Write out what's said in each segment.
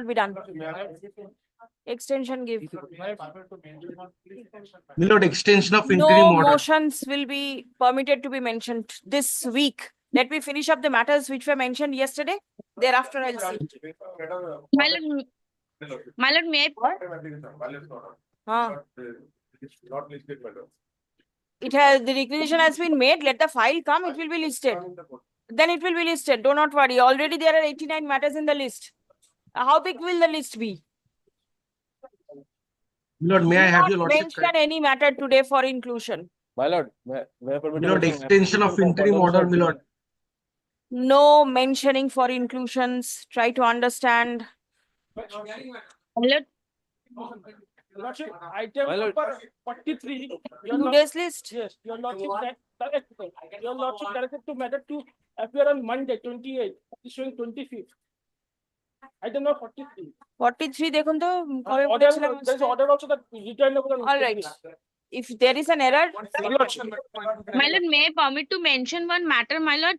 be done? Extension give. Milord, extension of interim No order. motions will be permitted to be mentioned this week. Let me finish up the matters which were mentioned yesterday. Thereafter, I'll see. My lord, may I? It has, the requisition has been made. Let the file come. It will be listed. Then it will be listed. Do not worry. Already there are 89 matters in the list. How big will the list be? Milord, may I have your lordship? Mention any matter today for inclusion. My lord, may I permit Milord, extension of interim order, Milord. No mentioning for inclusions. Try to understand. My lord, Lordship, item My lord. number 43. Today's list. Yes, your lordship directed to matter to appear on Monday, 28th, issuing 25th. Item number 43. 43 দেখুন তো কবে Order, বলেছিলাম there is আজকে? order also that return over. All right. If there is an error, my lord, may I permit to mention one matter, my lord?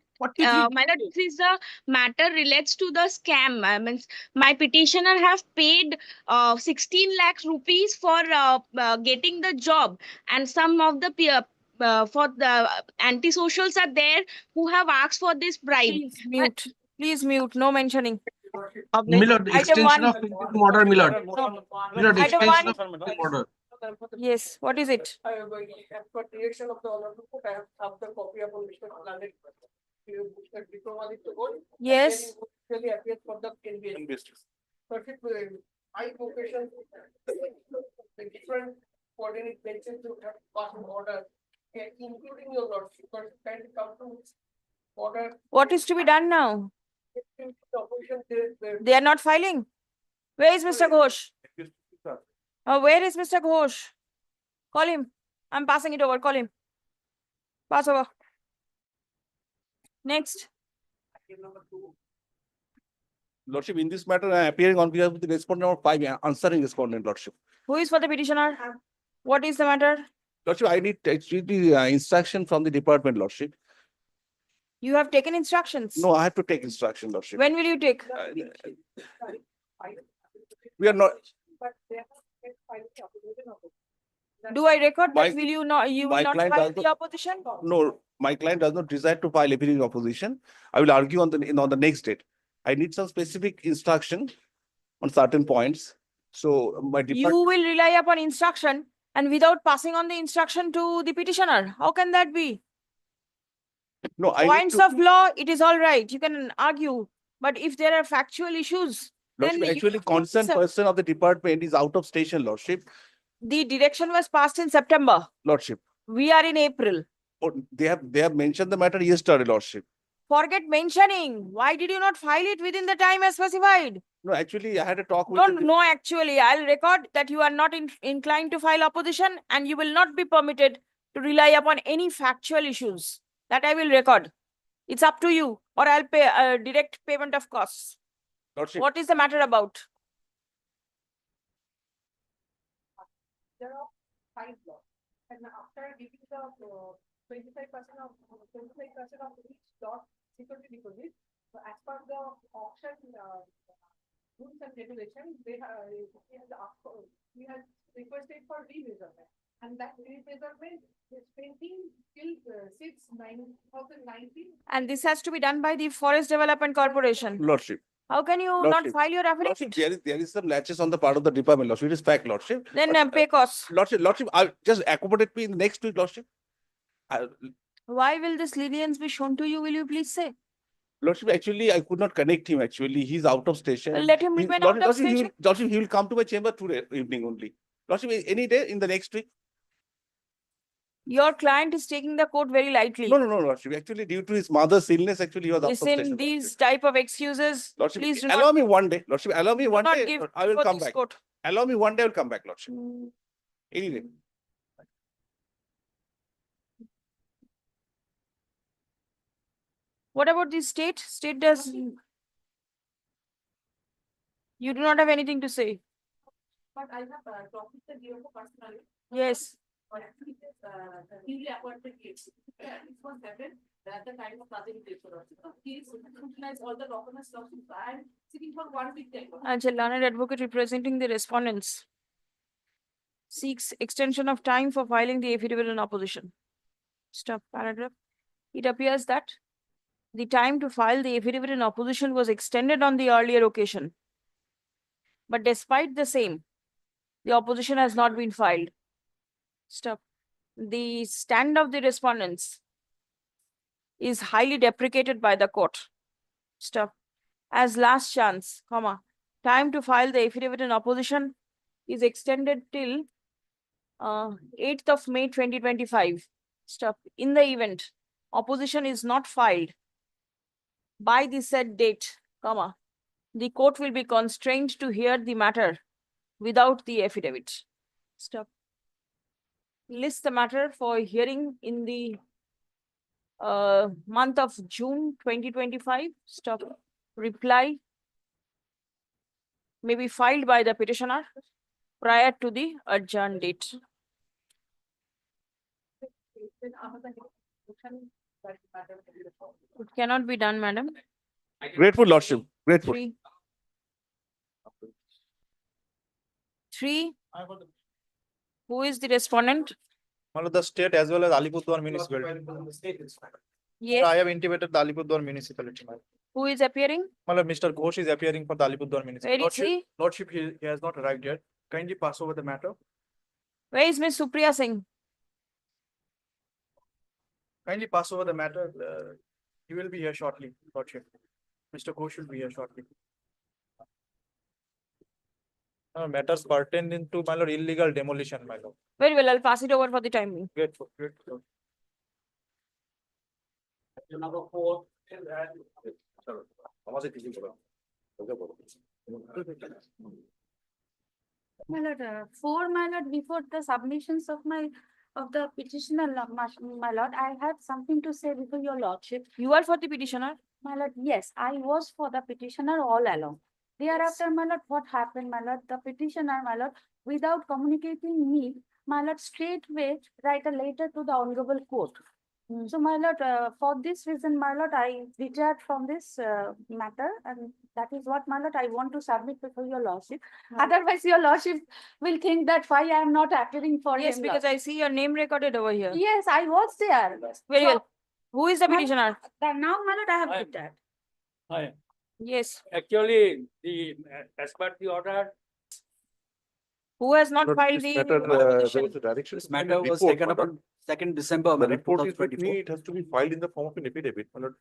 My lord, this is the matter relates to the scam. Means my petitioner have paid 16 lakhs rupees for getting the job, and some of the for the anti-socials are there who have asked for this bribe. please mute. Please mute. No mentioning. Milord, Item extension one. of interim order, Milord. Milord, Item extension one. of interim order. Yes. What is it? As per direction of the honorable court, I have the copy of Mr. Landed. Yes. Really appears for the NBS. Perfect. I vocation the different coordinate benches to have passed an order, including your lordship, but can come to order. What is to be done now? The opposition, They are not filing. Where is Mr. Ghosh? Where is Mr. Ghosh? Call him. I'm passing it over. Call him. Pass over. Next. Lordship, in this matter, I am appearing on behalf of the respondent number 5, answering respondent, Lordship. Who is for the petitioner? What is the matter? Lordship, I need actually the instruction from the department, Lordship. You have taken instructions. No, I have to take instruction, Lordship. When will you take? We are not. Do I record that? My- Will you not? You will my not client file does the opposition? No, my client does not desire to file appearing opposition. I will argue on the next date. I need some specific instruction on certain points. So my You department. will rely upon instruction and without passing on the instruction to the petitioner. How can that be? No, I need Points to. of law, it is all right. You can argue. But if there are factual issues, Lordship, then you actually, have to concerned answer. person of the department is out of station, Lordship. The direction was passed in September. Lordship. We are in April. Oh, they have mentioned the matter yesterday, Lordship. Forget mentioning. Why did you not file it within the time as specified? No, actually, I had a talk with. Don't know actually. I'll record that you are not inclined to file opposition and you will not be permitted to rely upon any factual issues. That I will record. It's up to you, or I'll pay direct payment of costs. Lordship. What is the matter about? There are 5 blocks, and after giving the 25% of each lot security deposit, so as per the auction rules and regulations, we have requested for remeasurement, and that remeasurement is pending till 6/9/2019. And this has to be done by the Forest Development Corporation. Lordship. How can you not Lordship. file your Lordship, affidavit? there is some latches on the part of the department, Lordship. It is fact, Lordship. Then pay costs. Lordship, I'll just accommodate me in the next week, Lordship. Why will this lenience be shown to you? Will you please say? Lordship, actually, I could not connect him. Actually, he's out of station. Well, let him remain out of station. Lordship, he will come to my chamber today evening only. Lordship, any day in the next week. Your client is taking the court very lightly. No, Lordship. Actually, due to his mother's illness, actually, he was out of Listen, station. these type of excuses, Lordship, please do allow not, me one day. Lordship, allow me one not day. give I will for come this back. court. Allow me one day. I will come back, Lordship. Any day. What about the state? State does. You do not have anything to say. But I have talked with the DO personally. Yes. Or actually, newly appointed case. This was happened at the time of nothing. He is scrutinized all the documents and sitting for 1 week time. And a learned advocate representing the respondents seeks extension of time for filing the affidavit in opposition. Stop paragraph. It appears that the time to file the affidavit in opposition was extended on the earlier occasion. But despite the same, the opposition has not been filed. Stop. The stand of the respondents is highly deprecated by the court. Stop. As last chance, comma, time to file the affidavit in opposition is extended till 8th of May 2025. Stop. In the event opposition is not filed by the said date, comma, the court will be constrained to hear the matter without the affidavit. Stop. List the matter for hearing in the month of June 2025. Stop. Reply may be filed by the petitioner prior to the adjourned date. It cannot be done, madam. Grateful, Lordship, grateful. Three. Who is the respondent? One of the state as well as Alipurduar municipal. Yes. I have intimated the Alipurduar municipality. Who is appearing? Mr. Ghosh is appearing for the Alipurduar municipality. Where is he? Lordship, he has not arrived yet. Kindly pass over the matter. Where is Miss Supriya Singh? Kindly pass over the matter. He will be here shortly, Lordship. Mr. Ghosh will be here shortly. Matters pertaining to my lord illegal demolition, my lord. Very well, I'll pass it over for the time being. Grateful, grateful. Number 4. My lord, my lord, before the submissions of the petitioner, my lord, I had something to say before your lordship. You are for the petitioner? My lord, yes, I was for the petitioner all along. Thereafter, my lord, what happened, my lord, the petitioner, my lord, without communicating me, my lord, straightway write a letter to the honorable court. So, my lord, for this reason, my lord, I retired from this matter, and that is what, my lord, I want to submit before your lordship. Otherwise, your lordship will think that why I am not appearing for Yes, him. because I see your name recorded over here. Yes, I was there. Very So, well. Who is the my- petitioner? Now, my lord, I have I- retired. Hi. Yes. Actually, as per the order, Who has not Lord, filed this the matter, there opposition? was a direction. This matter was report, taken up my on 2nd December, lord. The report is with 2024. me, it has to be filed in the form of an affidavit. My lord,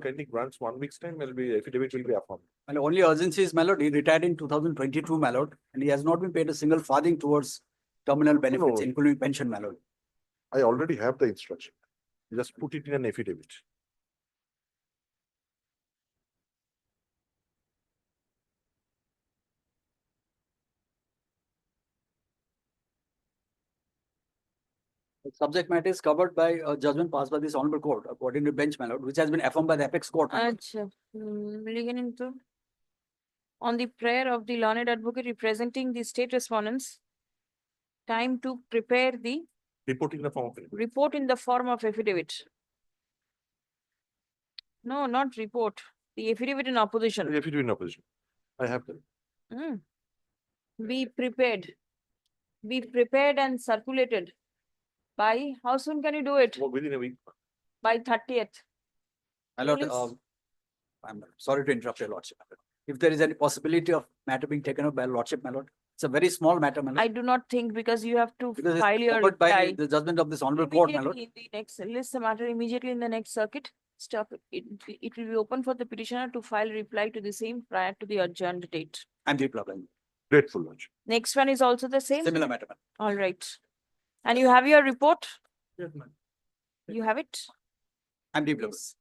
kindly grants 1 week's time, affidavit will be affirmed. And only urgency is, my lord, he retired in 2022, my lord, and he has not been paid a single farthing towards terminal benefits, No. including pension, my lord. I already have the instruction. Just put it in an affidavit. The subject matter is covered by a judgment passed by this honorable court, according to bench, my lord, which has been affirmed by the apex court. my lord. Acha. Beginning to on the prayer of the learned advocate representing the state respondents, time to prepare the Report in the form of. report in the form of affidavit. No, not report. The affidavit in opposition. Affidavit in opposition. I have that. Hmm. Be prepared. Be prepared and circulated. By how soon can you do it? Within a week. By 30th. My lord, Please. I'm sorry to interrupt your lordship. If there is any possibility of matter being taken up by lordship, my lord, it's a very small matter, my lord. I do not think because you have to Because file it's your covered by reply. the judgment of this honorable court, my lord. Immediately in the next, list the matter immediately in the next circuit. Stop it. It will be open for the petitioner to file reply to the same prior to the adjourned date. I'm deeply obliged. Grateful, lordship. Next one is also the same. Similar matter, my lord. All right. And you have your report? Yes, ma'am. You have it? I'm deeply obliged.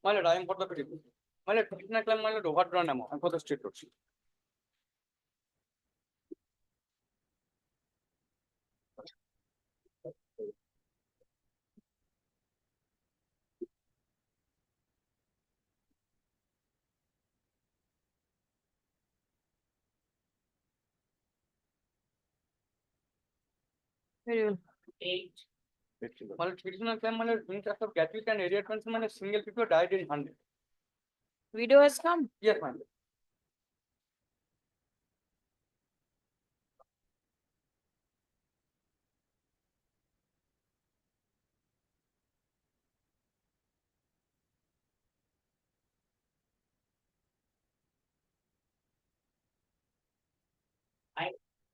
my lord, I am for the petition. My lord, petitioner claim, my lord, overdrawn amount. I'm for the state lordship. Very well. My lord, petitioner claim, my lord, in terms of gratuity and arrears, my lord, single people died in 100. Widow has come. Yes, my lord.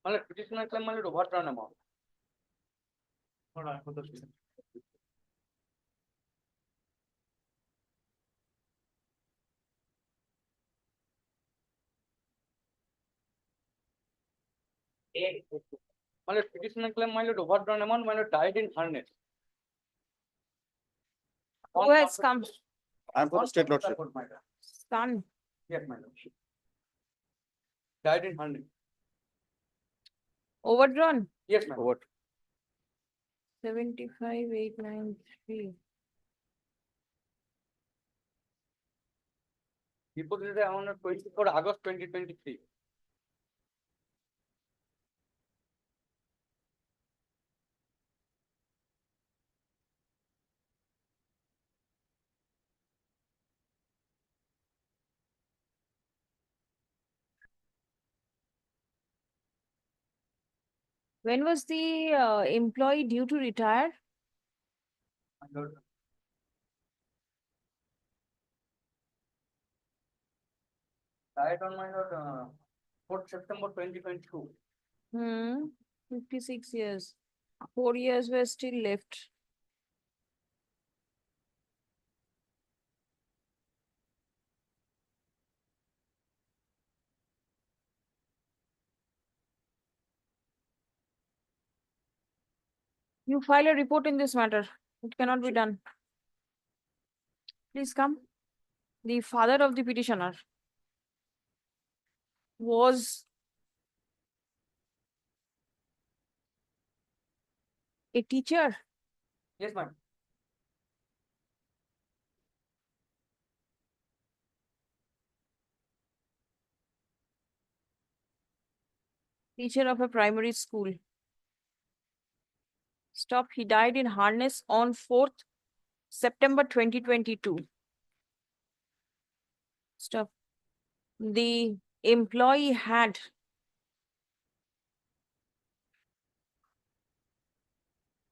My lord, petitioner claim, my lord, overdrawn amount. Hold on, hold on. My lord, petitioner claim, my lord, overdrawn amount, my lord, died in harness. Who has come? I'm for the state lordship. Son. Yes, my lord. Died in harness. Overdrawn. Yes, my lord. 75,893. Deposited on 24 August 2023. When was the employee due to retire? My lord. Died on my lord, 4th September 2022. 56 years. 4 years were still left. You file a report in this matter. It cannot be done. Please come. The father of the petitioner was a teacher. Yes, ma'am. Teacher of a primary school. Stop. He died in harness on 4th September 2022. Stop. The employee had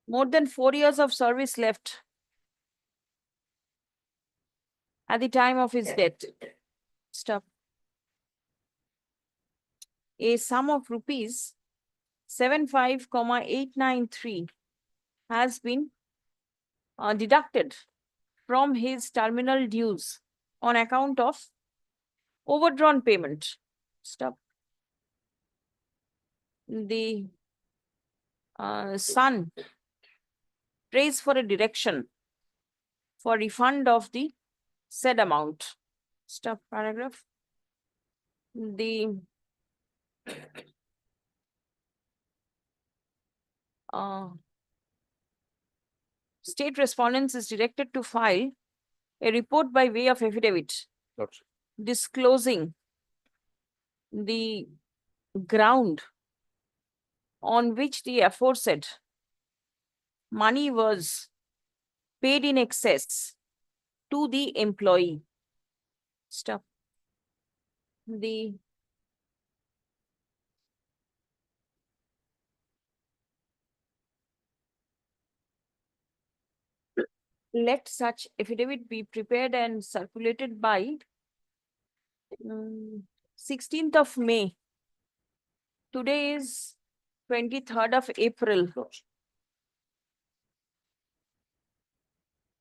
more than 4 years of service left at the time of his death. Stop. A sum of rupees 75,893 has been deducted from his terminal dues on account of overdrawn payment. Stop. The son prays for a direction for refund of the said amount. Stop paragraph. The state respondents is directed to file a report by way of affidavit Lordship. disclosing the ground on which the aforesaid money was paid in excess to the employee. Stop. The let such affidavit be prepared and circulated by 16th of May. Today is 23rd of April.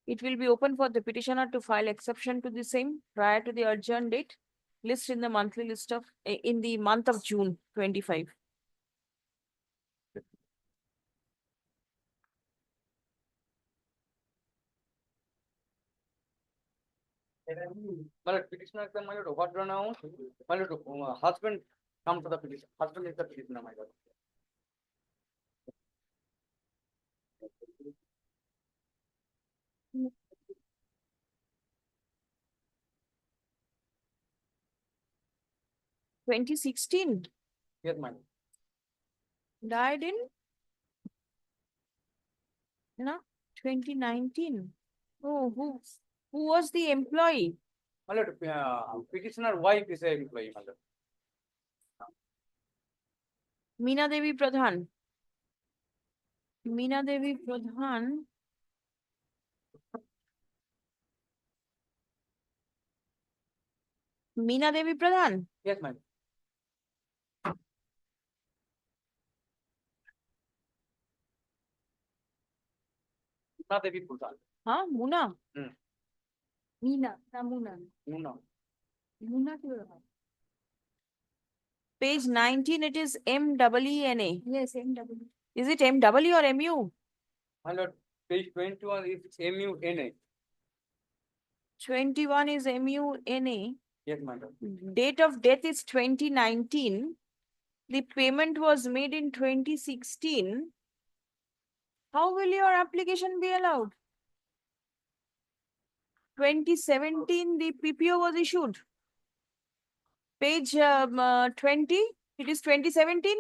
It will be open for the petitioner to file exception to the same prior to the adjourn date. List in the monthly list of in the month of June 25. My lord, petitioner claim, my lord, overdrawn amount. My lord, husband come to the petition. Husband is the petitioner, my lord. Mm. 2016 Yes, my lord. died in No, 2019. Oh, who was the employee? My lord, petitioner wife is a employee, my lord. Meena Devi Pradhan. Meena Devi Pradhan. Meena Devi Pradhan. Yes, my lord. Not the people. Huh? Muna. Meena, Ramuna. No. Meena কি করে হয়? Page 19, it is MEENA. Yes, MW. Is it MW or MU? My lord, page 21 is MUNA. 21 is MUNA. Yes, my lord. Date of death is 2019. The payment was made in 2016. How will your application be allowed? 2017, the PPO was issued. Page 20, it is 2017,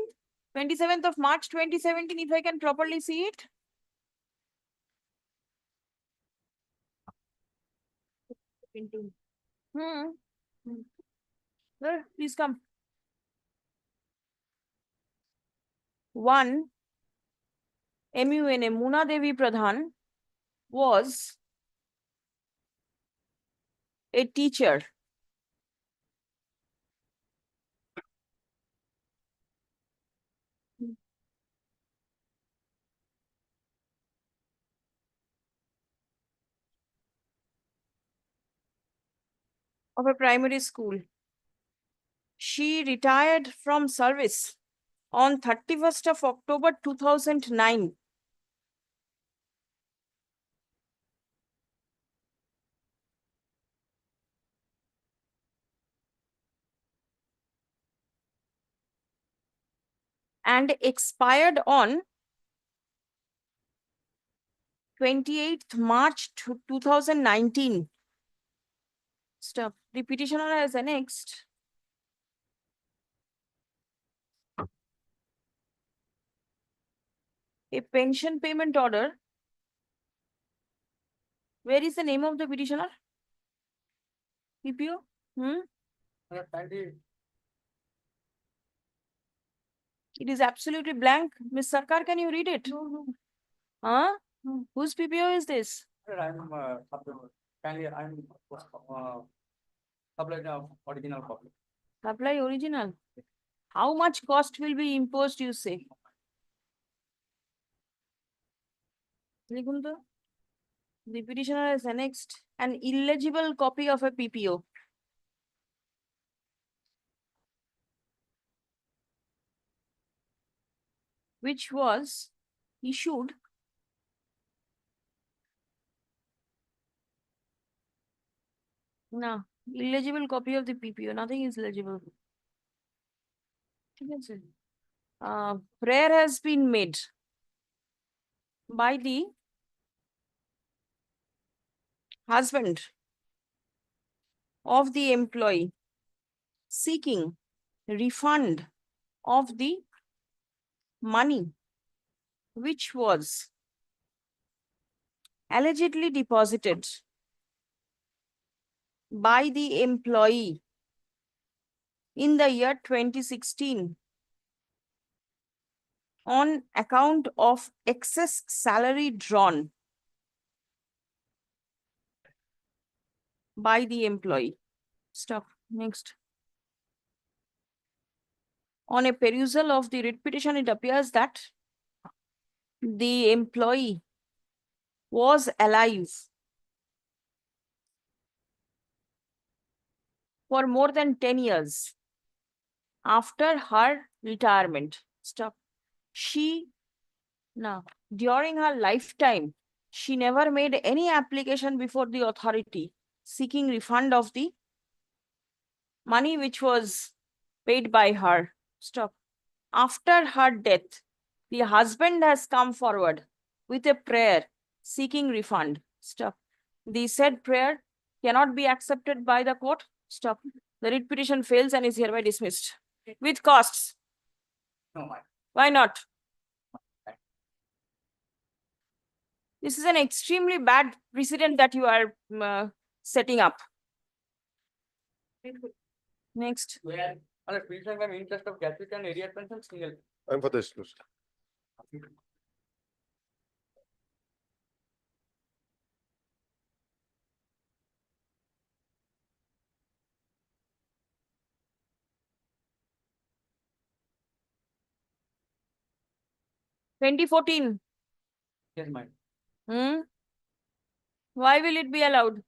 27th of March 2017, if I can properly see it. Sir, please come. One, MUNA, Muna Devi Pradhan, was a teacher. Of a primary school. She retired from service on 31st of October 2009. And expired on 28th March 2019. Stop. The petitioner has annexed a pension payment order. Where is the name of the petitioner? PPO? My lord, kindly, It is absolutely blank. Miss Sarkar, can you read it? No. Huh? No. Whose PPO is this? my lord, kindly, I'm supplying the original copy. Supply original. How much cost will be imposed, you say? লিখুন তো। The petitioner has annexed an illegible copy of a PPO. Which was issued no illegible copy of the PPO. Nothing is legible. ঠিক আছে? Prayer has been made by the husband of the employee seeking refund of the money which was allegedly deposited by the employee in the year 2016 on account of excess salary drawn by the employee. Stop. Next. On a perusal of the writ petition, it appears that the employee was alive for more than 10 years after her retirement. Stop. During her lifetime, she never made any application before the authority seeking refund of the money which was paid by her. Stop. After her death, the husband has come forward with a prayer seeking refund. Stop. The said prayer cannot be accepted by the court. Stop. The writ petition fails and is hereby dismissed. With costs. No, my. Why not? This is an extremely bad precedent that you are setting up. Next. Where, on the petition claim interest of gratuity and arrears pension single. I'm for the exclusion. 2014. Yes, ma'am. Hmm? Why will it be allowed?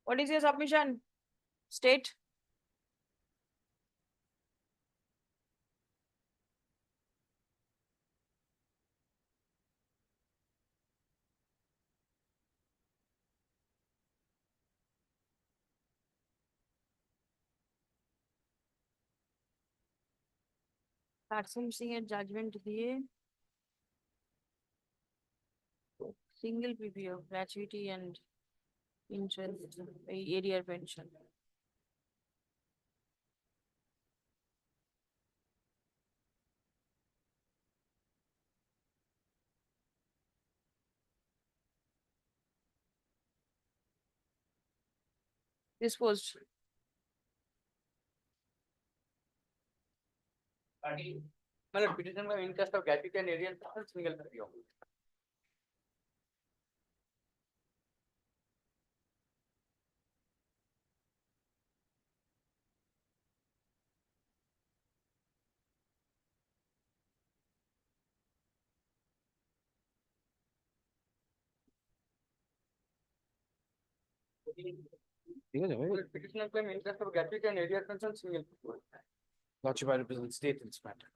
What is your submission? State. Singh এর judgment দিয়ে single PPO gratuity and interest area pension. Disposed. Well, petition claim interest of gratuity and arrears pension single PPO. Well, petition claim interest of gratuity and arrears pension single PPO. Lordship, I represent state in this matter.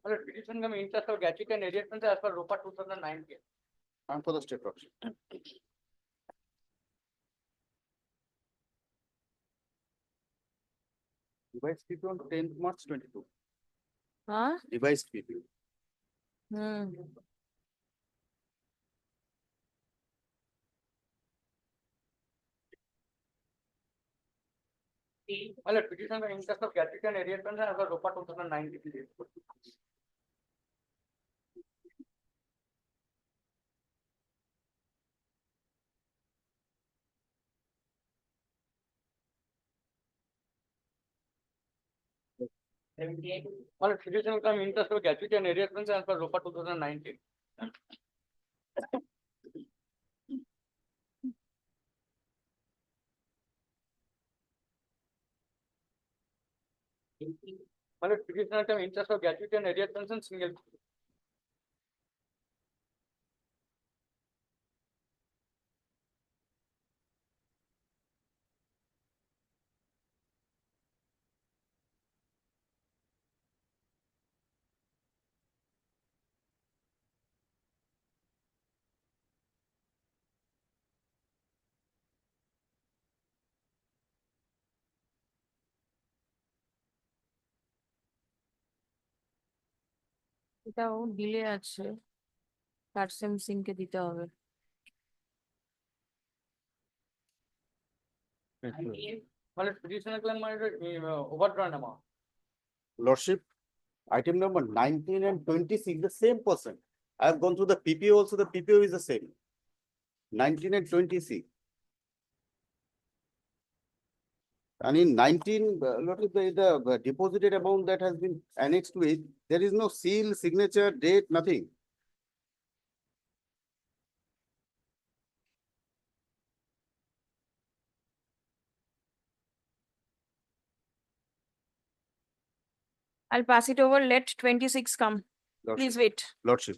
Well, petition claim interest of gratuity and arrears pension as per ROPA 2019. I'm for the state option. Revised PP on 10th March 22. Huh? Revised PP. Hmm. Well, petition claim interest of gratuity and arrears pension as per ROPA 2019. Well, petition claim interest of gratuity and arrears pension as per ROPA 2019. Well, petition claim interest of gratuity and arrears pension single. এটাও delay আছে কারসেম সিং কে দিতে হবে Well, petition claim overdrawn amount. Lordship, item number 19 and 26, the same person. I have gone through the PPO also, the PPO is the same. 19 and 20C. And in 19, Lordship, the deposited amount that has been annexed to it, there is no seal, signature, date, nothing. I'll pass it over. Let 26 come. Please wait. Lordship.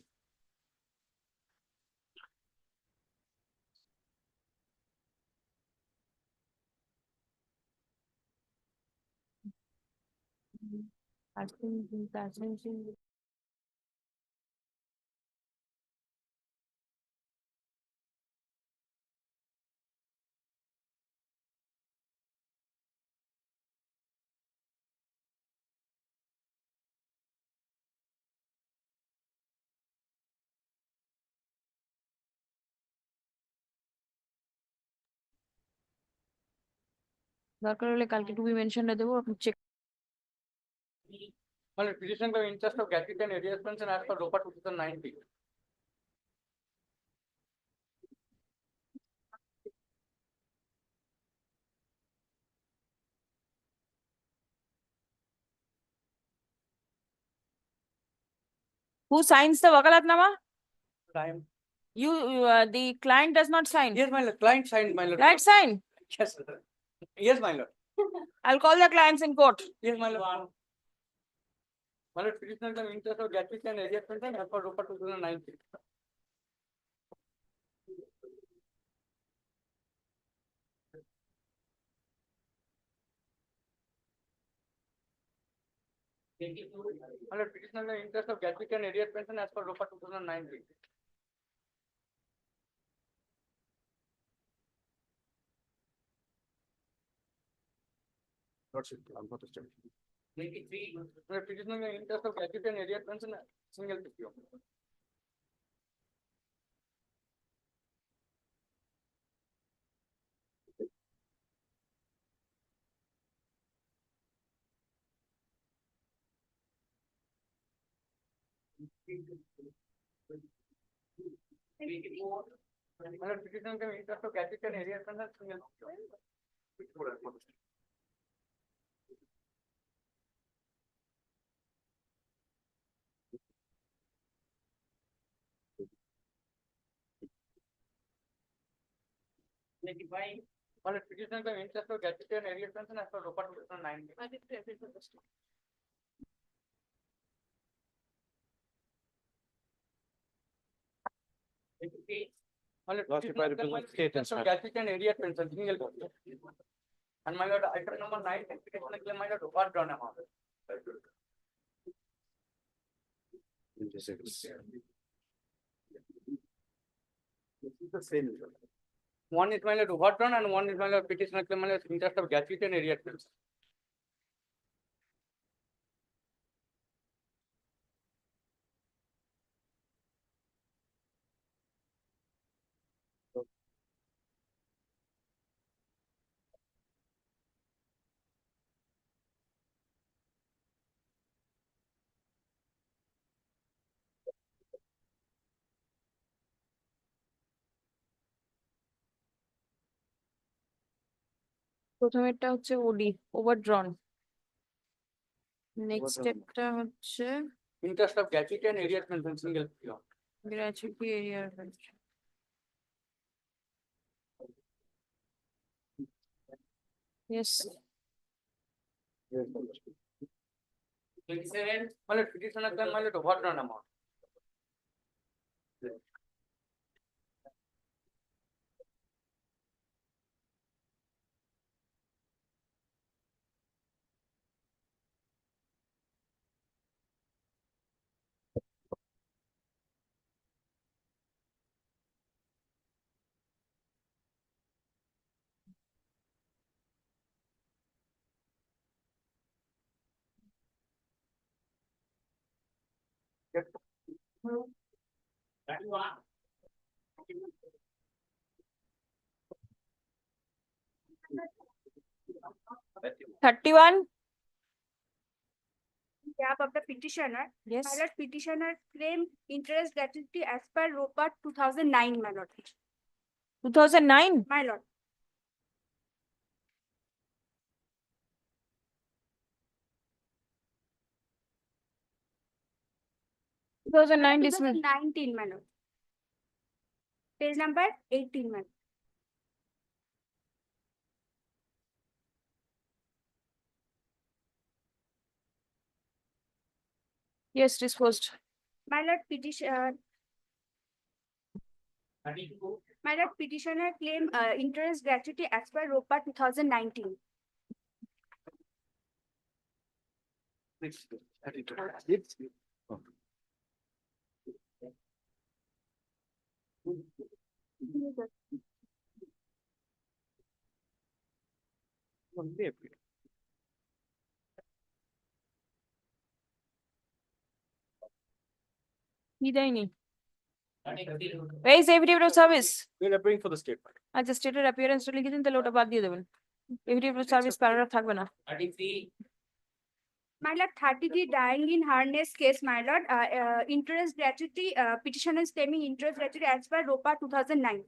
Karsem Singh দরকার হলে কালকে two B মেনশনটা দেবো, আপনি check. My lord, petition claim interest of gratuity and arrears pension as per ROPA 2019. Who signs the wakalatnama? Time. The client does not sign. Yes, my lord, client signed, my lord. Client sign. Yes, sir. Yes, my lord. I'll call the clients in court. Yes, my lord. My lord, petition claim interest of gratuity and arrears pension as per ROPA 2019. My lord, petition claim interest of gratuity and arrears pension as per ROPA 2019. Lordship, I'm not a 23. My lord, petition claim interest of gratuity and arrears pension single PPO. My lord, petition claim interest of gratuity and arrears pension single PPO. My lord, petition claim interest of gratuity and arrears pension as per ROPA 2019. My lord, Lordship, petition I claim represent state and interest of state. gratuity and arrears pension single PPO. And my lord, item number 9, petition claim my lord overdrawn amount. The same. One is my lord overdrawn and one is my lord petition claim my lord interest of gratuity and arrears pension. প্রথমেরটা হচ্ছে ওডি, ওভারড্রন। Next স্টেপটা হচ্ছে Interest of gratuity and arrears pension single PPO. Gratuity এরিয়ার। Yes. 27, my lord petition claim my lord overdrawn amount. Thirty-one. Behalf of the petitioner, Yes. my lord, petitioner claim interest gratuity as per ROPA 2009, my lord. 2009. My lord, 2009 dismiss. 2019, my lord. Page number 18, my lord. Yes, disposed. My lord, petitioner claim interest gratuity as per ROPA 2019. Next. 32. It's. Only a bit. কি দেয়নি? Where is the affidavit of service? We're appearing for the statement. আচ্ছা, স্টেটের অ্যাপিয়ারেন্সটা লিখে দিন, তাহলে ওটা বাদ দিয়ে দেবেন। Affidavit of service paragraph থাকবে না। My lord, 33 dying in harness case, my lord, interest gratuity, petitioner is claiming interest gratuity as per ROPA 2009.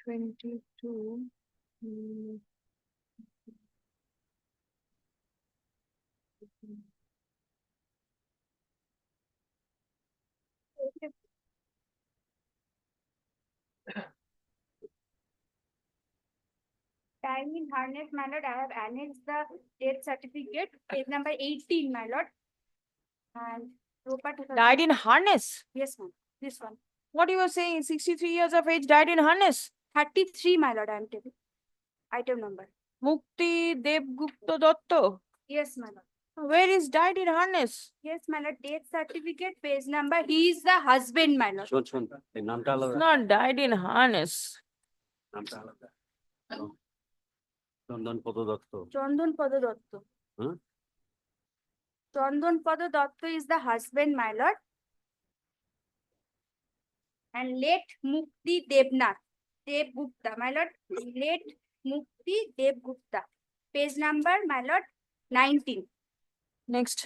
22. Dying in harness, my lord, I have annexed the death certificate, page number 18, my lord. And ROPA 2000. Died in harness. Yes, ma'am, this one. What you were saying, 63 years of age, died in harness? 33, my lord, I am telling. Item number. Mukti Devgupta Dotto. Yes, my lord. Where is died in harness? Yes, my lord, death certificate, page number, he is the husband, my lord. শোন শোন এই নামটা আলাদা Not died in harness. নামটা আলাদা চন্দন পদ Dutta Chandon Pada Dotto. Huh? Chandon Pada Dotto is the husband, my lord. And late Mukti Devgupta, my lord, late Mukti Devgupta. Page number, my lord, 19. Next.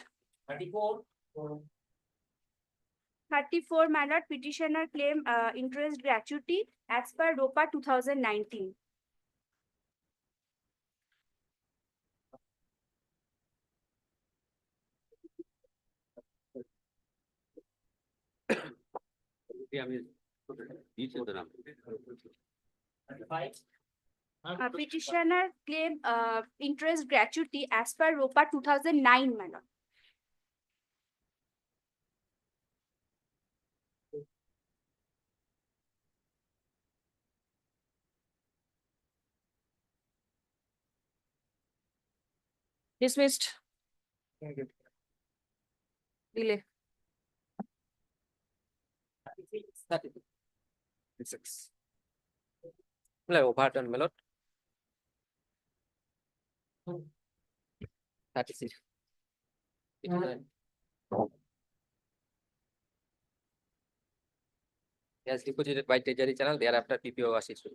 34, my lord, petitioner claim interest gratuity as per ROPA 2019. আমি দিয়েছি ওদের নাম Petitioner claim interest gratuity as per ROPA 2009, my lord. Dismissed. Delay. 36. Like overturn, my lord. 36. 59. As deposited by Treasury Channel, thereafter PPO was issued.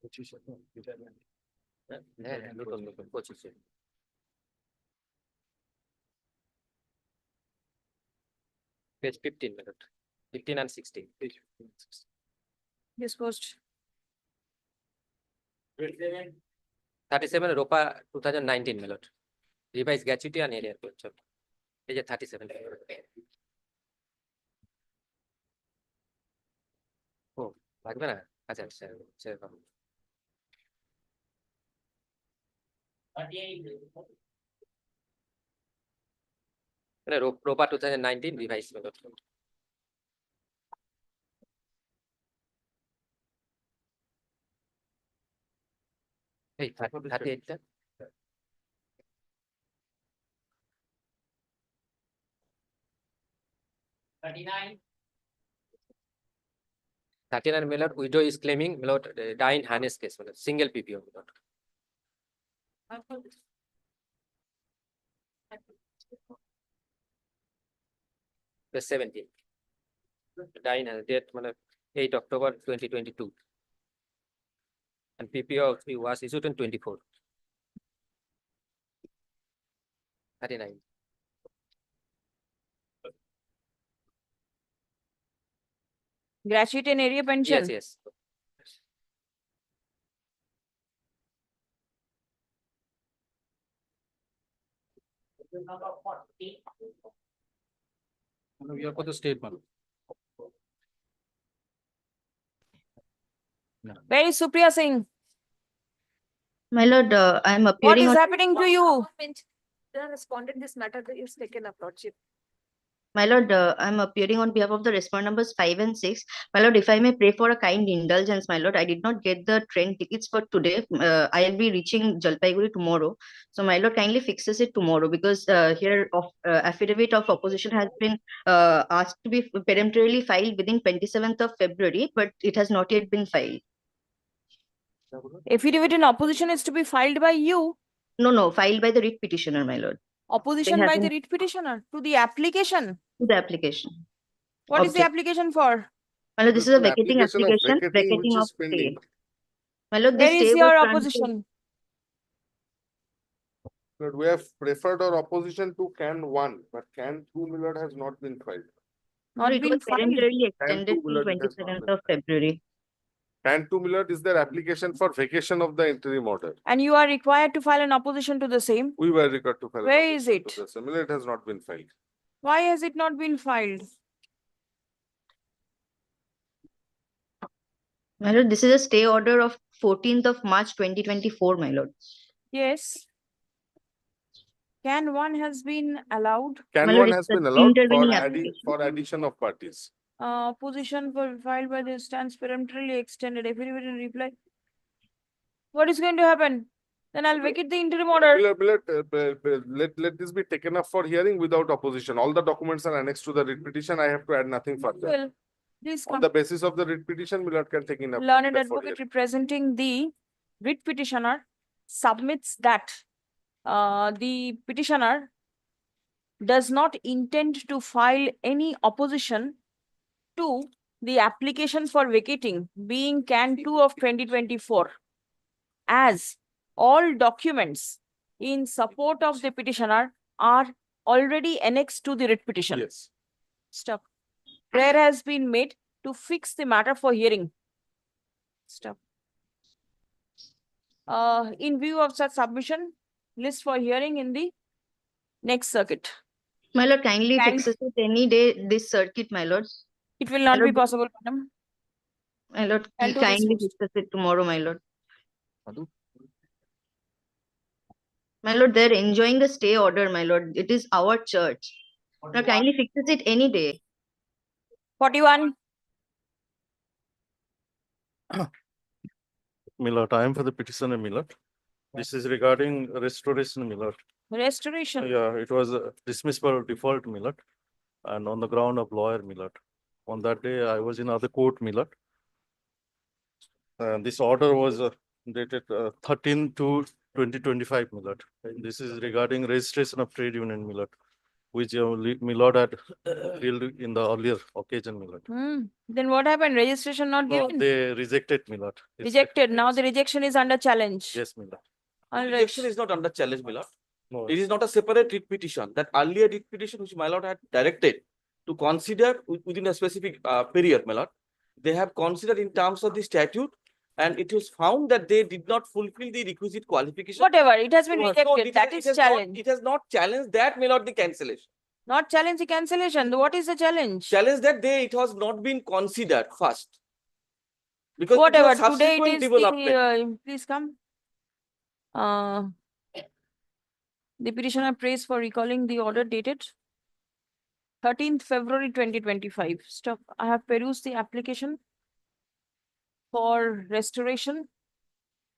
Position. Page 15, my lord. 15 and 16. Disposed. 37 ROPA 2019, my lord. Revised gratuity and area. Page 37. Oh, লাগবে না? আচ্ছা আচ্ছা সেরকম। ROPA 2019 revised, my lord. Hey, 38 টা। 39, my lord, widow is claiming, my lord, die in harness case, my lord, single PPO, my lord. Page 17. Die in date, my lord, 8 October 2022. And PPO was issued in 24. 39. Gratuity and area pension. Yes, yes. We are for the statement. Where is Supriya Singh? My lord, I am What appearing is on, happening to you? The respondent, this matter is taken up, lordship. my lord, I am appearing on behalf of the respondent numbers 5 and 6. My lord, if I may pray for a kind indulgence, my lord, I did not get the train tickets for today. I'll be reaching Jalpaiguri tomorrow. So my lord, kindly fixes it tomorrow because here affidavit of opposition has been asked to be peremptorily filed within 27th of February, but it has not yet been filed. Affidavit in opposition is to be filed by you. No, filed by the writ petitioner, my lord, Opposition It by the hasn't- writ petitioner to the application. to the application. What is the Object- application for? My lord, this is a An vacating application of application, vacating which vacating of is pending. stay. My lord, Where this is stay was your granted. opposition? But we have preferred our opposition to can 1, but can 2 Millard has not been filed. Not It been was filed. temporarily Can extended two till Millard it has not 27th been of February. Can 2 Millard is their application for vacation of the interim order. And you are required to file an opposition to the same. We were required to file. an Where is opposition it? to the similar, it has not been filed. Why has it not been filed? My lord, this is a stay order of 14th of March 2024, my lord. Yes. Can one has been allowed? Can My lord, 1 it's has the been allowed intervening for application. for addition of parties. Position for filed by the stands peremptorily extended. Affidavit in reply. What is going to happen? Then I'll vacate the interim order. Let this be taken up for hearing without opposition. All the documents are annexed to the writ petition. I have to add nothing further. Well, please On come. the basis of the writ petition, Millard can take in up. Learned for advocate hearing. representing the writ petitioner submits that the petitioner does not intend to file any opposition to the application for vacating being Can 2 of 2024, as all documents in support of the petitioner are already annexed to the writ petition. Yes. Stop. Prayer has been made to fix the matter for hearing. Stop. In view of such submission, list for hearing in the next circuit. My lord, kindly Can- fixes it any day this circuit, my lord. It will not Hello, be possible, madam. My lord, I'll do kindly this fixes it tomorrow, my lord. My lord, they're enjoying the stay order, my lord. It is our church. Now kindly fixes it any day. 41. Millard, I am for the petitioner, Millard. This is regarding restoration, Millard. Restoration. Yeah, it was dismissed for default, Millard, and on the ground of lawyer, Millard. On that day, I was in other court, Millard. And this order was dated 13 to 2025, Millard. And this is regarding registration of trade union, Millard, which Millard had held in the earlier occasion, Millard. Then what happened? Registration not No, given? they rejected, Millard. Rejected. Now the rejection is under challenge. Yes, Millard. All right. Rejection is not under challenge, my lord. No. It is not a separate writ petition. That earlier writ petition which my lord had directed to consider within a specific period, my lord. They have considered in terms of the statute, and it was found that they did not fulfill the requisite qualification. Whatever, it has been So, rejected. That is challenge. It has not challenged that, my lord, the cancellation. Not challenge the cancellation. What is the challenge? Challenge that it has not been considered first. Because it Whatever. was Today it subsequent is development. please come. The petitioner prays for recalling the order dated 13th February 2025. Stop. I have perused the application for restoration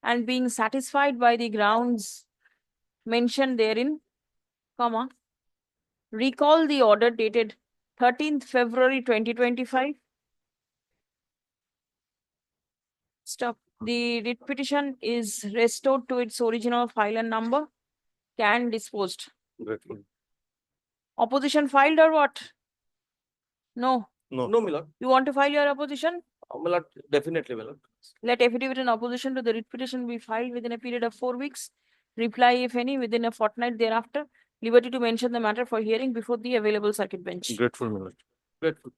and being satisfied by the grounds mentioned therein, comma, recall the order dated 13th February 2025. Stop. The writ petition is restored to its original file and number. Can disposed. Grateful. Opposition filed or what? No. No. No, my lord. You want to file your opposition? My lord, definitely, my lord. Let affidavit in opposition to the writ petition be filed within a period of 4 weeks. Reply, if any, within a fortnight thereafter. Liberty to mention the matter for hearing before the available circuit bench. Grateful, Millard. Grateful.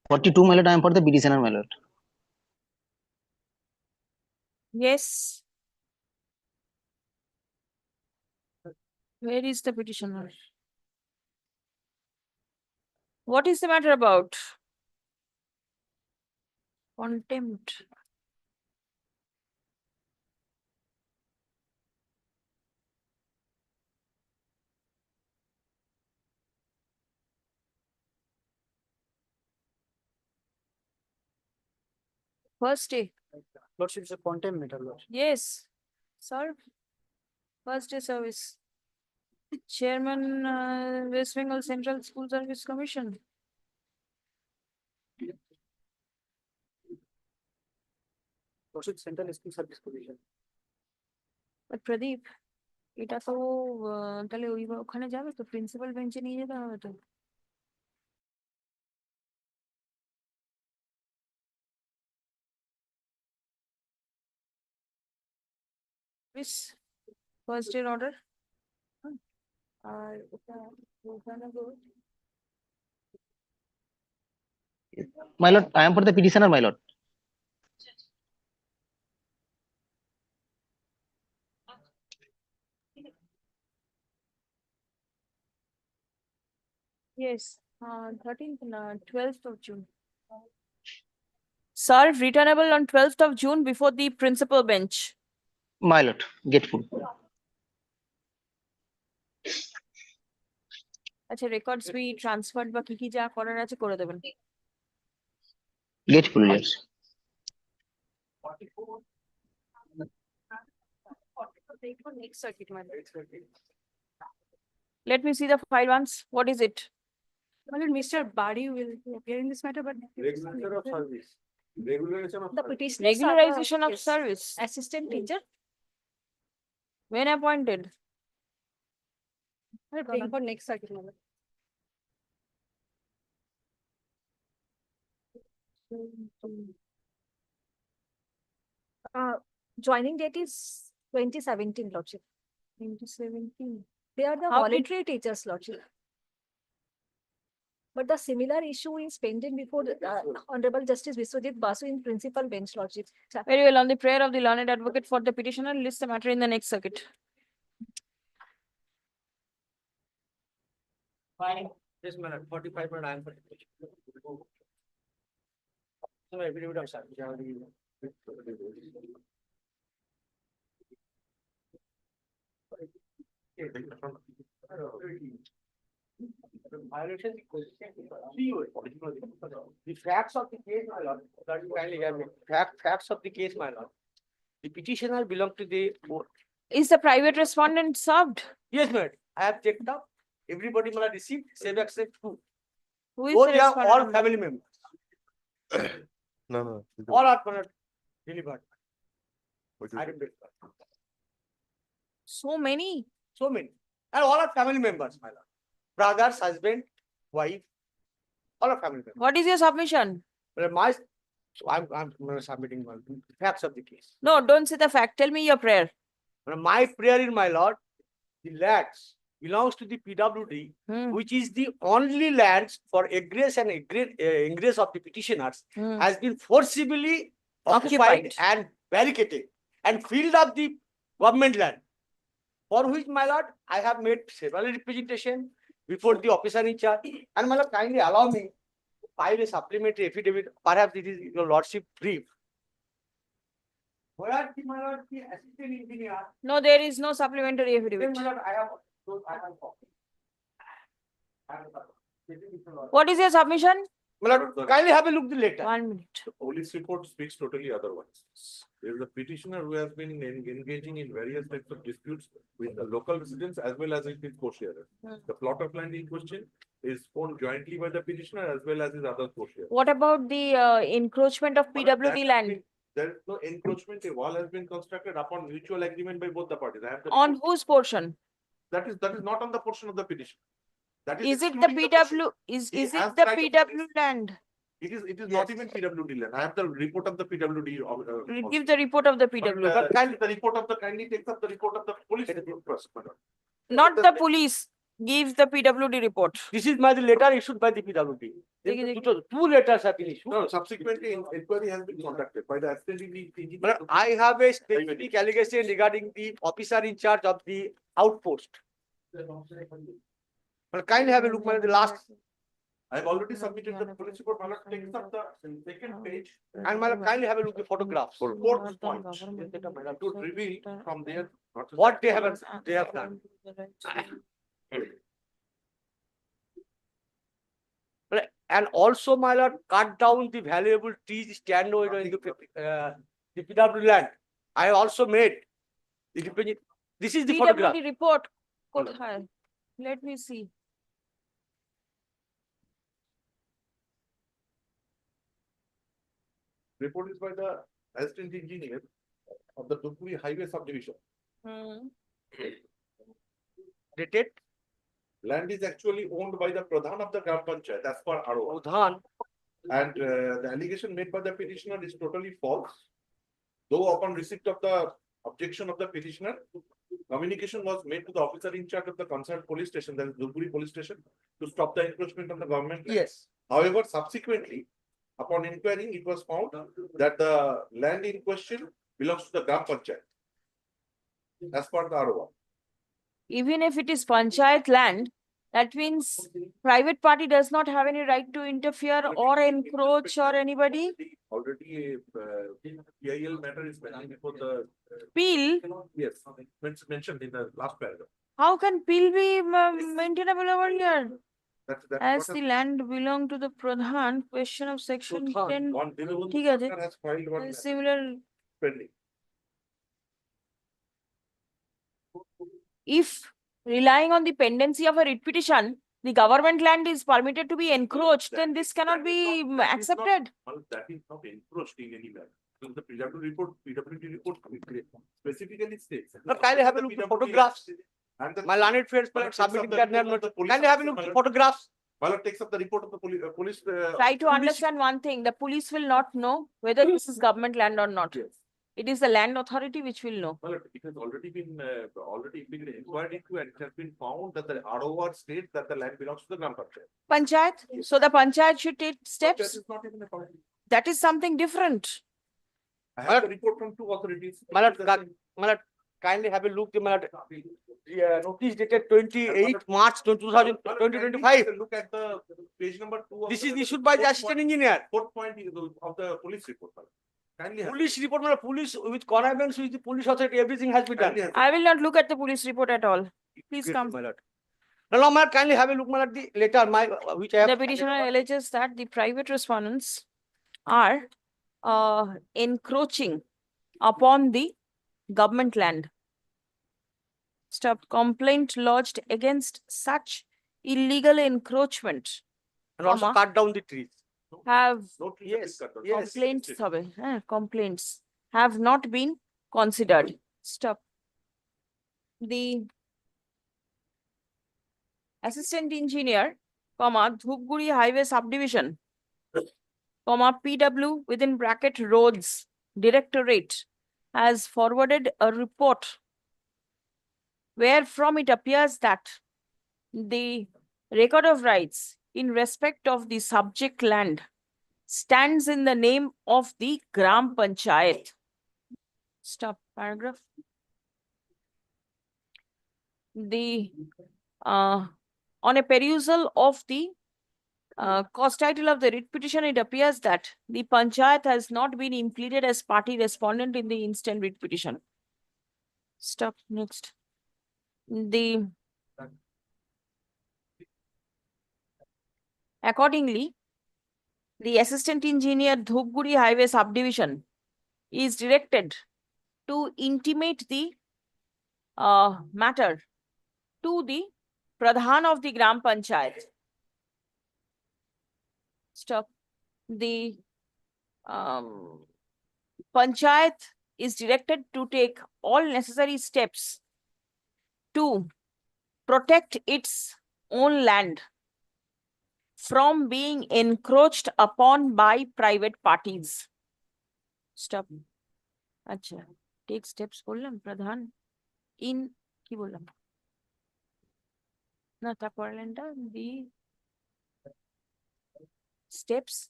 42, my lord, I am for the petitioner, my lord. Yes. Where is the petitioner? What is the matter about? Contempt. First day. Lordship is a contempt matter, Lord. Yes. Sir. First day service. Chairman, West Bengal Central School Service Commission. Lordship Central School Service Commission. But Pradeep, এটা তো তাহলে ওখানে যাবে তো, principal বেঞ্চে নিয়ে যেতে হবে তো। This first year order. আর ওখানে My lord, I am for the petitioner, my lord. Yes, 13th, 12th of June. Serve returnable on 12th of June before the principal bench. My lord, grateful. আচ্ছা, records be transferred বা কি যা করার আছে করে দেবেন। Grateful, yes. Next circuit, my lord. Let me see the file once. What is it? Well, Mr. Bari will appear in this matter, but. Regulation of service. Regulation of The service. petitioner. Regularization of service. Assistant teacher. When appointed? I'll bring for next circuit. my lord. Joining date is 2017, Lordship. 2017. They are the How did- voluntary teachers, Lordship. But the similar issue is pending before the Honorable Justice Viswajit Basu in principal bench, Lordship. Very well. On the prayer of the learned advocate for the petitioner, list the matter in the next circuit. Fine. This minute, 45 minute, I am for. So, affidavit of service. Violation. The facts of the case, my lord, that you kindly hear me. Facts of the case, my lord. The petitioner belong to the. Is the private respondent served? Yes, madam. I have checked up. Everybody must have received, save except two. Who is Both the they are all respondent? family members. No. All are delivered. I don't get that. So many. So many. And all are family members, my lord. Brothers, husband, wife, all are family members. What is your submission? But so I'm submitting my facts of the case. No, don't say the fact. Tell me your prayer. But my prayer in my lord, the lands belongs to the PWD, Hmm. which is the only lands for egress and ingress of the petitioners, Hmm. has been forcibly occupied Occupied. and barricaded and filled up the government land. For which, my lord, I have made several representation before the officer in charge. And my lord, kindly allow me to file a supplementary affidavit. Perhaps it is your lordship brief. Where the, my lord, the assistant engineer, No, there is no supplementary then, affidavit. my lord, I have copy. I have a copy. What is your submission? My lord, kindly have a look the letter. 1 minute. Police report speaks totally otherwise. There is a petitioner who has been engaging in various types of disputes with the local residents as well as with his co-sharer. The plot of land in question is owned jointly by the petitioner as well as his other co-sharer. What about the encroachment of PWD land? There is no encroachment. A wall has been constructed upon mutual agreement by both the parties. I have the On report. whose portion? That is not on the portion of the petition. That Is it the excluding portion. PW? Is He it has the right of PW land? It is not even PWD land. I have the report of the PWD. Give the report of the PW. Kindly, the report of the kindly takes up the report of the police. First, my lord. Not the police. Give the PWD report. This is my letter issued by the PWD. Two letters have been issued. No, subsequently, inquiry has been conducted by the assistant engineer. But I have a specific allegation regarding the officer in charge of the outpost. But kindly have a look at the last. I have already submitted the police report. My lord takes up the second page And my lord, kindly have a look at the photographs. fourth point to reveal from there What they have done. And also, my lord, cut down the valuable trees stand over in the PW land. I also made. This is the photograph. PWD report. কোথায়? Let me see. report is by the assistant engineer of the Dupuri Highway Subdivision. dated Land is actually owned by the Pradhan of the Gram Panchayat as per RO. Pradhan. And the allegation made by the petitioner is totally false. Though upon receipt of the objection of the petitioner, communication was made to the officer in charge of the concerned police station, that is Jalpaiguri police station, to stop the encroachment on the government land. Yes. However, subsequently, upon inquiring, it was found that the land in question belongs to the Gram Panchayat as per the RO. Even if it is panchayat land, that means private party does not have any right to interfere or encroach or anybody. Already a PIL matter is pending before the. Peel? Yes, it's mentioned in the last paragraph. How can peel be maintainable over here? That's As what the land belong to the Pradhan, question of section Pradhan, 10. one Dinabandhu ঠিক আছে। Sarkar has filed one Similar, pending. if relying on the pendency of a writ petition, the government land is permitted to be encroached, then this cannot be accepted. That is not encroached in any manner. The PWD report specifically states. But kindly have a look at photographs. And the My learned friends Well, submitting takes up that. the report of the police Kindly have a officer, look at my photographs. Malad takes up the report of the police. Try to understand one thing, the police will not know whether this is government land or not. Yes. It is the land authority which will know. Well, it has already been inquired into, and it has been found that the ROR states that the land belongs to the Gram Panchayat. Panchayat, so the panchayat should take That steps. is not even a point. That is something different. I have the report from two authorities. Malad, kindly have a look. Malad, notice dated 28 March 2025. Look at the page number 2. This is issued by the assistant engineer. Fourth point of the police report. Kindly have. Police report, Malad, police with connivance with the police authority, everything has been done. Kindly have. I will not look at the police report at all. Please Great, come. Malad. No, Malad, kindly have a look, Malad, the letter which I have. The petitioner alleges that the private respondents are encroaching upon the government land. Stop. Complaint lodged against such illegal encroachment And also cut down the trees. have No tree Yes, is cut down. yes. complaints have not been considered. Stop. The assistant engineer, Dhupguri Highway Subdivision, PW within bracket roads directorate has forwarded a report wherefrom it appears that the record of rights in respect of the subject land stands in the name of the Gram Panchayat. Stop paragraph. The on a perusal of the cause title of the writ petition, it appears that the Panchayat has not been impleaded as party respondent in the instant writ petition. Stop. Next. Accordingly, the assistant engineer Dhupguri Highway Subdivision is directed to intimate the matter to the Pradhan of the Gram Panchayat. Stop. The Panchayat is directed to take all necessary steps to protect its own land from being encroached upon by private parties. Stop. Acha. Take steps bollam Pradhan in ki bollam na ta porlenda the steps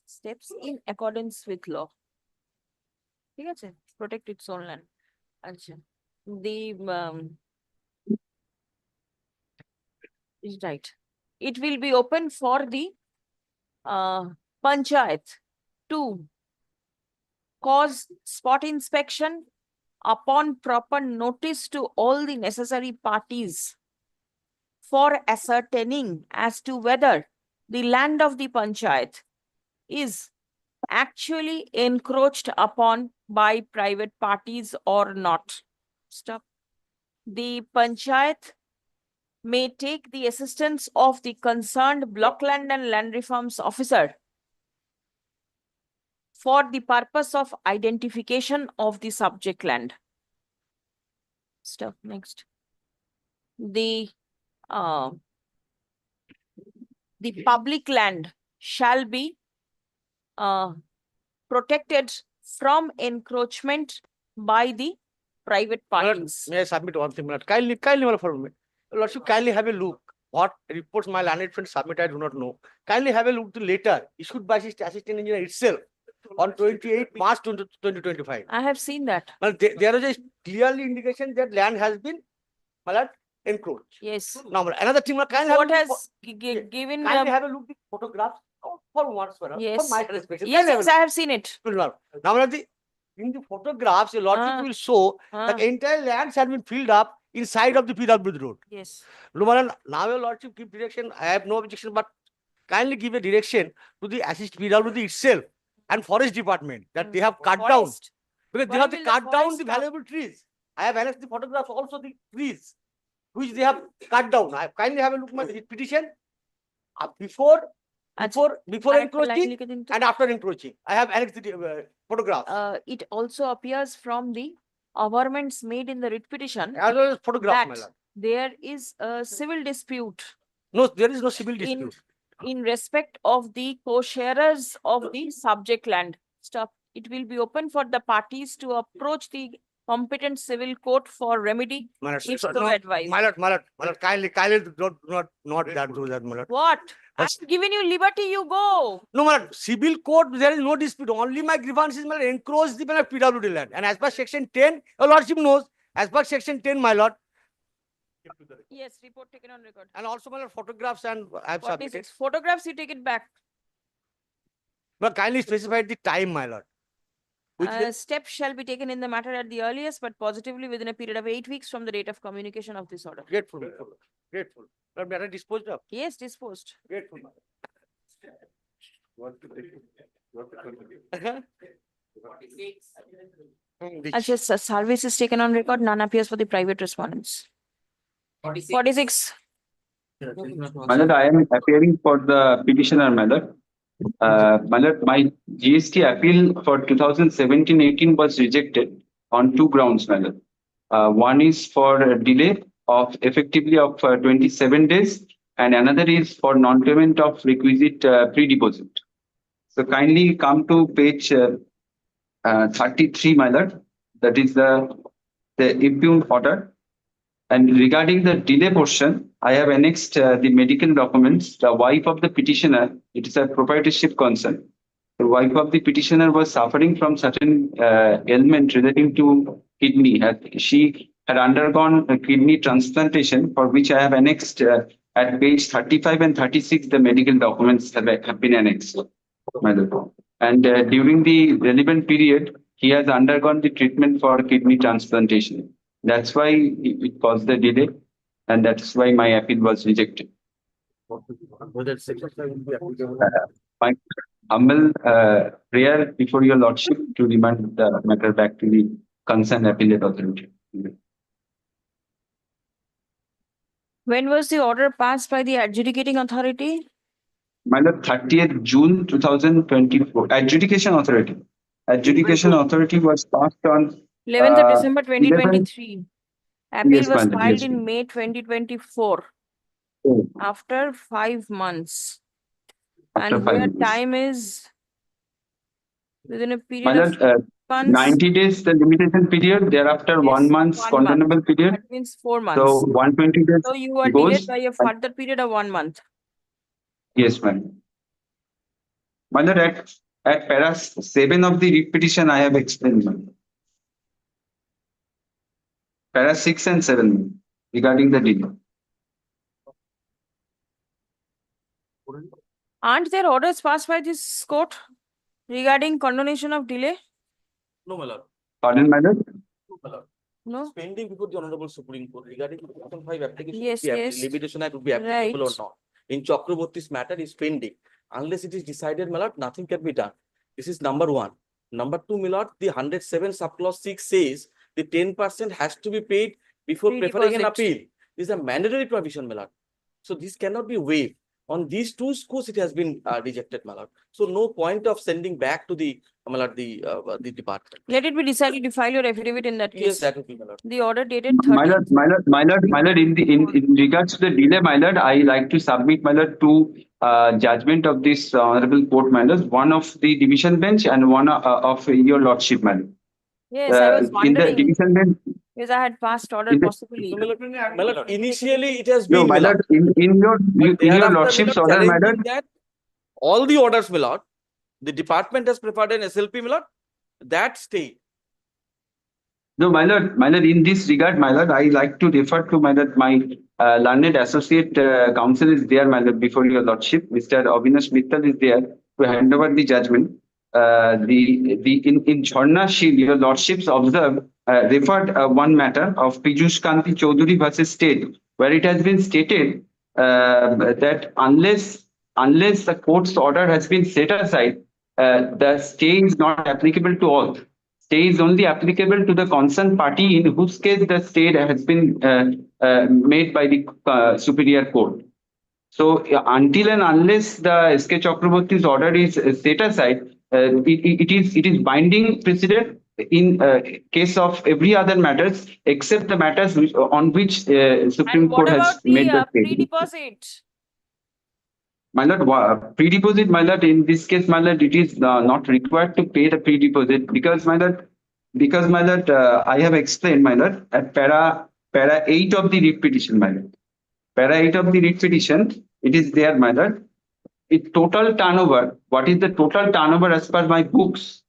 in accordance with law. ঠিক আছে? Protect its own land. Acha. The is right. It will be open for the Panchayat to cause spot inspection upon proper notice to all the necessary parties for ascertaining as to whether the land of the Panchayat is actually encroached upon by private parties or not. Stop. The Panchayat may take the assistance of the concerned block land and land reforms officer for the purpose of identification of the subject land. Stop. Next. The uh, the public land shall be protected from encroachment by the private parties. May I submit one thing, my lord? Kindly, my lord, for me. Lordship, kindly have a look. What reports my landed friend submitted, I do not know. Kindly have a look to letter issued by his assistant engineer itself on 28 March 2025. I have seen that. Well, there is a clearly indication that land has been, my lord, encroached. Yes. Now, my lord, another thing, my lord, kindly Court have a look has given. kindly have a look at the photographs for once, my lord, for Yes. my satisfaction. Yes, Kindly have a yes, I have seen it. look. Now, my lord, in the photographs, your lordship Ah. will show Ah. that entire lands have been filled up inside of the PW road. Yes. Lumanan, now your lordship give direction. I have no objection, but kindly give a direction to the assist PWD itself and forest department that they have cut down, Forest. because they Why have to will the cut down forest the stop? valuable trees. I have annexed the photographs also the trees which they have cut down. I kindly have a look at my petition before encroaching and after encroaching. I have annexed the photographs It also appears from the averments made in the writ petition as well as photographs, my that lord. there is a civil dispute No, there is no civil in, dispute. in respect of the co-sharers of the subject land. Stop. It will be open for the parties to approach the competent civil court for remedy My lord, if so- so no, advised. my lord, kindly do not that do that, my lord. What? That's- I've given you liberty, you go. No, my lord, civil court, there is no dispute. Only my grievance is, my lord, encroach the PWD land. And as per section 10, your lordship knows, as per section 10, my lord, Yes, report taken on record. and also my lord, photographs and I have submitted. 46 photographs, you take it back. But kindly specify the time, my lord. Which Steps shall be taken in the matter at the earliest, but positively within a period of 8 weeks from the date of communication of this order. grateful. Grateful. But matter disposed of. Yes, disposed. Grateful. my Want to take it? Want to continue? lord. As yes, service is taken on record, none appears for the private respondents. 46. My lord, I am appearing for the petitioner, my lord. My lord, my GST appeal for 2017-18 was rejected on two grounds, my lord. One is for a delay of effectively of 27 days, and another is for non-payment of requisite pre-deposit. So kindly come to page 33, my lord. That is the impugned order. And regarding the delay portion, I have annexed the medical documents. The wife of the petitioner, it is a proprietorship concern. The wife of the petitioner was suffering from certain ailment relating to kidney. She had undergone a kidney transplantation, for which I have annexed at page 35 and 36, the medical documents have been annexed. My lord. And during the relevant period, he has undergone the treatment for kidney transplantation. That's why it caused the delay, and that's why my appeal was rejected. My humble prayer before your lordship to remand the matter back to the concerned appellate authority. When was the order passed by the adjudicating authority? My lord, 30th June 2024. Adjudication authority. Adjudication authority was passed on 11th of December 11th. 2023. Appeal Yes, was madam, filed yes, in madam. May 2024 Oh, after 5 months. after And 5 here months. time is within a My period of lord, months. 90 days the limitation period, thereafter 1 Yes, month 1 month. condonable period. That means 4 So months. 120 days So you are delayed goes. by a further period of 1 month. Yes, ma'am. My lord, at para 7 of the writ petition, I have explained, ma'am. Para 6 and 7 ma'am, regarding the delay. Aren't there orders passed by this court regarding condonation of delay? No, my lord. Pardon, my lord? No, my lord. No. Pending before the Honorable Supreme Court regarding 2005 application. Yes, yes. Limitation Act would be applicable or Right. not. In Chakraborty's matter is pending. Unless it is decided, my lord, nothing can be done. This is number one. Number two, my lord, the 107 subclause 6 says the 10% has to be paid before preferring an Pre-deposit. appeal. This is a mandatory provision, my lord. So this cannot be waived. On these two scores, it has been rejected, my lord. So no point of sending back to the, my lord, the department. Let it be decided to file your affidavit in that Yes, case. that would be, my lord. The order dated My lord, 13th. my lord, in regards to the delay, my lord, I like to submit, my lord, two judgment of this honorable court, my lord, one of the division bench and one of your lordship, my lord. Yes, I was In the wondering, division bench, because I had passed order in the- possibly. So, my lord, initially it has no, been, my lord, in your thereafter, my lordship's lord, order, my challenging lord, that all the orders, my lord, the department has preferred an SLP, my lord, that stay. no, my lord, in this regard, my lord, I like to refer to, my lord, my learned associate counsel is there, my lord, before your lordship. Mr. Avinash Mittal is there to hand over the judgment. In Jharna Shield, your lordships referred one matter of Piyush Kanti Chaudhary versus State, where it has been stated that unless the court's order has been set aside, the stay is not applicable to all. Stay is only applicable to the concerned party in whose case the stay has been made by the superior court. So until and unless the S.K. Chakraborty's order is set aside, it is binding precedent in case of every other matters except the matters on which Supreme And what Court about has made the the stay. pre-deposit? My lord, pre-deposit, my lord, in this case, my lord, it is not required to pay the pre-deposit because, my lord, I have explained, my lord, at para 8 of the writ petition, my lord. Para 8 of the writ petition, it is there, my lord. It total turnover, what is the total turnover as per my books?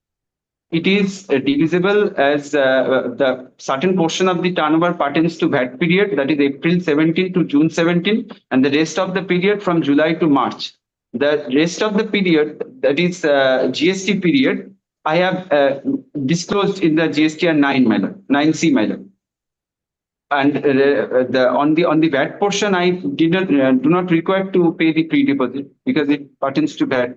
It is divisible as the certain portion of the turnover pertains to VAT period, that is April 17 to June 17, and the rest of the period from July to March. The rest of the period, that is GST period, I have disclosed in the GSTR 9C, my lord. And on the VAT portion, I do not require to pay the pre-deposit because it pertains to VAT.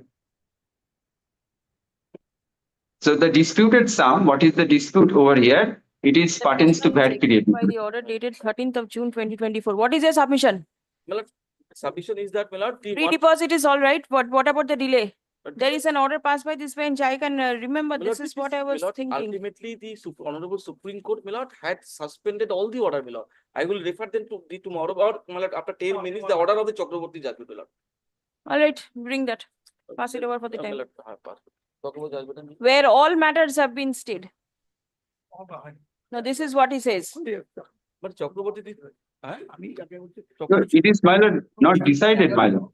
So the disputed sum, what is the dispute over here? It is pertains to VAT period. By the order dated 13th of June 2024. What is your submission? My lord, submission is that, my lord, the Pre-deposit is all right, but what about the delay? There is an order passed by this bench. I can remember, my this lord, is what I was thinking. Ultimately, the Honorable Supreme Court, my lord, had suspended all the order, my lord. I will refer them to the tomorrow, or my lord, after 10 minutes, the order of the Chakraborty judgment, my lord. All right, bring that. Pass it over for the My time. lord, pass. Chakraborty judgment. Where all matters have been stayed. No, this is what he says. But Chakraborty, So it is, my lord, not decided, my lord.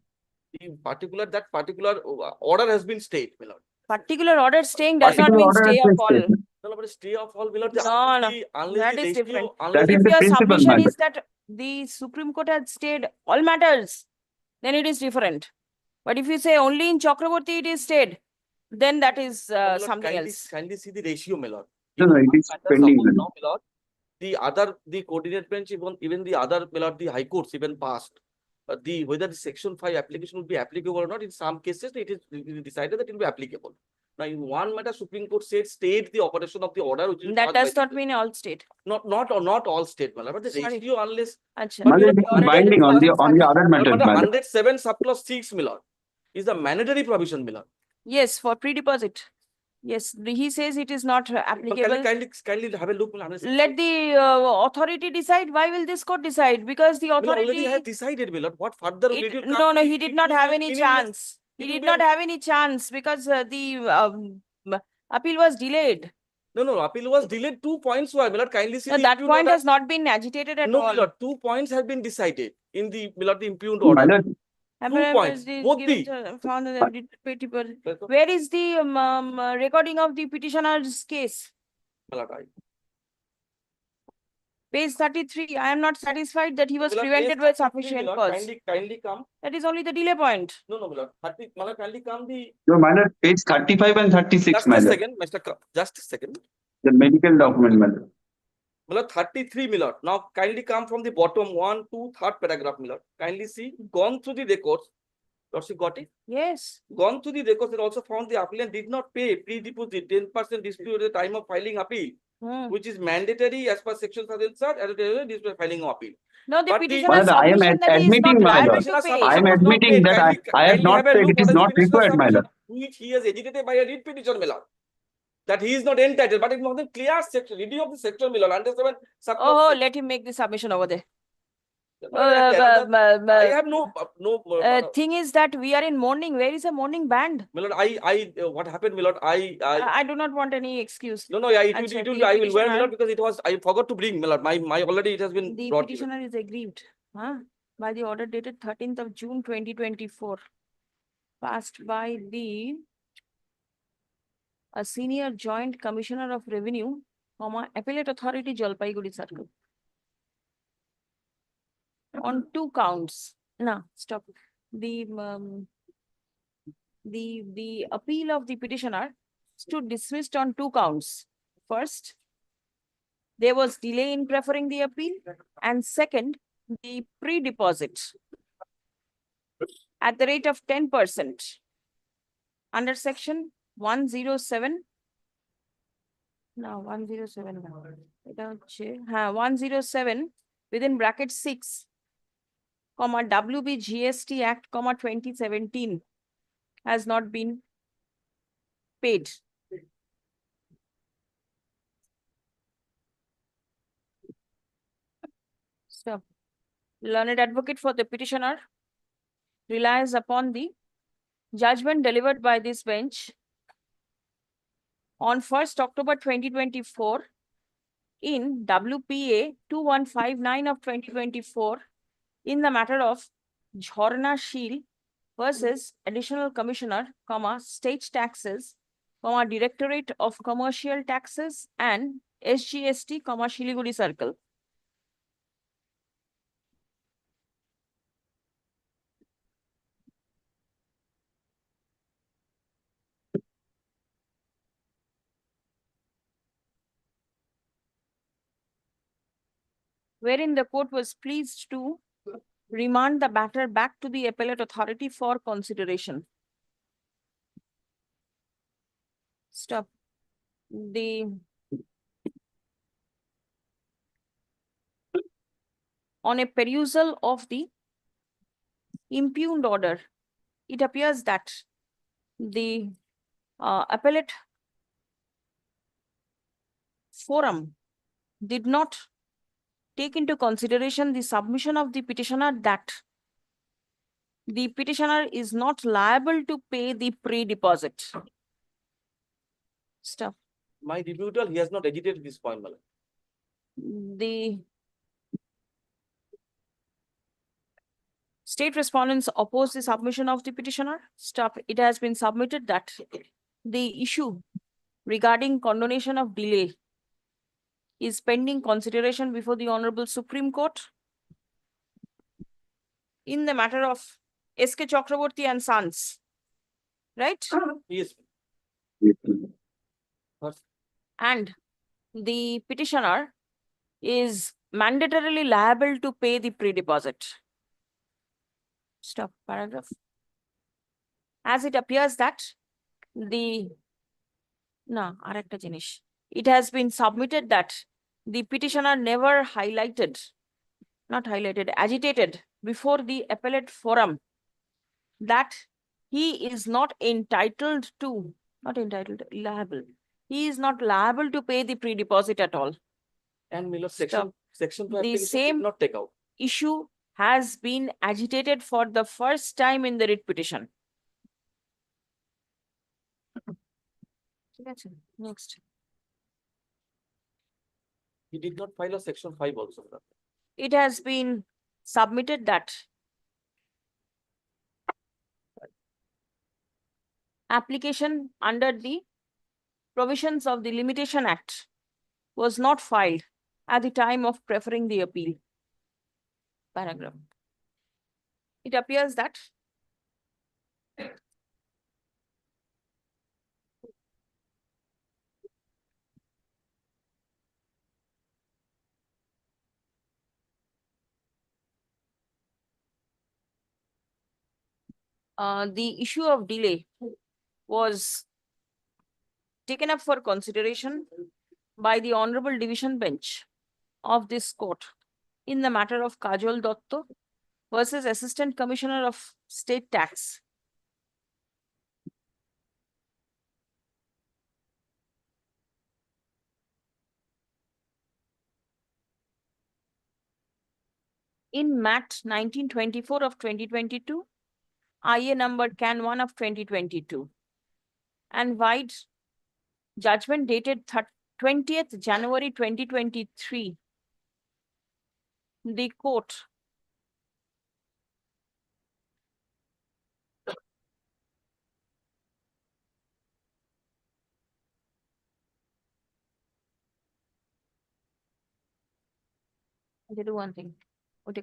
that particular order has been stayed, my lord. Particular order staying does not Particular mean order stay has of been all. stayed. No, but stay of all, my lord. No, no, Unless that the is ratio- different. That If is the your principle, my submission lord. is that the Supreme Court had stayed all matters, then it is different. But if you say only in Chakraborty it is stayed, then that is My lord, something kindly, else. kindly see the ratio, my lord. No, no, it is pending, my lord. Now, my lord, the coordinate bench, even the other, my lord, the high courts even passed. Whether the section 5 application will be applicable or not, in some cases it is decided that it will be applicable. Now, in one matter, Supreme Court said stayed the operation of the order, which is That does not mean all state. not all state, my lord, but the Sorry. ratio unless. Achha. My lord, The it is order binding dated on the 13th. other matters, But my lord. 107 subclause 6, my lord, is the mandatory provision, my lord. Yes, for pre-deposit. Yes, he says it is not But applicable. kindly have a look, my lord. Let the authority decide. Why will this court decide? Because the My lord, already authority. have decided, my lord. What further? No, he did not have any chance. He did not have any chance because the appeal was delayed. No, appeal was delayed. 2 points were, my lord. Kindly see No, the that impugned point order. has not been agitated at No, all. my lord, 2 points have been decided in the, my lord, the impugned My order. lord, 2 points. Both the. Where is the recording of the petitioner's case? My lord, Page 33. I am not satisfied that he was my lord, prevented page with 33, sufficient my lord, cause. Kindly come. That is only the delay point. No, my lord. My lord, kindly come the. no, my lord, page 35 and 36, Just my a lord. second, just a second. The medical document, my lord. My lord, 33, my lord. Now, kindly come from the bottom 1, 2, 3rd paragraph, my lord. Kindly see, gone through the records. Lordship got it? Yes. Gone through the records and also found the applicant did not pay pre-deposit 10% dispute at the time of filing appeal. Hmm. which is mandatory as per section 13 as this filing of appeal. No, the But the- petitioner Lord, I am submission that he is admitting, not my liable lord. to Petitioner pay. I am submission was not admitting made. that I have Kindly not have a said look it what is the not petitioner required, my submission, lord. which he has agitated by a writ petition, my lord. That he is not entitled, but it's not the clear section, reading of the section, my lord, under 7 Oh, let him make the submission over there. I have no Thing is that we are in mourning. Where is a mourning band? my lord, what happened, my lord, I do not want any excuse. no, yeah, Answer, it will, the I will wear, my petitioner- lord, because it was, I forgot to bring, my lord, my already it has been The brought. petitioner is aggrieved by the order dated 13th of June 2024, passed by the a senior joint commissioner of revenue, appellate authority Jalpaiguri circle, on 2 counts. No, stop. The appeal of the petitioner stood dismissed on 2 counts. First, there was delay in preferring the appeal, and second, the pre-deposit at the rate of 10% under section 107. Now 107. 107 within bracket 6, WB GST Act, 2017 has not been paid. So, learned advocate for the petitioner relies upon the judgment delivered by this bench on 1st October 2024 in WPA 2159 of 2024 in the matter of Jhorna Sheel versus Additional Commissioner, State Taxes, Directorate of Commercial Taxes and SGST, Shiliguri Circle. Wherein the court was pleased to remand the matter back to the appellate authority for consideration. Stop. On a perusal of the impugned order, it appears that the appellate forum did not take into consideration the submission of the petitioner that the petitioner is not liable to pay the pre-deposit. Stuff. My rebuttal, he has not agitated this point, my lord. The state respondents oppose the submission of the petitioner. Stop. It has been submitted that the issue regarding condonation of delay is pending consideration before the Honorable Supreme Court in the matter of S.K. Chakraborty and Sons, right? Yes. And the petitioner is mandatorily liable to pay the pre-deposit. Stop paragraph. As it appears that it has been submitted that the petitioner never agitated before the appellate forum that he is not liable. He is not liable to pay the pre-deposit at all. And my lord, section The same not take out. issue has been agitated for the first time in the writ petition. Next. He did not file a section 5 also. It has been submitted that application under the provisions of the Limitation Act was not filed at the time of preferring the appeal. Paragraph. It appears that the issue of delay was taken up for consideration by the Honorable Division Bench of this court in the matter of Kajol Dotto versus Assistant Commissioner of State Tax. In MAT 1924 of 2022, IA number CAN 1 of 2022, and wide judgment dated 20th January 2023, the court they do one thing. In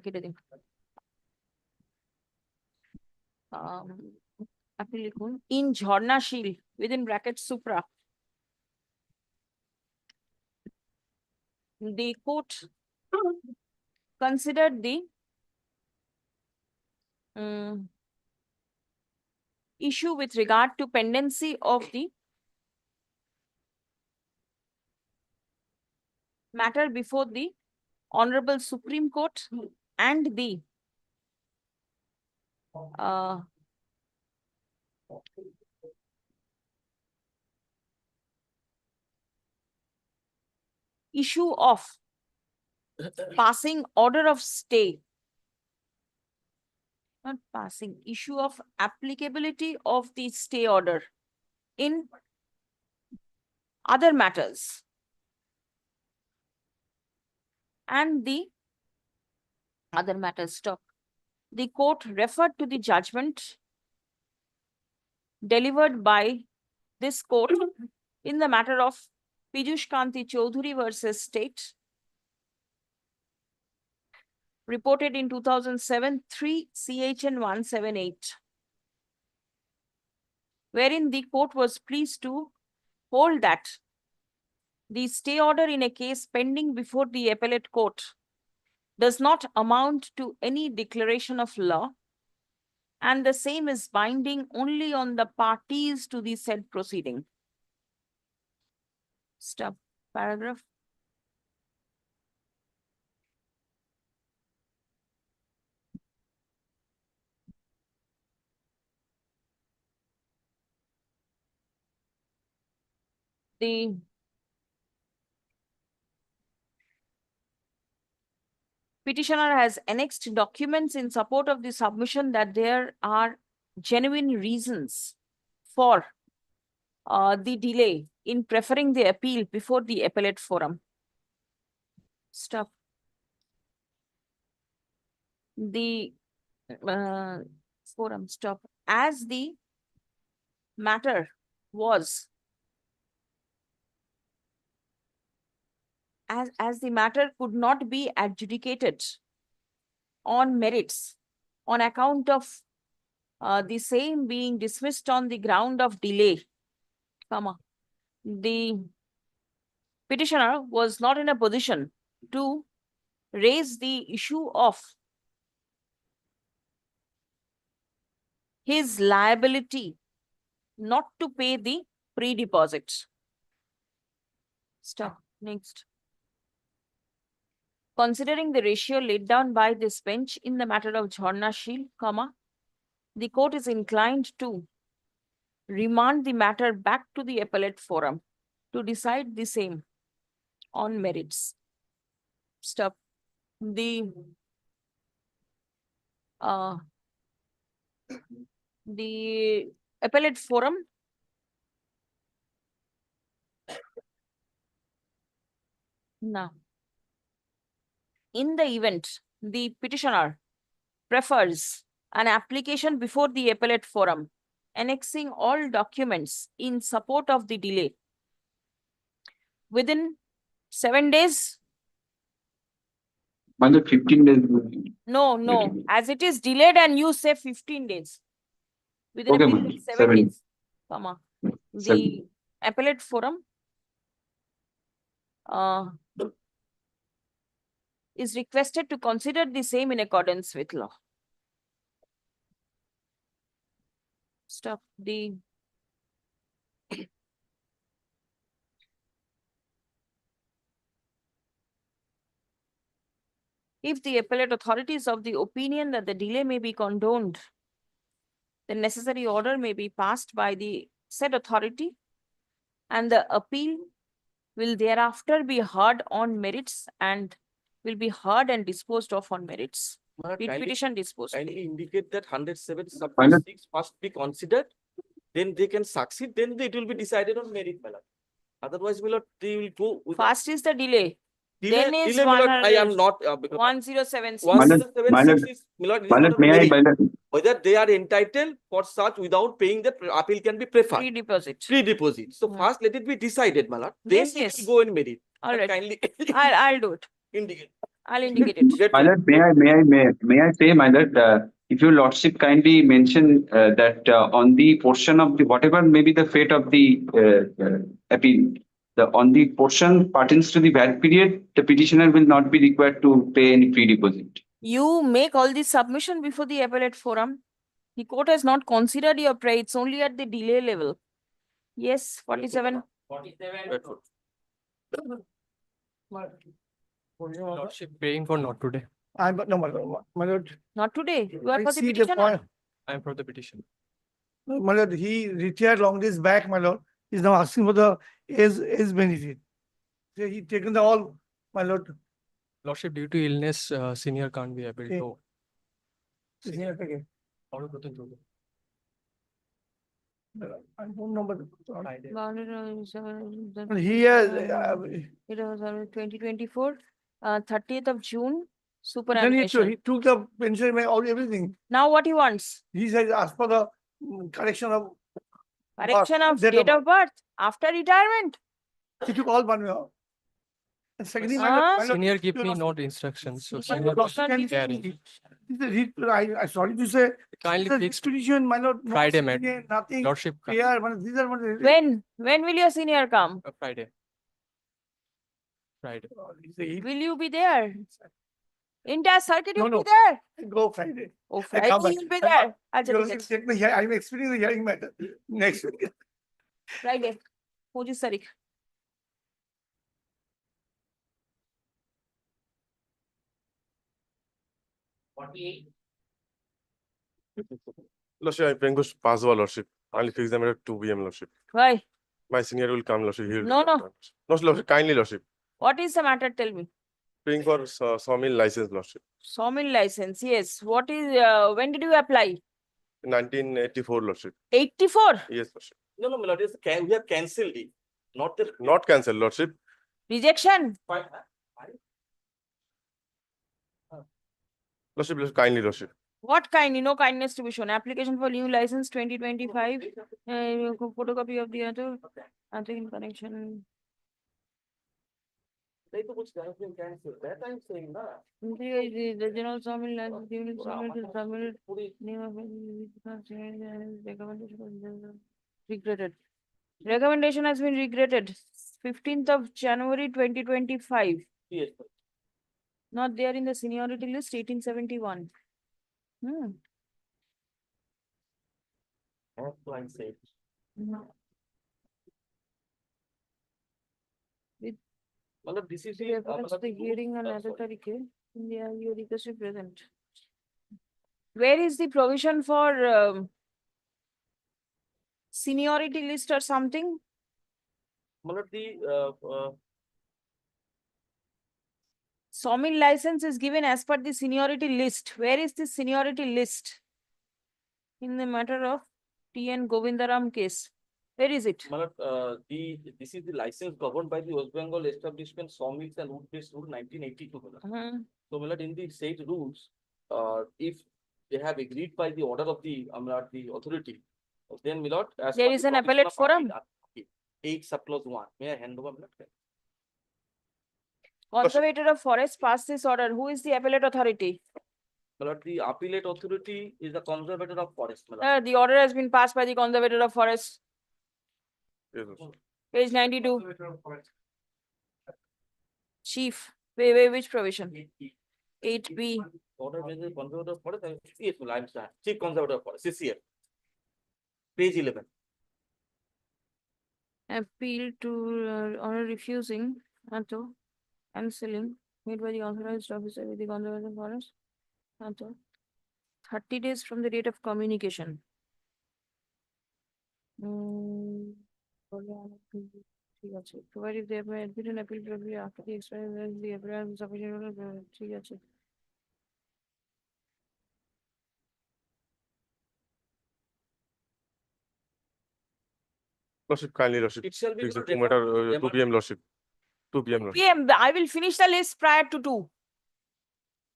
Jharna Shil, within brackets Supra, the court considered the issue with regard to pendency of the matter before the Honorable Supreme Court and the issue of passing order of stay, not passing, issue of applicability of the stay order in other matters, and the other matters stop. The court referred to the judgment delivered by this court in the matter of Piyush Kanti Chaudhuri versus State, reported in 2007, 3 CHN 178, wherein the court was pleased to hold that the stay order in a case pending before the appellate court does not amount to any declaration of law, and the same is binding only on the parties to the said proceeding. Stop. Paragraph. The petitioner has annexed documents in support of the submission that there are genuine reasons for the delay in preferring the appeal before the appellate forum. Stop. The forum, stop. As the matter was, as the matter could not be adjudicated on merits on account of the same being dismissed on the ground of delay, the petitioner was not in a position to raise the issue of his liability not to pay the pre-deposit. Stop. Next. Considering the ratio laid down by this bench in the matter of Jharna Shil, the court is inclined to remand the matter back to the appellate forum to decide the same on merits. Stop. The appellate forum now, in the event the petitioner prefers an application before the appellate forum, annexing all documents in support of the delay within 7 days. 15 days. No, as it is delayed and you say 15 days. Within a period of 7 days. The appellate forum is requested to consider the same in accordance with law. Stop. The If the appellate authority is of the opinion that the delay may be condoned, the necessary order may be passed by the said authority, and the appeal will thereafter be heard on merits and will be heard and disposed of on merits. Petition disposed. Kindly indicate that 107 sub Final- 6 must be considered, then they can succeed, then it will be decided on merit, my lord. Otherwise, my lord, they will go with First is the delay. delay, then is delay, my lord, I am 100 not, 1076. My lord, 1076 is, my lord, it is my not lord, on may I, merit. my lord, Whether they are entitled for such without paying the appeal can be preferred. Free deposit. Free deposit. So Hmm. first let it be decided, my lord. Then Yes, it yes. will go in merit. All And right. kindly I'll do it. indicate. I'll indicate it. Get my to- lord, may I say, my lord, if your lordship kindly mention that on the portion of the, whatever may be the fate of the appeal, on the portion pertains to the VAT period, the petitioner will not be required to pay any free deposit. You make all this submission before the appellate forum. The court has not considered your prayer. It's only at the delay level. Yes, 47. 47. Lordship paying for not today. I'm, no, my lord, Not today. You are I for the see the petitioner. point. I am for the petition. My lord, he retired long days back, my lord. He's now asking for the age benefit. So he taken the all, my lord. Lordship, due to illness, senior can't be able Okay. to. Senior, okay. Order to the- I don't know, but Bounded, but he has, it was 2024, 30th of June, then superannuation. he took the pension, all everything. Now what he wants? He says, ask for the correction of. Correction of date date of birth after retirement. He took all money off. And secondly, Senior give me not instructions, so senior Can carry. I sorry to say. Kindly the fix petition, my lord. no Friday, ma'am. CA, nothing. Lordship, Prayer, these are. When will your senior come? Friday. Friday. Will you be there? Entire circuit No, you'll no. be there? Go Friday. Oh, I Friday come back. you'll be there. Your Acha, lordship, take the I'm experiencing the hearing matter next week. Friday, 25 तारीख. Lordship, I bring us password, Lordship. I'll fix them at 2 p.m. Lordship. Why? My senior will come, Lordship. He'll No, no. No, Lordship, kindly, Lordship. What is the matter? Tell me. Paying for sawmill license, Lordship. Sawmill license, yes. What is, when did you apply? 1984, Lordship. 84? Yes, Lordship. No, no, my lord, we have cancelled it. Not the Not cancelled, Lordship. Rejection? Lordship, kindly, Lordship. What kind? No kindness to be shown. Application for new license 2025. Photocopy of the other in connection. They to which has been cancelled. That I'm saying, na. The general sawmill license given submitted name of recommendation regretted. Recommendation has been regretted. 15th of January 2025. Yes. Not there in the seniority list 1871. That's what I'm saying. Malab, this is The hearing on other tarike. Yeah, you request to present. Where is the provision for seniority list or something? Malab, the Sawmill license is given as per the seniority list. Where is the seniority list? In the matter of T.N. Govindaram case. Where is it? Malab, this is the license governed by the West Bengal Establishment Sawmills and Wood-Based Rule 1982. So, Malab, in the said rules, if they have agreed by the order of the authority, then Milord, as There per is the an provision appellate of forum. Article 8 subclause 1. May I hand over, Milord? Conservator of Forest passed this order. Who is the appellate authority? Milord, the appellate authority is the conservator of forest. Milord. The order has been passed by the Conservator of Forest. Yes, Lordship. Page 92. Chief. Wait, which provision? 8B. Order by the conservator of forest. Yes, Milord, I'm sorry. Chief conservator of forest. CCF. Page 11. Appeal to order refusing, cancelling made by the authorized officer with the conservation forest. 30 days from the date of communication. ঠিক আছে, provided they have admitted an appeal procedure after the expiration of the appearance sufficient, ঠিক আছে। Lordship, kindly, Lordship. It shall be Please, not 2 matter, referred- 2 PM, Lordship. 2 PM, Lordship. PM, I will finish the list prior to 2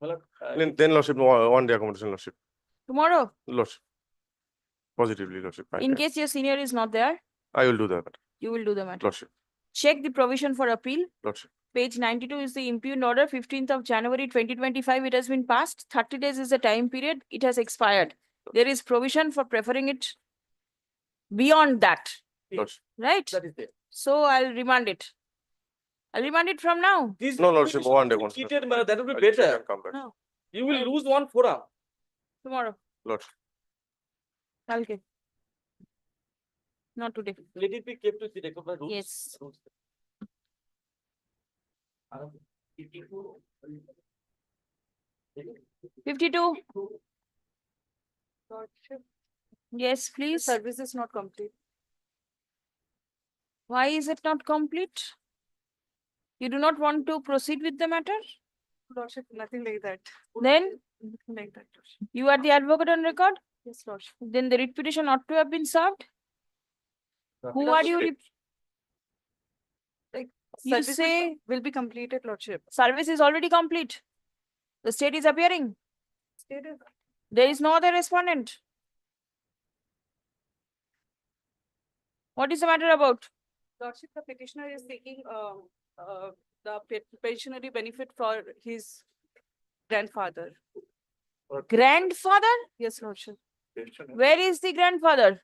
My lord, Then, Lordship, 1 day accommodation, Lordship. tomorrow. Lordship. Positively, Lordship. In case your senior is not there, I will do that, you will do the matter. Lordship. Check the provision for appeal. Lordship. Page 92 is the impugned order, 15th of January 2025, it has been passed. 30 days is the time period, it has expired. There is provision for preferring it beyond that, Lordship. right? that is there. So I'll remand it. I'll remand it from now. This No, Lordship, petition 1 day, will be 1 treated, my lord, that will be I better. can come back. No, You will lose one forum. tomorrow, Lordship. okay. Not today. Let it be kept with the record by rules. Yes. Rules. 52, Lordship, yes, the please. service is not complete. Why is it not complete? You do not want to proceed with the matter? Lordship, nothing like that. Then Nothing like that, Lordship. you are the advocate on record? Yes, Lordship. Then the writ petition ought to have been served. Who are you? You Service say will be completed, Lordship. service is already complete. The state is appearing. State is There is no other respondent. What is the matter about? Lordship, the petitioner is seeking the pensionary benefit for his grandfather. Grandfather? Yes, Lordship. Where is the grandfather?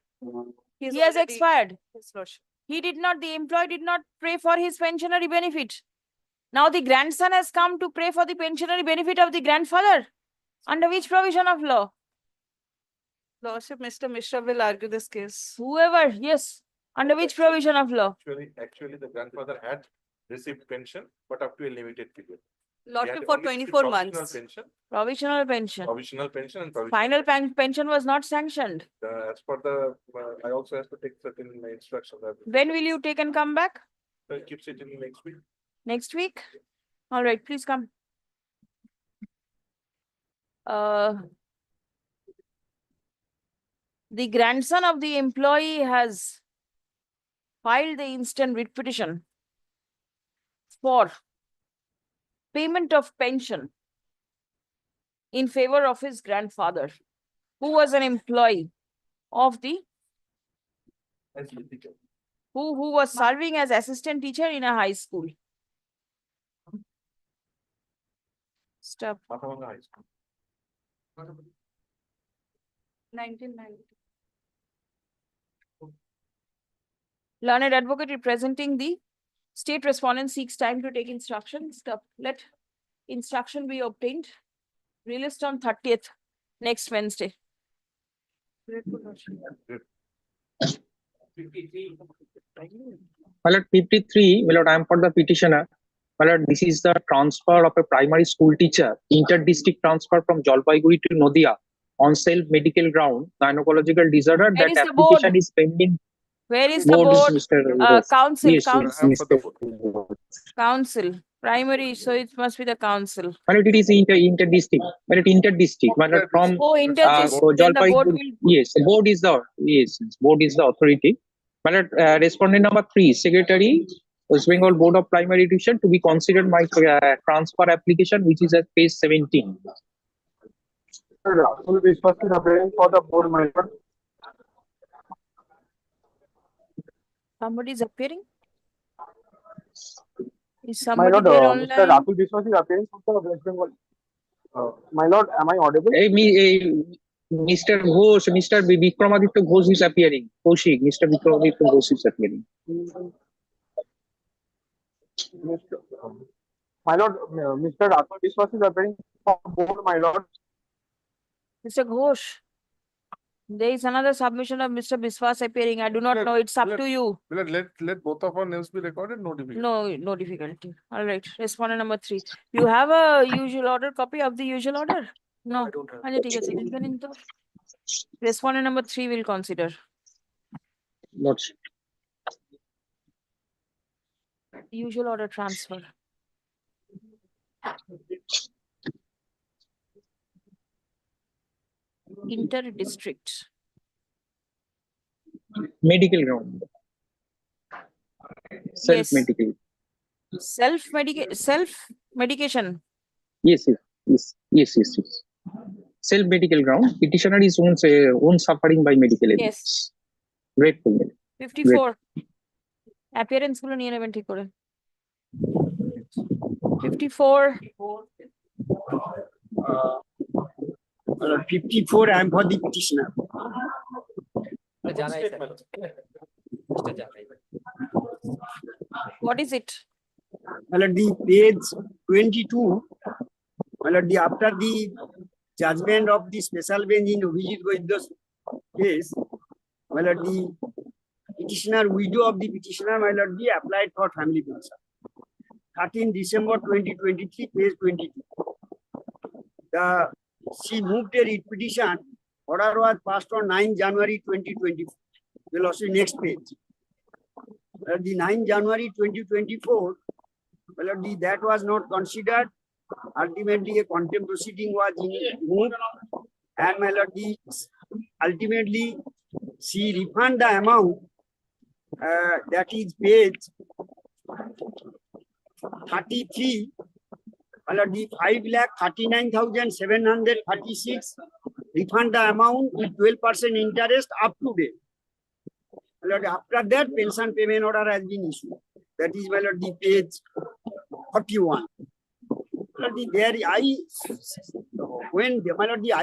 He He has expired. Yes, Lordship. The employee did not pray for his pensionary benefit. Now the grandson has come to pray for the pensionary benefit of the grandfather. Under which provision of law? Lordship, Mr. Mishra will argue this case. Whoever, yes. Under which provision of law? Actually, the grandfather had received pension, but up to a limited period. Lordship, for 24 months. Provisional pension. Provisional pension and provisional. Final pension was not sanctioned. As per the, I also have to take certain instructions. When will you take and come back? Keep sitting next week. Next week? All right, please come. The grandson of the employee has filed the instant writ petition for payment of pension in favor of his grandfather, who was an employee of the who was serving as assistant teacher in a high school. Stop. 1990. Learned advocate representing the state respondent seeks time to take instruction. Stop. Let instruction be obtained. Released on 30th, next Wednesday. My lord, 53, my lord, I am for the petitioner. My lord, this is the transfer of a primary school teacher, inter-district transfer from Jalpaiguri to Nodia on self-medical ground, gynecological disorder. Where That is the board? application is pending. Where is the board? Mr. Council, Yes, council, Mr. council, primary, so it must be the council. My lord, it is inter-district, my lord, inter-district, my lord, from Oh, inter-district, then the board Jalpaiguri. will, Yes, the board is the, yes, board is the authority. My lord, respondent number 3, secretary, West Bengal Board of Primary Education, to be considered my transfer application, which is at page 17. Rahul Vishwas is appearing for the board, my lord. somebody is appearing? Is My somebody lord, there Mr. online? Rahul Vishwas is appearing for the West Bengal. My lord, am I audible? Mr. Ghosh, Mr. Vikramaditya Ghosh is appearing. Kaushik, Mr. Vikramaditya Ghosh is appearing. My lord, Mr. Rahul Vishwas is appearing for board, my lord. Mr. Ghosh, There is another submission of Mr. Biswas appearing. I do not know. It's up to you. Let both of our names be recorded, no difficulty. No difficulty. All right. Respondent number 3. You have a usual order copy of the usual order? No. I don't have. আচ্ছা, ঠিক আছে, লিখে নিন তো। Respondent number 3 will consider. Lordship. Usual order transfer. Inter-district. Medical ground. Self-medical. Self-medication. Yes. Self-medical ground. Petitioner is own suffering by medical evidence. Yes. Grateful. 54. Appearance গুলো নিয়ে নেবেন ঠিক করে। 54. 54, I am for the petitioner. জানাই sir. Mr. জানাই। What is it? Well, the page 22, well, after the judgment of the special bench in Vijit Goid's case, well, the petitioner, widow of the petitioner, my lord, be applied for family pension. 13 December 2023, page 22. She moved a writ petition. Order was passed on 9 January 2024. We'll also next page. The 9 January 2024, well, that was not considered. Ultimately, a contempt proceeding was moved, and my lord, ultimately she refunded the amount that is page 33. Well, the 5,39,736 refund the amount with 12% interest up to date. Well, after that, pension payment order has been issued. That is, well, the page 41.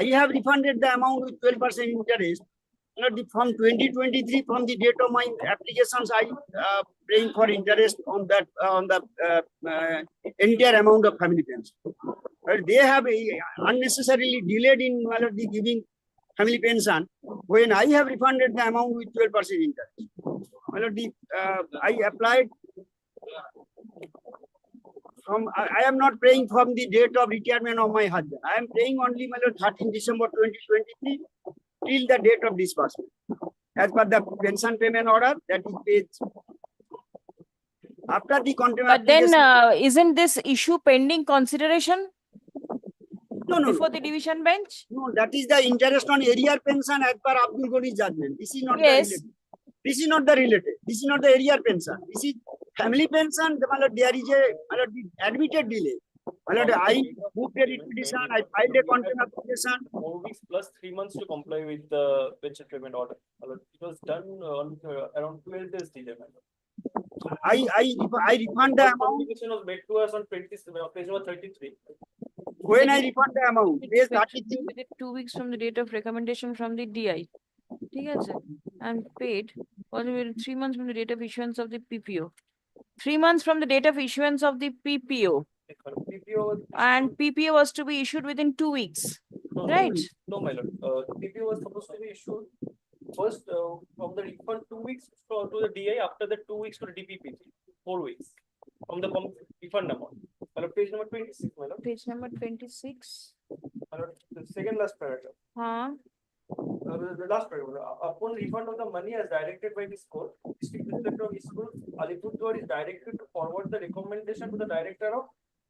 I have refunded the amount with 12% interest. From 2023, from the date of my applications, I paying for interest on that on the entire amount of family pension. But they have unnecessarily delayed in giving family pension when I have refunded the amount with 12% interest. I applied. I am not paying from the date of retirement of my husband. I am paying only 13 December 2023 till the date of disbursement. As per the pension payment order, that is paid after the contempt. But then, isn't this issue pending consideration? No. Before the division bench? No, that is the interest on arrear pension as per Abdul Ghani's judgment. This is not the related. This is not the related. This is not the arrear pension. This is family pension. There is a admitted delay. I moved a petition. I filed a contempt application. 4 weeks plus 3 months to comply with the pension payment order. It was done on around 12 days delay. I refund the amount. Communication was made to us on page number 33. When I refund the amount, page 33. Within 2 weeks from the date of recommendation from the DI. And paid for 3 months from the date of issuance of the PPO. 3 months from the date of issuance of the PPO. And PPO was to be issued within 2 weeks, right? No, my lord. PPO was supposed to be issued first from the refund 2 weeks to the DI, after the 2 weeks to the DPPG, 4 weeks from the refund amount. Page number 26, my lord. Page number 26. The second last paragraph. The last paragraph. Upon refund of the money as directed by this court, District Inspector of School Alipurduar is directed to forward the recommendation to the Director of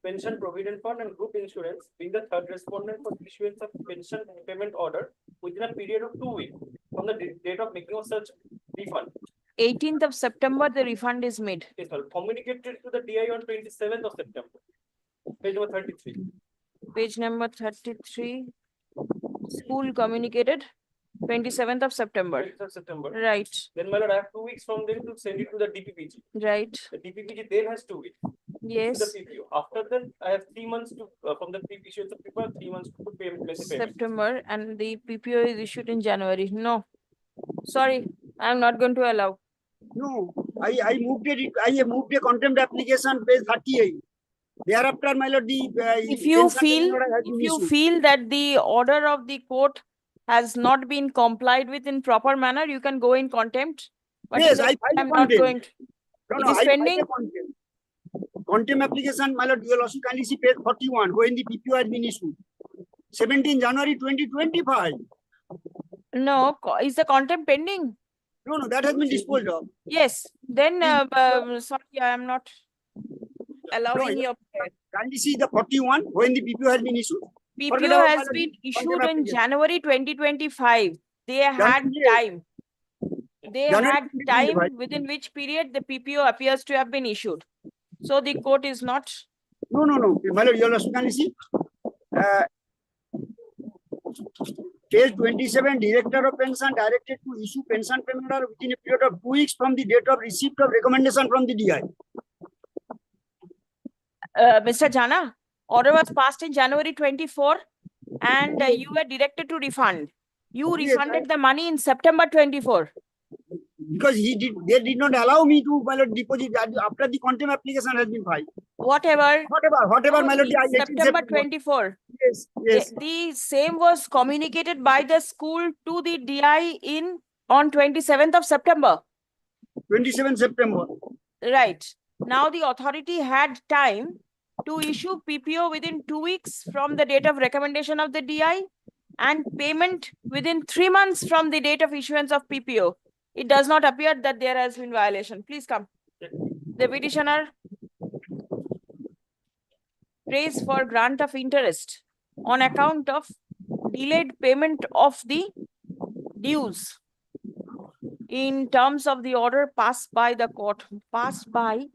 Pension Provident Fund and Group Insurance, being the third respondent for issuance of pension payment order within a period of 2 weeks from the date of making of such refund. 18th of September, the refund is made. Yes, sir. Communicated to the DI on 27th of September. Page number 33. Page number 33. School communicated 27th of September. 27th of September. Right. Then, my lord, I have 2 weeks from them to send it to the DPPG. Right. The DPPG then has 2 weeks. Yes. To the PPO. After that, I have 3 months to from the issuance of paper, 3 months to pay payment. September, and the PPO is issued in January. No, sorry, I am not going to allow. No, I moved it. I moved a contempt application, page 38. Thereafter, my lord, If you feel that the order of the court has not been complied with in proper manner, you can go in contempt. But Yes, today I filed a I'm not going contempt. to. No, It no, is I filed a pending. contempt. Contempt application, my lord, you will also kindly see page 41, when the PPO has been issued. 17 January 2025. No, is the contempt pending? No, no, that has been disposed of. Yes, then, sorry, I am not allowing your. Kindly see the 41, when the PPO has been issued. Forget PPO about, my has lord, been contempt issued in application. January 2025. They had time. They January had 2025. time within which period the PPO appears to have been issued. So the court is not. No, no, no. My lord, you will also kindly see. Page 27, Director of Pension directed to issue pension payment order within a period of 2 weeks from the date of receipt of recommendation from the DI. Mr. Jana, order was passed in January 24 and you were directed to refund. You Yes, refunded the money in September 24. Because they did not allow me to, my lord, deposit after the contempt application has been filed. Whatever, my lord, I September 24. Yes, yes. The same was communicated by the school to the DI on 27th of September. 27 September. Right. Now the authority had time to issue PPO within 2 weeks from the date of recommendation of the DI and payment within 3 months from the date of issuance of PPO. It does not appear that there has been violation. Please come. The petitioner prays for grant of interest on account of delayed payment of the dues in terms of the order passed by the court, passed by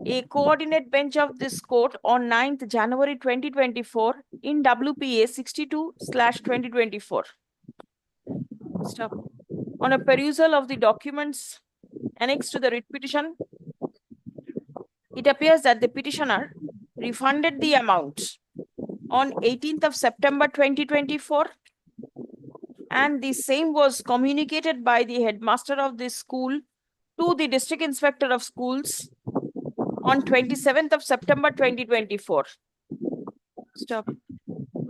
a coordinate bench of this court on 9th January 2024 in WPA 62/2024. Stop. On a perusal of the documents annexed to the writ petition, it appears that the petitioner refunded the amount on 18th of September 2024 and the same was communicated by the headmaster of this school to the district inspector of schools on 27th of September 2024. Stop.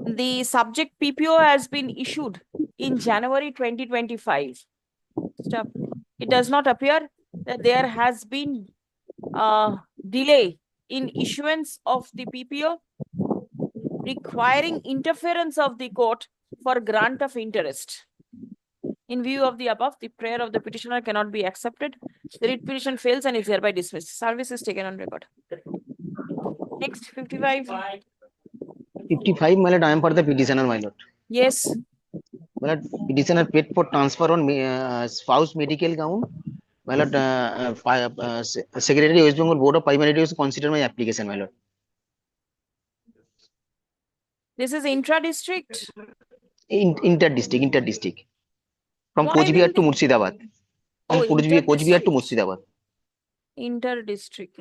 The subject PPO has been issued in January 2025. Stop. It does not appear that there has been delay in issuance of the PPO requiring interference of the court for grant of interest. In view of the above, the prayer of the petitioner cannot be accepted. The writ petition fails and is hereby dismissed. Service is taken on record. Next, 55. 55, my lord, I am for the petitioner, my lord. Yes. My lord, petitioner paid for transfer on spouse medical gown. My lord, Secretary West Bengal Board of Primary Education consider my application, my lord. This is intra-district? Inter-district. From Why Coachbihar will to Murshidabad. From Coachbihar to Murshidabad. Inter-district.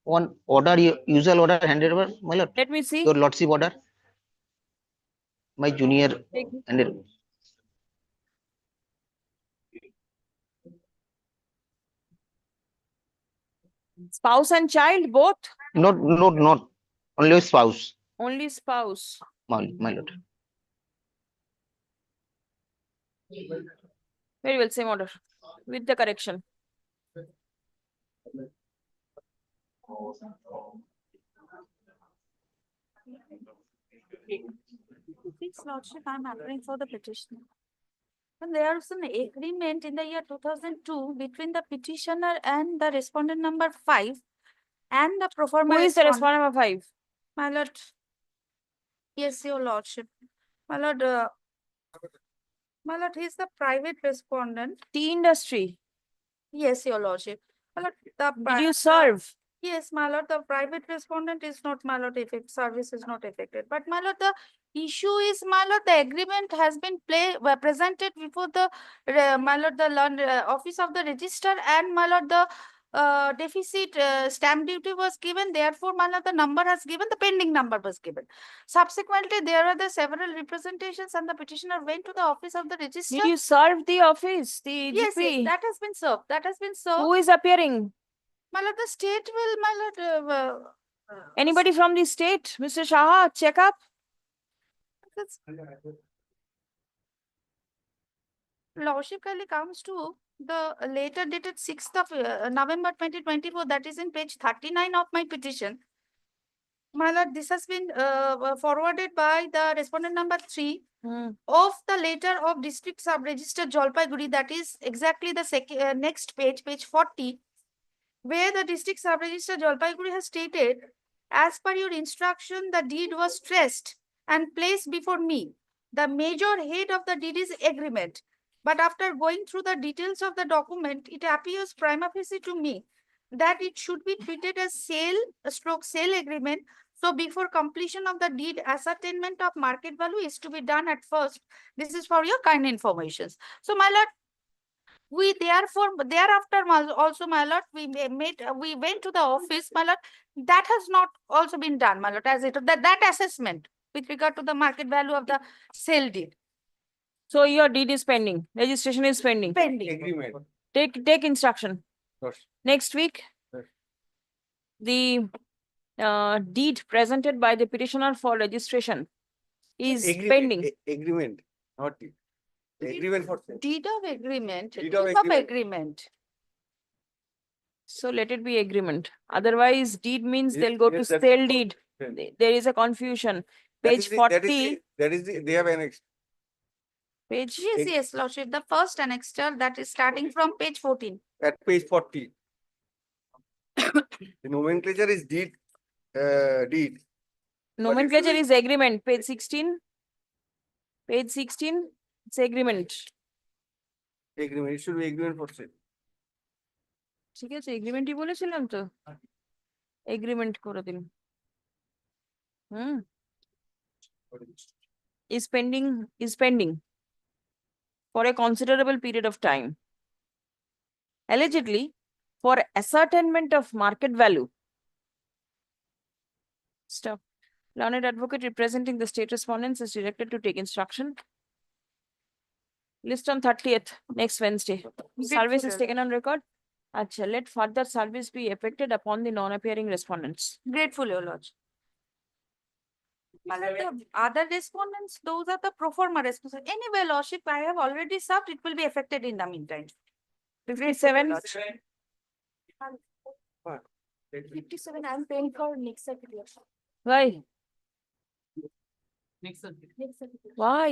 On order, usual order handed over, my lord. Let me see. Your lordship order. My junior handed. Spouse and child, both? Not. Only spouse. Only spouse. My lord. Very well, same order. With the correction. Please, Lordship, I am appearing for the petitioner. And there is an agreement in the year 2002 between the petitioner and the respondent number 5 and the pro forma. Who is the respondent number 5? My lord. Yes, your lordship. My lord, he is the private respondent. Tea industry. Yes, your lordship. My lord, did you serve? Yes, my lord, the private respondent is not, my lord, service is not affected. But my lord, the issue is, my lord, the agreement has been presented before the, my lord, the office of the register, and my lord, the deficit stamp duty was given. Therefore, my lord, the number has given, the pending number was given. Subsequently, there are the several representations and the petitioner went to the office of the register. Did you serve the office, the Yes, GP? yes, that has been served. That has been served. Who is appearing? My lord, the state will, my lord. Anybody from the state? Mr. Shah, check up. Lordship kindly comes to the later dated 6th of November 2024, that is in page 39 of my petition. My lord, this has been forwarded by the respondent number 3 of the letter of district sub-register Jalpaiguri, that is exactly the next page, page 40, where the district sub-register Jalpaiguri has stated, as per your instruction, the deed was traced and placed before me. The major head of the deed is agreement. But after going through the details of the document, it appears prima facie to me that it should be treated as sale agreement. So before completion of the deed, ascertainment of market value is to be done at first. This is for your kind information. So my lord, we therefore thereafter also, my lord, we went to the office, my lord. That has not also been done, my lord, as it that assessment with regard to the market value of the sale deed. So your deed is pending, registration is pending. Agreement. Take instruction. Yes. Next week, Yes. the deed presented by the petitioner for registration is pending. Agreement, not deed. Agreement for sale. Deed of agreement. Deed of agreement. agreement. So let it be agreement. Otherwise, deed means Yes, they'll go to yes, that's sale what- deed. Yes. There is a confusion. That Page is the- 40, they have annexed. page Yes, lordship, the first annexure, that is starting from page 14. At page 40. The nomenclature is deed. nomenclature is agreement. Page 16. Page 16, it's agreement. Agreement, it should be agreement for sale. ঠিক আছে, এগ্রিমেন্টই বলেছিলাম তো, agreement করে দিন। is pending for a considerable period of time, allegedly for ascertainment of market value. Stop. Learned advocate representing the state respondents is directed to take instruction. List on 30th, next Wednesday. Service is taken on record. Acha, let further service be effected upon the non-appearing respondents. Grateful, your lordship. The other respondents, those are the pro forma respondents. Anyway, lordship, I have already served, it will be affected in the meantime. 57. 57, I am paying for next circuit. Why? Next circuit. Why?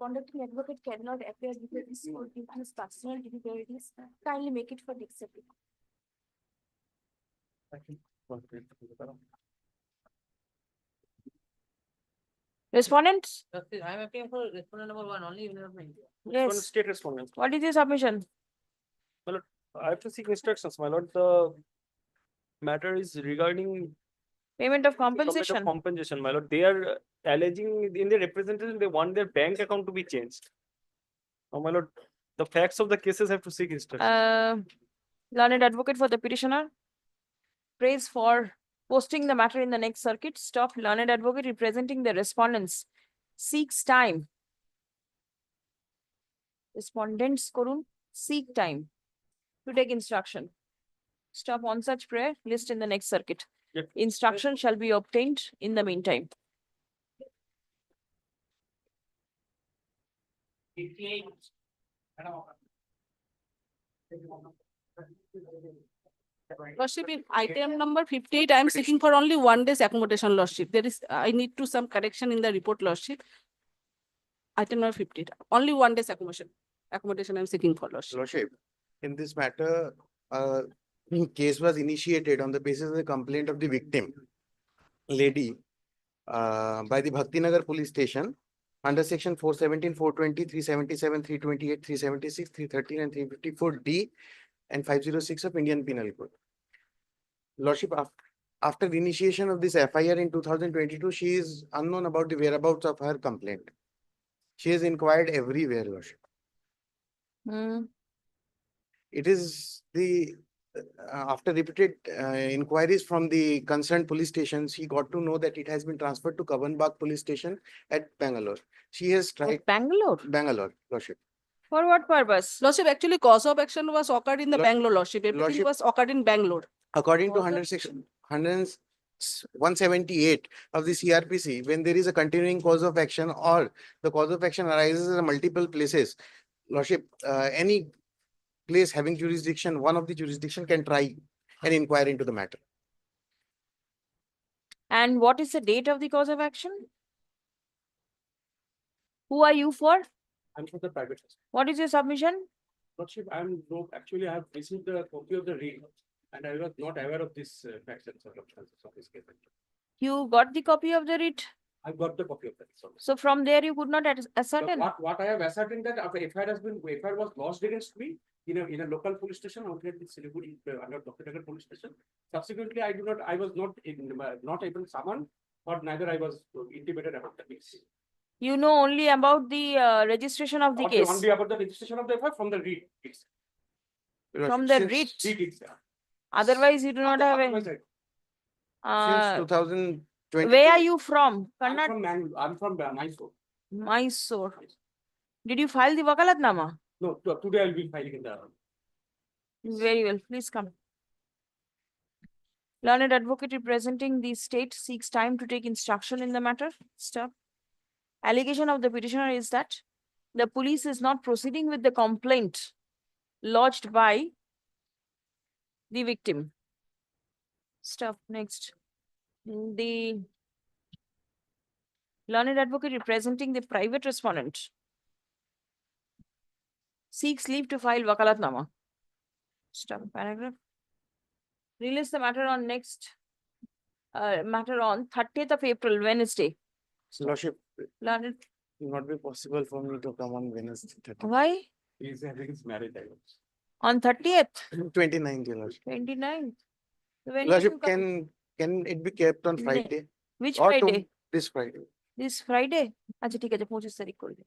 Conducting advocate cannot appear before this court due to his personal difficulties. Kindly make it for next circuit. Respondents? I am appearing for respondent number 1 only. Yes. State respondents. What is your submission? I have to seek instructions, my lord. The matter is regarding Payment of payment of compensation. compensation, my lord. They are alleging in their representation, they want their bank account to be changed. Now, my lord, the facts of the cases have to seek instruction. Learned advocate for the petitioner. Praise for posting the matter in the next circuit. Stop. Learned advocate representing the respondents seeks time. Respondents korun seek time to take instruction. Stop on such prayer. List in the next circuit. Yep. Instruction shall be obtained in the meantime. Lordship, in item number 58, I am seeking for only 1 day's accommodation, Lordship. I need to some correction in the report, Lordship. Item number 58, only 1 day's accommodation I am seeking for, Lordship. Lordship, in this matter, case was initiated on the basis of the complaint of the victim, lady, by the Bhaktinagar police station under section 417, 420, 377, 328, 376, 313 and 354D and 506 of Indian Penal Code. Lordship, after the initiation of this FIR in 2022, she is unknown about the whereabouts of her complaint. She has inquired everywhere, Lordship. It is the after repeated inquiries from the concerned police stations, he got to know that it has been transferred to Kavanbagh police station at Bangalore. She has tried Bangalore, Lordship. For what purpose? Lordship, actually cause of action was occurred in the Bangalore, Lordship. Everything Lordship, was occurred in Bangalore. According to 106 178 of the CRPC, when there is a continuing cause of action or the cause of action arises in multiple places, Lordship, any place having jurisdiction, one of the jurisdiction can try and inquire into the matter. And what is the date of the cause of action? Who are you for? I'm for the private. What is your submission? Lordship, actually, I have received a copy of the read and I was not aware of this facts and circumstances of this case. You got the copy of the writ? I got the copy of that. So from there you could not ascertain? What I have ascertained that after FIR was lodged against me in a local police station outside the Siliguri under Procedural police station. Subsequently, I was not able to summon, or neither I was intimated about the case. You know only about the registration of the case? Only about the registration of the FIR from the read. From the writ? Otherwise, you do not have a... Since 2020. Where are you from? I'm from Mysore. Mysore. Did you file the wakalatnama? No, today I'll be filing in the... Very well, please come. Learned advocate representing the state seeks time to take instruction in the matter. Stop. Allegation of the petitioner is that the police is not proceeding with the complaint lodged by the victim. Stop. Next. The learned advocate representing the private respondent seeks leave to file wakalatnama. Stop. Paragraph. Release the matter on matter on 30th of April, Wednesday. Lordship, Learned. it will not be possible for me to come on Wednesday. 30th. Why? He's having his marriage. On 30th? 29th, Your Lordship. 29th. When Lordship, can it be kept on Friday? Which Or Friday? This Friday. This Friday? আচ্ছা ঠিক আছে 25 তারিখ করে দিন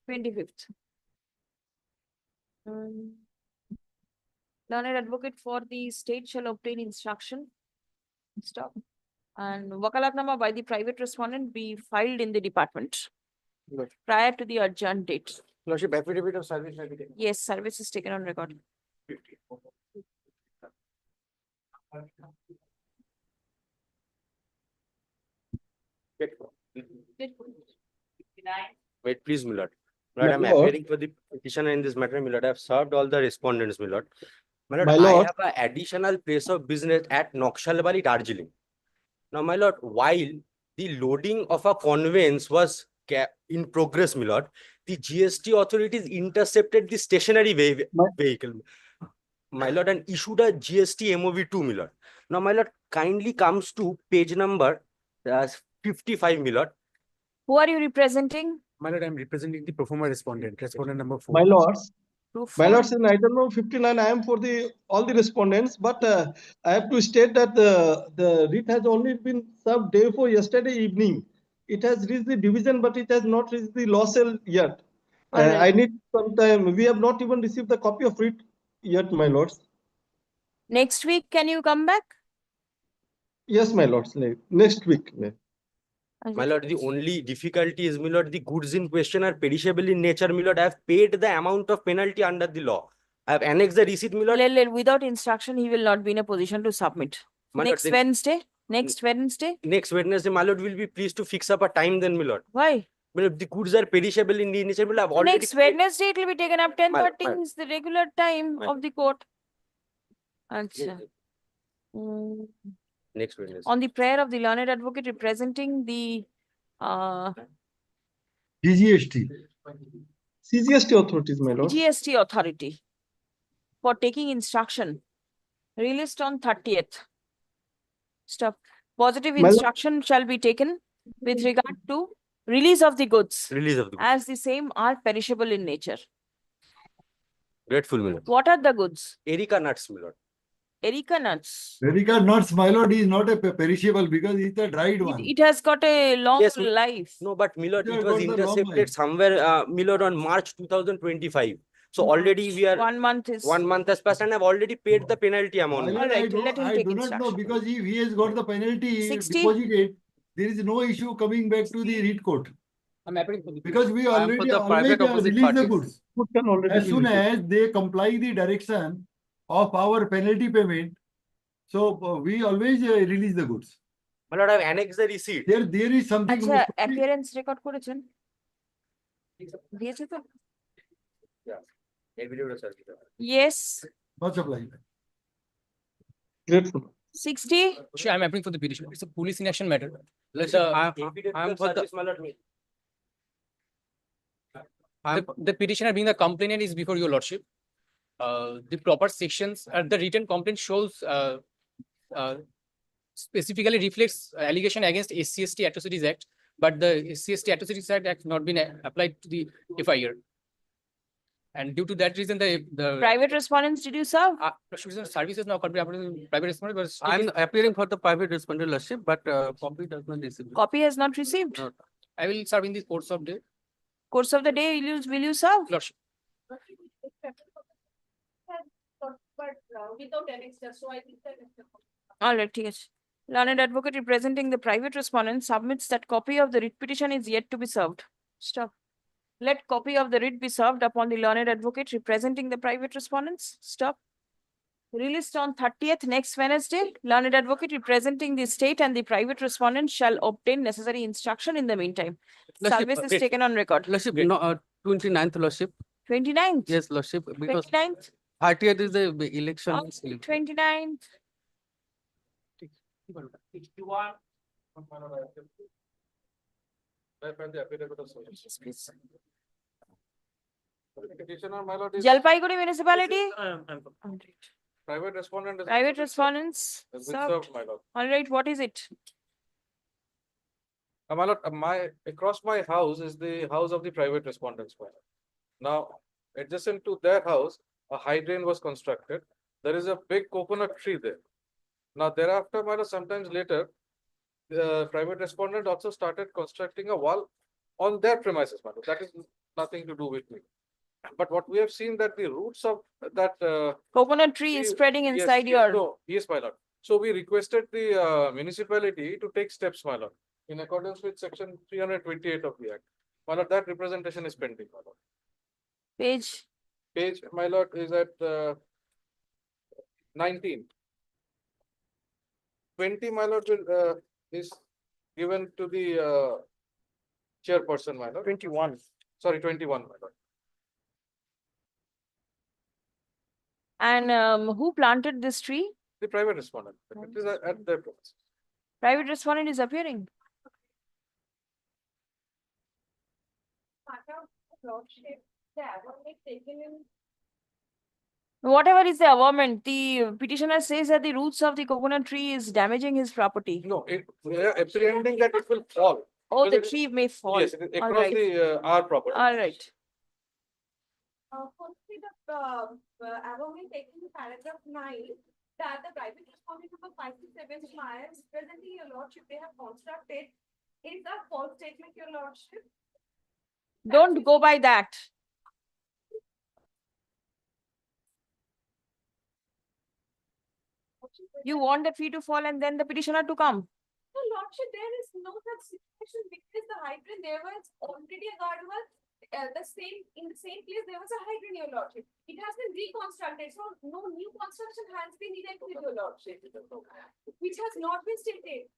25th. Learned advocate for the state shall obtain instruction. Stop. And wakalatnama by the private respondent be filed in the department prior to the adjourned date. Lordship, affidavit of service may be taken. Yes, service is taken on record. Wait, please, my lord. My lord, I'm appearing for the petitioner in this matter. My lord, I have served all the respondents, my lord. My lord, I have an additional place of business at Naxalbari, Darjeeling. Now, my lord, while the loading of a conveyance was in progress, my lord, the GST authorities intercepted the stationary vehicle, my lord, and issued a GST MOV2, my lord. Now, my lord, kindly comes to page number 55, my lord. Who are you representing? My lord, I'm representing the pro forma respondent number 4. My lords, in item number 59, I am for all the respondents, but I have to state that the writ has only been served day before yesterday evening. It has reached the division, but it has not reached the law cell yet. I need some time. We have not even received the copy of writ yet, my lords. Next week, can you come back? Yes, my lords, next week. My lord, the only difficulty is, my lord, the goods in question are perishable in nature, my lord. I have paid the amount of penalty under the law. I have annexed the receipt, my lord. Without instruction, he will not be in a position to submit. My Next lord, Wednesday? Next Wednesday? Next Wednesday, my lord will be pleased to fix up a time then, my lord. Why? My lord, the goods are perishable in nature, my lord. I have already Next Wednesday, it will be taken up 10:30 is the regular time of the court. Achha. Next Wednesday. On the prayer of the learned advocate representing the CGST authorities, my lord. GST authority for taking instruction released on 30th. Stop. Positive instruction shall be taken with regard to release of the goods. Release of the goods. As the same are perishable in nature. Grateful, my lord. What are the goods? Erica nuts, my lord. Erica nuts. Erica nuts, my lord, is not a perishable because it's a dried one. It has got a long life. No, but my lord, Yeah, it got was the long intercepted life. somewhere, my lord, on March 2025. So already we are 1 month is 1 month has passed and I've already paid the penalty amount. My lord, Alright, I do, let him I take do not know instruction. because if he has got the penalty 60? deposited, there is no issue coming back to the read court. I'm appearing for the Because we I am for already the always private opposite release the parties. goods. As soon as they comply the direction of our penalty payment, so we always release the goods. My lord, I have annexed the receipt. There is something. আচ্ছা appearance record করেছেন দিয়েছে তো Yeah. Affidavit, sir. yes Much obliged. Grateful. 60 Sure, I'm appealing for the petition. It's a police in action matter. I'm for the- my lord. The petitioner being the complainant is before your lordship. The proper sections, the written complaint shows, uh, specifically reflects allegation against SC/ST Atrocities Act, but the SC/ST Atrocities Act has not been applied to the FIR. And due to that reason, the private respondents did you serve services now could be private respondent, but still I'm appearing for the private respondent lordship, but copy does not receive. copy has not received I will serve in the course of the course of the day will you serve lordship. But without annexure, so I think that. all right ঠিক আছে learned advocate representing the private respondent submits that copy of the writ petition is yet to be served stop let copy of the writ be served upon the learned advocate representing the private respondents stop released on 30th next Wednesday learned advocate representing the state and the private respondent shall obtain necessary instruction in the meantime service is taken on record Lordship, no, 29th lordship. 29th Yes, lordship, because 29th 30th is the election. 29th Petitioner, my lord, is Jalpaiguri municipality private respondent. is- private respondents has been served. served, my lord. All right, what is it? My lord, across my house is the house of the private respondents. My lord. Now, adjacent to their house, a high drain was constructed. There is a big coconut tree there. Now, thereafter, my lord, sometimes later, the private respondent also started constructing a wall on their premises. My lord. That is nothing to do with me. But what we have seen that the roots of that Coconut tree is spreading yes, inside yes, your. no, yes, my lord. So we requested the municipality to take steps, my lord, in accordance with section 328 of the act. My lord, that representation is pending, my lord. Page. Page, my lord, is at 19. 20, my lord, will, is given to the chairperson, my lord. 21. Sorry, 21, my lord. And who planted this tree? The private respondent. It is at their place. Private respondent is appearing. Whatever is the averment, the petitioner says that the roots of the coconut tree is damaging his property. No, we are apprehending that it will fall. Oh, the Because it is- tree may fall. Yes, it is All across right. the our property. All right. Firstly, the above taking paragraph 9, that the private respondent number 567 Myers presenting your lordship, they have constructed, is a false statement, your lordship. Don't go by that. You want the tree to fall and then the petitioner to come. No, lordship, there is no such situation because the hydrant there was already a guardrail. In the same place, there was a hydrant, your lordship. It has been reconstructed, so no new construction has been erected, your lordship. Which has not been stated.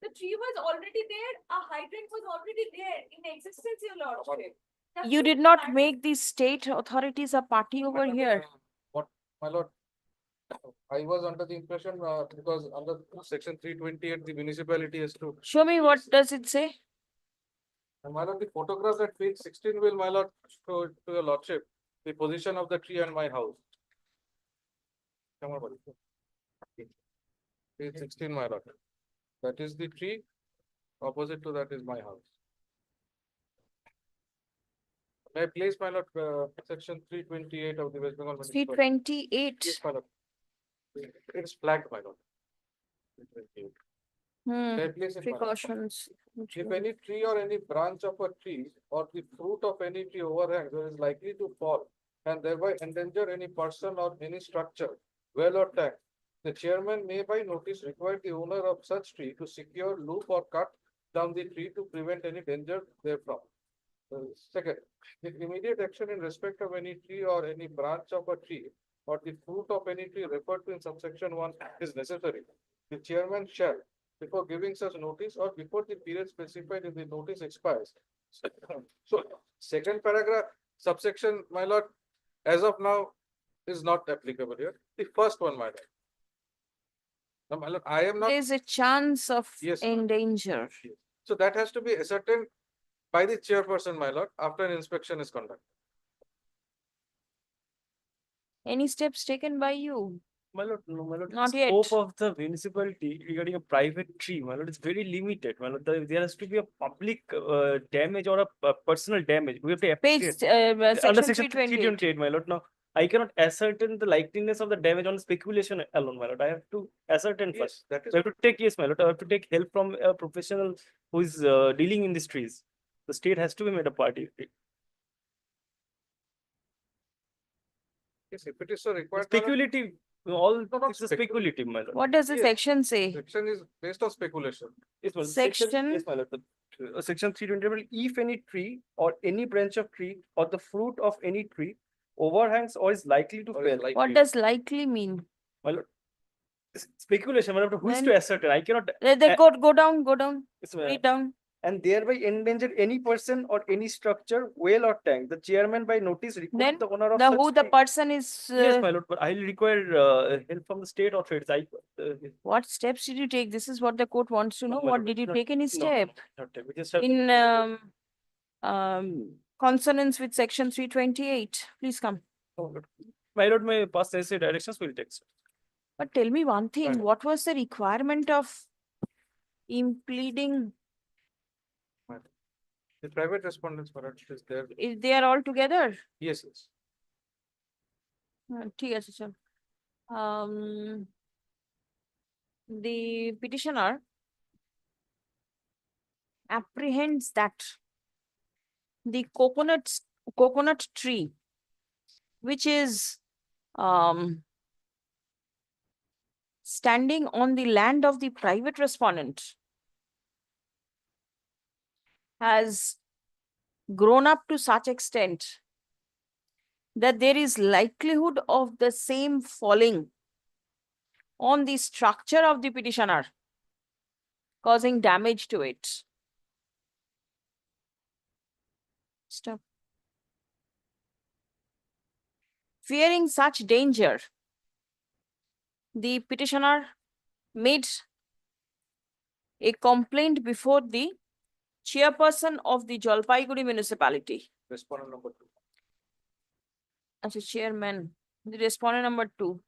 The tree was already there, a hydrant was already there in existence, your lordship. That's You the did not fact. make the state authorities a party over here. What, my lord, I was under the impression, because under section 328, the municipality has to. Show me what does it say? And my lord, the photograph at page 16 will, my lord, show to your lordship, the position of the tree and my house. Come on, buddy. Page 16, my lord. That is the tree. Opposite to that is my house. May I place, my lord, section 328 of the West Bengal Municipal. 328. Yes, my lord. It's flagged, my lord. 328. May I place it, my lord? Precautions. If any tree or any branch of a tree or the fruit of any tree overhangs or is likely to fall and thereby endanger any person or any structure, well or tank, the chairman may by notice require the owner of such tree to secure, loop or cut down the tree to prevent any danger therefrom. Second, the immediate action in respect of any tree or any branch of a tree or the fruit of any tree referred to in subsection 1 is necessary. the chairman shall, before giving such notice or before the period specified in the notice expires. So, second paragraph, subsection, my lord, as of now, is not applicable here. The first one, my lord. Now, my lord, I am not. There is a chance of Yes, ma'am. endanger. So that has to be ascertained by the chairperson, my lord, after an inspection is conducted. Any steps taken by you? My lord, no, my lord, Not the yet. scope of the municipality regarding a private tree, my lord, is very limited. My lord, there has to be a public damage or a personal damage. We have to Page, appreciate. section Under section 328. 328, my lord. Now, I cannot ascertain the likeliness of the damage on speculation alone, my lord. I have to ascertain first. That is. So I have to take, yes, my lord, I have to take help from a professional who is dealing in these trees. The state has to be made a party. Yes, if it is so required. Speculative, all No, not it's a speculative, my lord. What does the Yes. section say? Section is based on speculation. Yes, my lord. Section- Yes, my lord. Section 320, if any tree or any branch of tree or the fruit of any tree overhangs or is likely to fail. What does likely mean? My lord, speculation, my lord, who is Then- to ascertain? I cannot. They go down, go down, Yes, my lord. read down. And thereby endanger any person or any structure, well or tank. The chairman by notice Then request the owner of the such who the tree. person is. Yes, my lord, but I'll require help from the state authorities. What steps did you take? This is what the court wants to know. my What lord, did you not- take any no, step not take. We just have in consonance with section 328? Please come. Oh, Lord. My lord, my past necessary directions will take. But tell me one thing, Right. what was the requirement of impleading The private respondents, my lord, is there. if they are all together? Yes, yes. ঠিক আছে, চল। The petitioner apprehends that the coconut tree, which is standing on the land of the private respondent, has grown up to such extent that there is likelihood of the same falling on the structure of the petitioner, causing damage to it. Stop. Fearing such danger, the petitioner made a complaint before the chairperson of the Jalpaiguri municipality. Respondent number 2. As a chairman, the respondent number 2,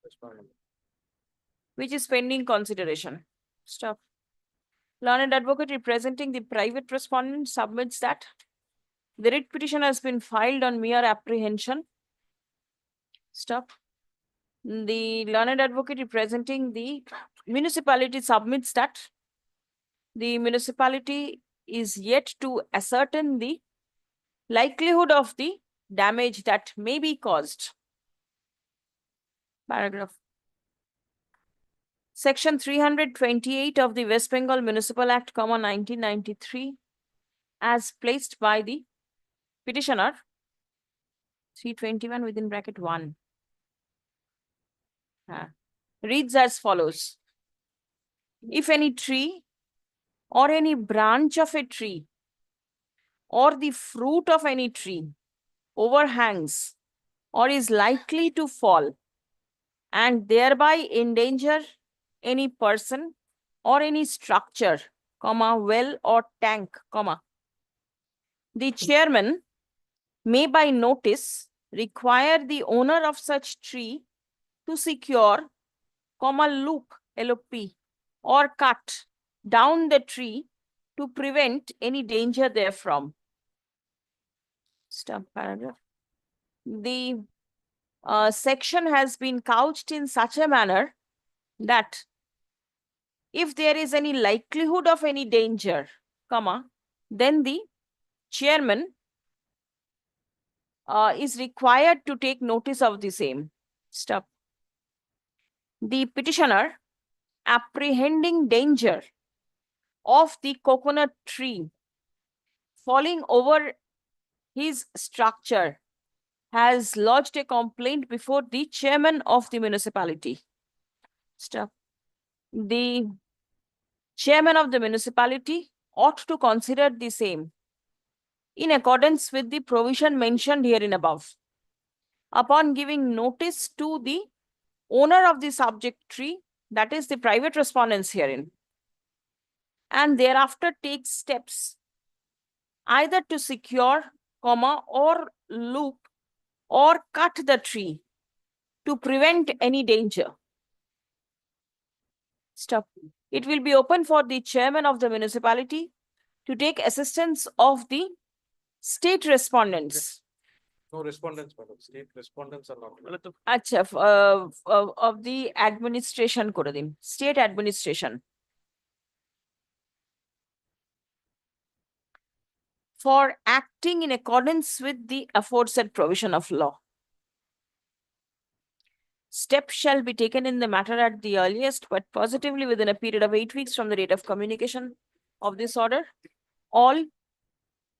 Respondent. which is pending consideration. Stop. Learned advocate representing the private respondent submits that the writ petition has been filed on mere apprehension. Stop. The learned advocate representing the municipality submits that the municipality is yet to ascertain the likelihood of the damage that may be caused. Paragraph. Section 328 of the West Bengal Municipal Act, 1993, as placed by the petitioner, 321 within bracket 1. Reads as follows. If any tree or any branch of a tree or the fruit of any tree overhangs or is likely to fall and thereby endanger any person or any structure, well or tank, the chairman may by notice require the owner of such tree to secure, loop, LOP, or cut down the tree to prevent any danger therefrom. Stop paragraph. The section has been couched in such a manner that if there is any likelihood of any danger, then the chairman is required to take notice of the same. Stop. The petitioner, apprehending danger of the coconut tree falling over his structure, has lodged a complaint before the chairman of the municipality. Stop. the chairman of the municipality ought to consider the same in accordance with the provision mentioned herein above. Upon giving notice to the owner of the subject tree, that is the private respondents herein, and thereafter takes steps either to secure, or loop or cut the tree to prevent any danger. Stop. It will be open for the chairman of the municipality to take assistance of the state respondents. No respondents, madam. State respondents are not. Acha, of the administration kore din, state administration. For acting in accordance with the aforesaid provision of law. Steps shall be taken in the matter at the earliest, but positively within a period of 8 weeks from the date of communication of this order. All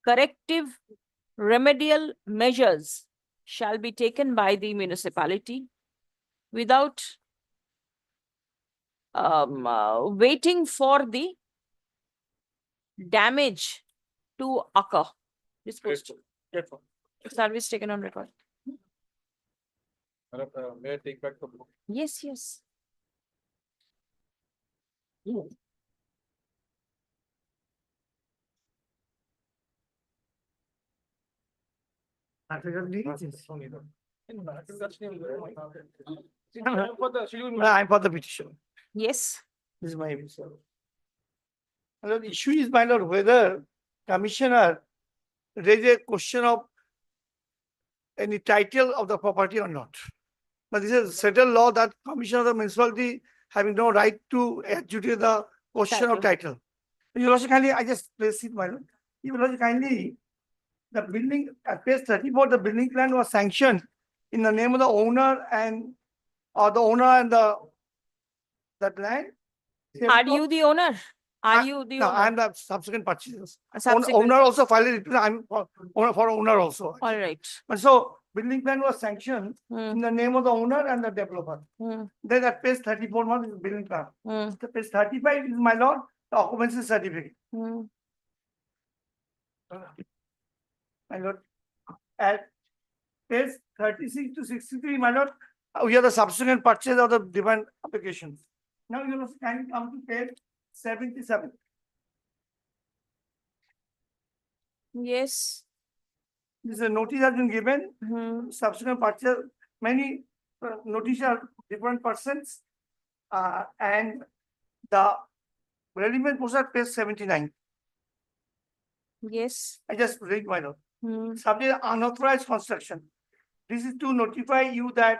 corrective remedial measures shall be taken by the municipality without waiting for the damage to occur. Disposed. Service taken on record. Madam, may I take back the book? Yes, yes. I'm for the petition. Yes. This is my view. The issue is, my lord, whether commissioner raise a question of any title of the property or not. But this is settled law that commissioner of the municipality having no right to adjudicate the question of title. You also kindly, I just place it, my lord. You will also kindly, the building at page 34, the building plan was sanctioned in the name of the owner and the owner and that land. Are you the owner? Are you the No, owner? I am the subsequent purchasers. Subsequent- Owner also filed it. I'm for owner also. All right. But so building plan was sanctioned in the name of the owner and the developer. Then at page 34 month is building plan. The page 35 is, my lord, the occupancy certificate. My lord, at page 36 to 63, my lord, we have the subsequent purchase of the different applications. Now you can come to page 77. Yes. This notice has been given, subsequent purchase, many notices are different persons, and the relevant portion at page 79. Yes. I just read my note. Subject unauthorized construction. This is to notify you that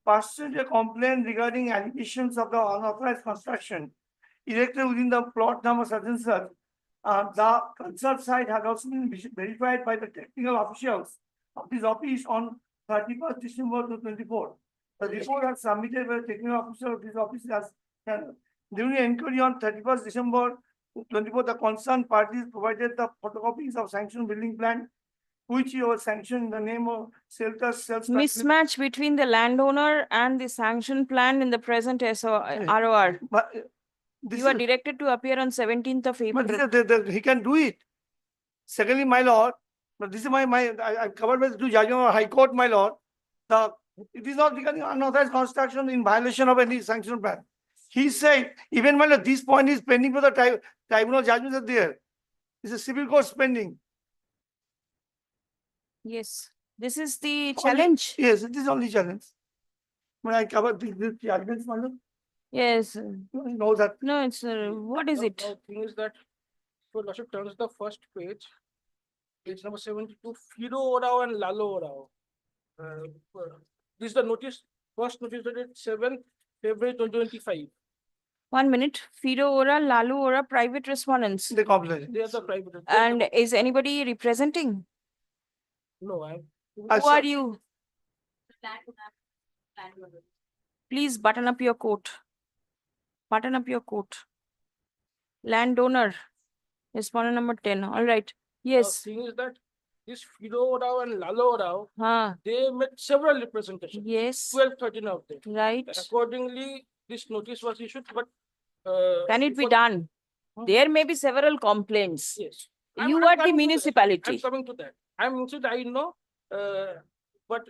pursuant to a complaint regarding allegations of the unauthorized construction erected within the plot number such and such, the concerned site has also been verified by the technical officials of this office on 31st December 2024. The report was submitted by the technical officer of this office as during inquiry on 31st December 2024. The concerned parties provided the photocopies of sanctioned building plan, which was sanctioned in the name of shelters. Mismatch between the landowner and the sanction plan in the present ROR. But you are directed to appear on 17th of April. But he can do it. Secondly, my lord, but this is I covered by the two judgments of High Court, my lord. It is not regarding unauthorized construction in violation of any sanction plan. He said, even my lord, this point is pending for the tribunal judgments are there. It's a civil court pending. Yes, this is the challenge. Yes, it is only challenge. When I covered the judgments, my lord. Yes. No, that. No, it's what is it? The thing is that if your lordship turns the first page, page number 72, Fido Orao and Lalo Orao. This is the notice, first notice dated 7th February 2025. 1 minute. Fido Ora, Lalu Ora, private respondents. They complain. They are the private. And is anybody representing? No, Who are you? Please button up your coat. Button up your coat. Landowner. Respondent number 10. All right. Yes. The thing is that this Fido Orao and Lalo Orao, they made several representations. Yes. 12, 13 of them. Right. Accordingly, this notice was issued, but Can it be for- done? There may be several complaints. Yes. You are the coming to that. municipality. I'm coming to that. I know, but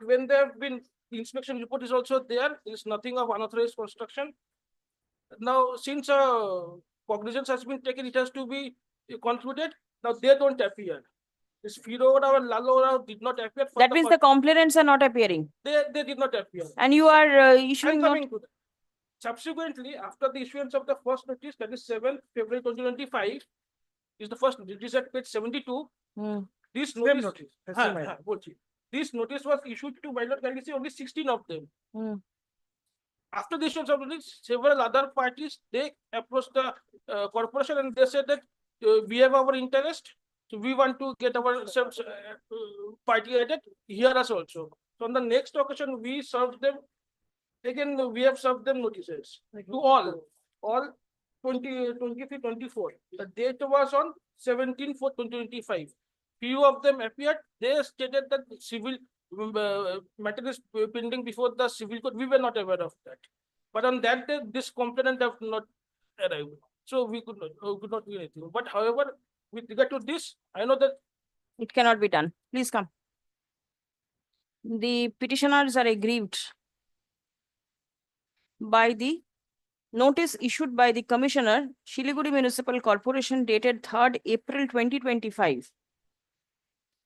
when there have been, the inspection report is also there is nothing of unauthorized construction. Now, since cognizance has been taken, it has to be concluded. Now they don't appear. This Firora and Lalora did not appear. For That means the complainants are not appearing. they did not appear. And you are issuing I'm not. coming to that. Subsequently, after the issuance of the first notice, that is 7th February 2025, is the first notice. It is at page 72. This notice, this notice was issued to my lord Galaxy, only 16 of them. After the issuance of notice, several other parties, they approached the corporation and they said that we have our interest, so we want to get ourselves party added, hear us also. So on the next occasion, we served them. Again, we have served them notices to all 23, 24. The date was on 17/4/2025. Few of them appeared. They stated that civil matter is pending before the civil court. We were not aware of that. But on that day, this complainant have not arrived. So we could not do anything. But however, with regard to this, I know that it cannot be done. Please come. The petitioners are aggrieved by the notice issued by the Commissioner, Siliguri Municipal Corporation, dated 3rd April 2025,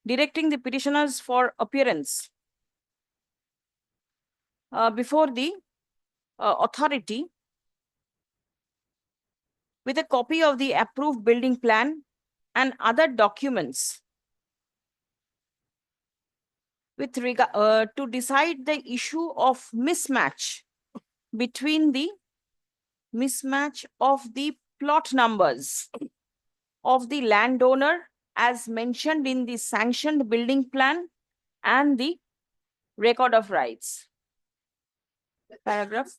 directing the petitioners for appearance before the authority with a copy of the approved building plan and other documents with regard to decide the issue of mismatch between the plot numbers of the landowner as mentioned in the sanctioned building plan and the record of rights. Paragraph.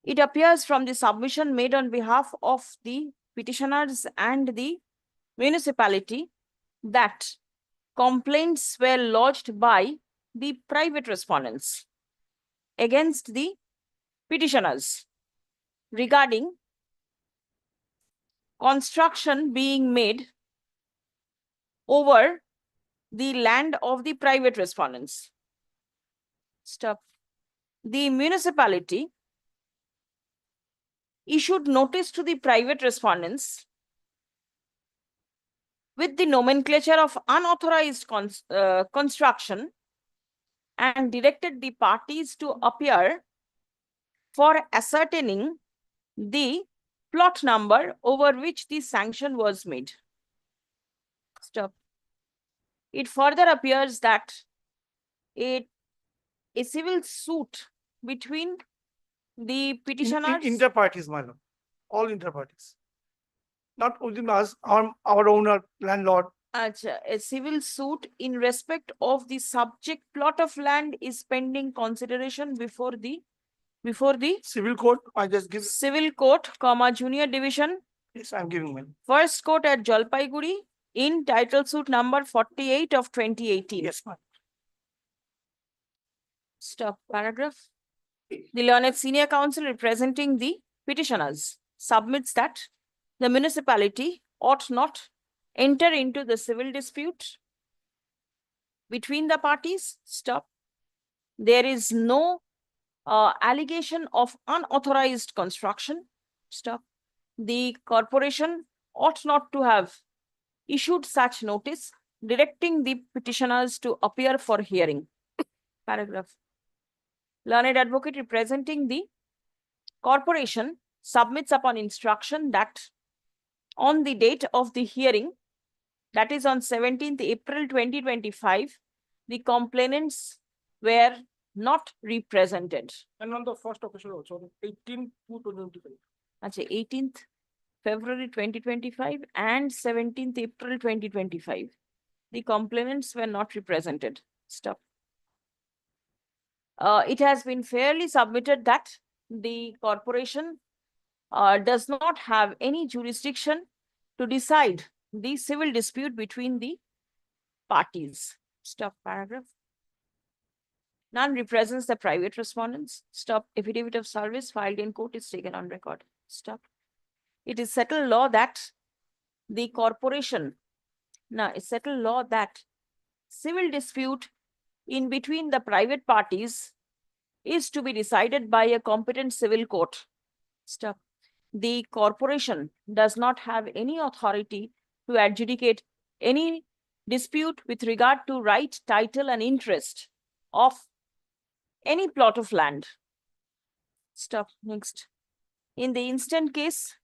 It appears from the submission made on behalf of the petitioners and the municipality that complaints were lodged by the private respondents against the petitioners regarding construction being made over the land of the private respondents. Stop. The municipality issued notice to the private respondents with the nomenclature of unauthorized construction and directed the parties to appear for ascertaining the plot number over which the sanction was made. Stop. It further appears that a civil suit between the petitioners. Inter-parties, madam. All inter-parties. Not within us, our owner, landlord. A civil suit in respect of the subject plot of land is pending consideration before the Civil court, I just give. Civil Court, Junior Division. Yes, I'm giving one. First Court at Jalpaiguri in title suit number 48 of 2018. Yes, ma'am. Stop. Paragraph. The learned senior counsel representing the petitioners submits that the municipality ought not enter into the civil dispute between the parties. Stop. There is no allegation of unauthorized construction. Stop. The corporation ought not to have issued such notice directing the petitioners to appear for hearing. Paragraph. Learned advocate representing the corporation submits upon instruction that on the date of the hearing, that is on 17th April 2025, the complainants were not represented. And on the first occasion also, 18/2/2025. 18th February 2025 and 17th April 2025. The complainants were not represented. Stop. It has been fairly submitted that the corporation does not have any jurisdiction to decide the civil dispute between the parties. Stop. Paragraph. None represents the private respondents. Stop. Affidavit of service filed in court is taken on record. Stop. It is settled law that the corporation, now it's settled law that civil dispute in between the private parties is to be decided by a competent civil court. Stop. The corporation does not have any authority to adjudicate any dispute with regard to right, title, and interest of any plot of land. Stop. Next. In the instant case,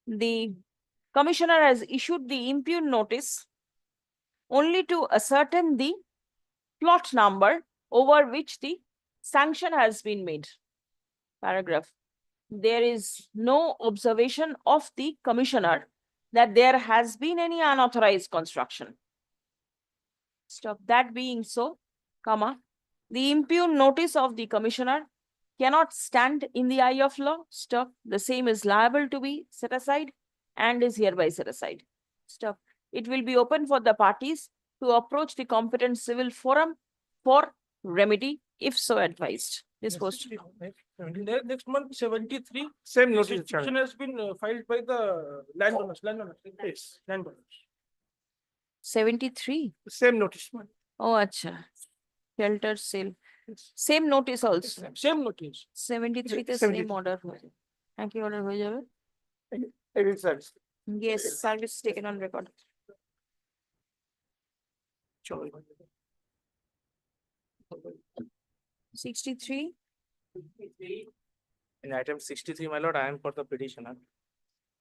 the commissioner has issued the impugned notice only to ascertain the plot number over which the sanction has been made. Paragraph. There is no observation of the commissioner that there has been any unauthorized construction. Stop. That being so, comma, the impugned notice of the commissioner cannot stand in the eye of law. Stop. The same is liable to be set aside and is hereby set aside. Stop. It will be open for the parties to approach the competent civil forum for remedy if so advised. Disposed. Next month, 73, same notice petition has been filed by the landowners, yes, landowners. 73. Same notice. Oh, acha. Shelter sale. Same notice also. Same notice. 73 the 73. same order. Thank you, order. I will service. Yes, service taken on record. 63. In item 63, my lord, I am for the petitioner.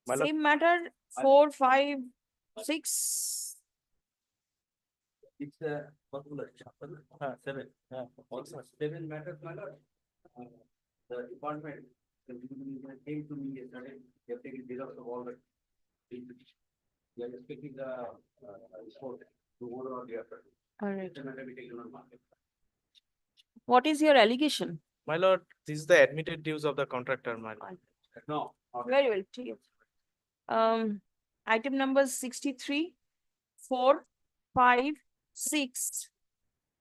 My lord, Same matter. 4, 5, 6. It's particular chapter, 7. Also 7 matters, my lord. The department came to me yesterday. They have taken details of all the petitions. We are expecting the report to order on the effort. All right. The matter be taken on market. What is your allegation? my lord, this is the admitted dues of the contractor, my lord. No. Very well. ठीक है. Item numbers 63, 4, 5, 6,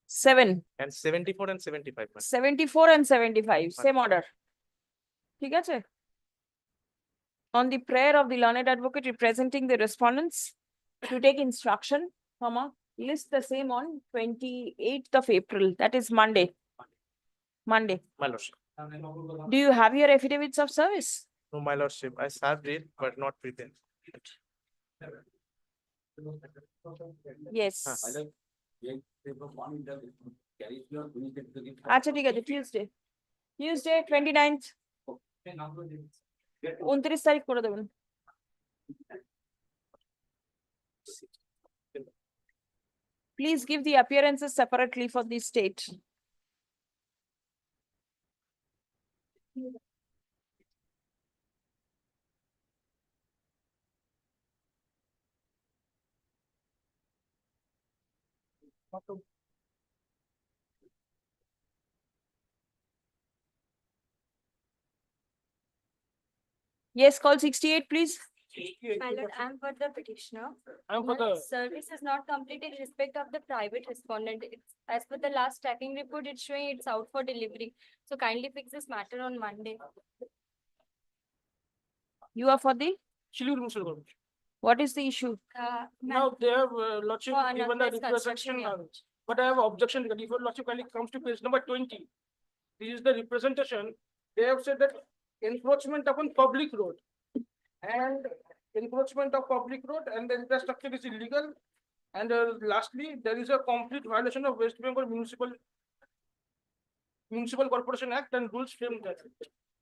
7. And 74 and 75. my lord. 74 and 75. Same order. ठीक है. On the prayer of the learned advocate representing the respondents to take instruction, comma, list the same on 28th of April. That is Monday. Monday. My lordship. Do you have your affidavits of service? No, my lordship. I served it, but not written. Yes. আচ্ছা ঠিক আছে Tuesday. Tuesday 29th. 29 তারিখ করে দেবেন। Please give the appearances separately for the state. Yes, call 68, please. My lord, I am for the petitioner. I am for My the service is not completed in respect of the private respondent. It's, as per the last tracking report, it's showing it's out for delivery. So kindly fix this matter on Monday. You are for the? Shillur Municipal Corporation. What is the issue? Now they have lordship For given the unauthorized construction, representation, yeah. but I have objection. If your lordship kindly comes to page number 20, this is the representation. They have said that encroachment upon public road and encroachment of public road and the infrastructure is illegal. And lastly, there is a complete violation of West Bengal Municipal Corporation Act and rules framed there.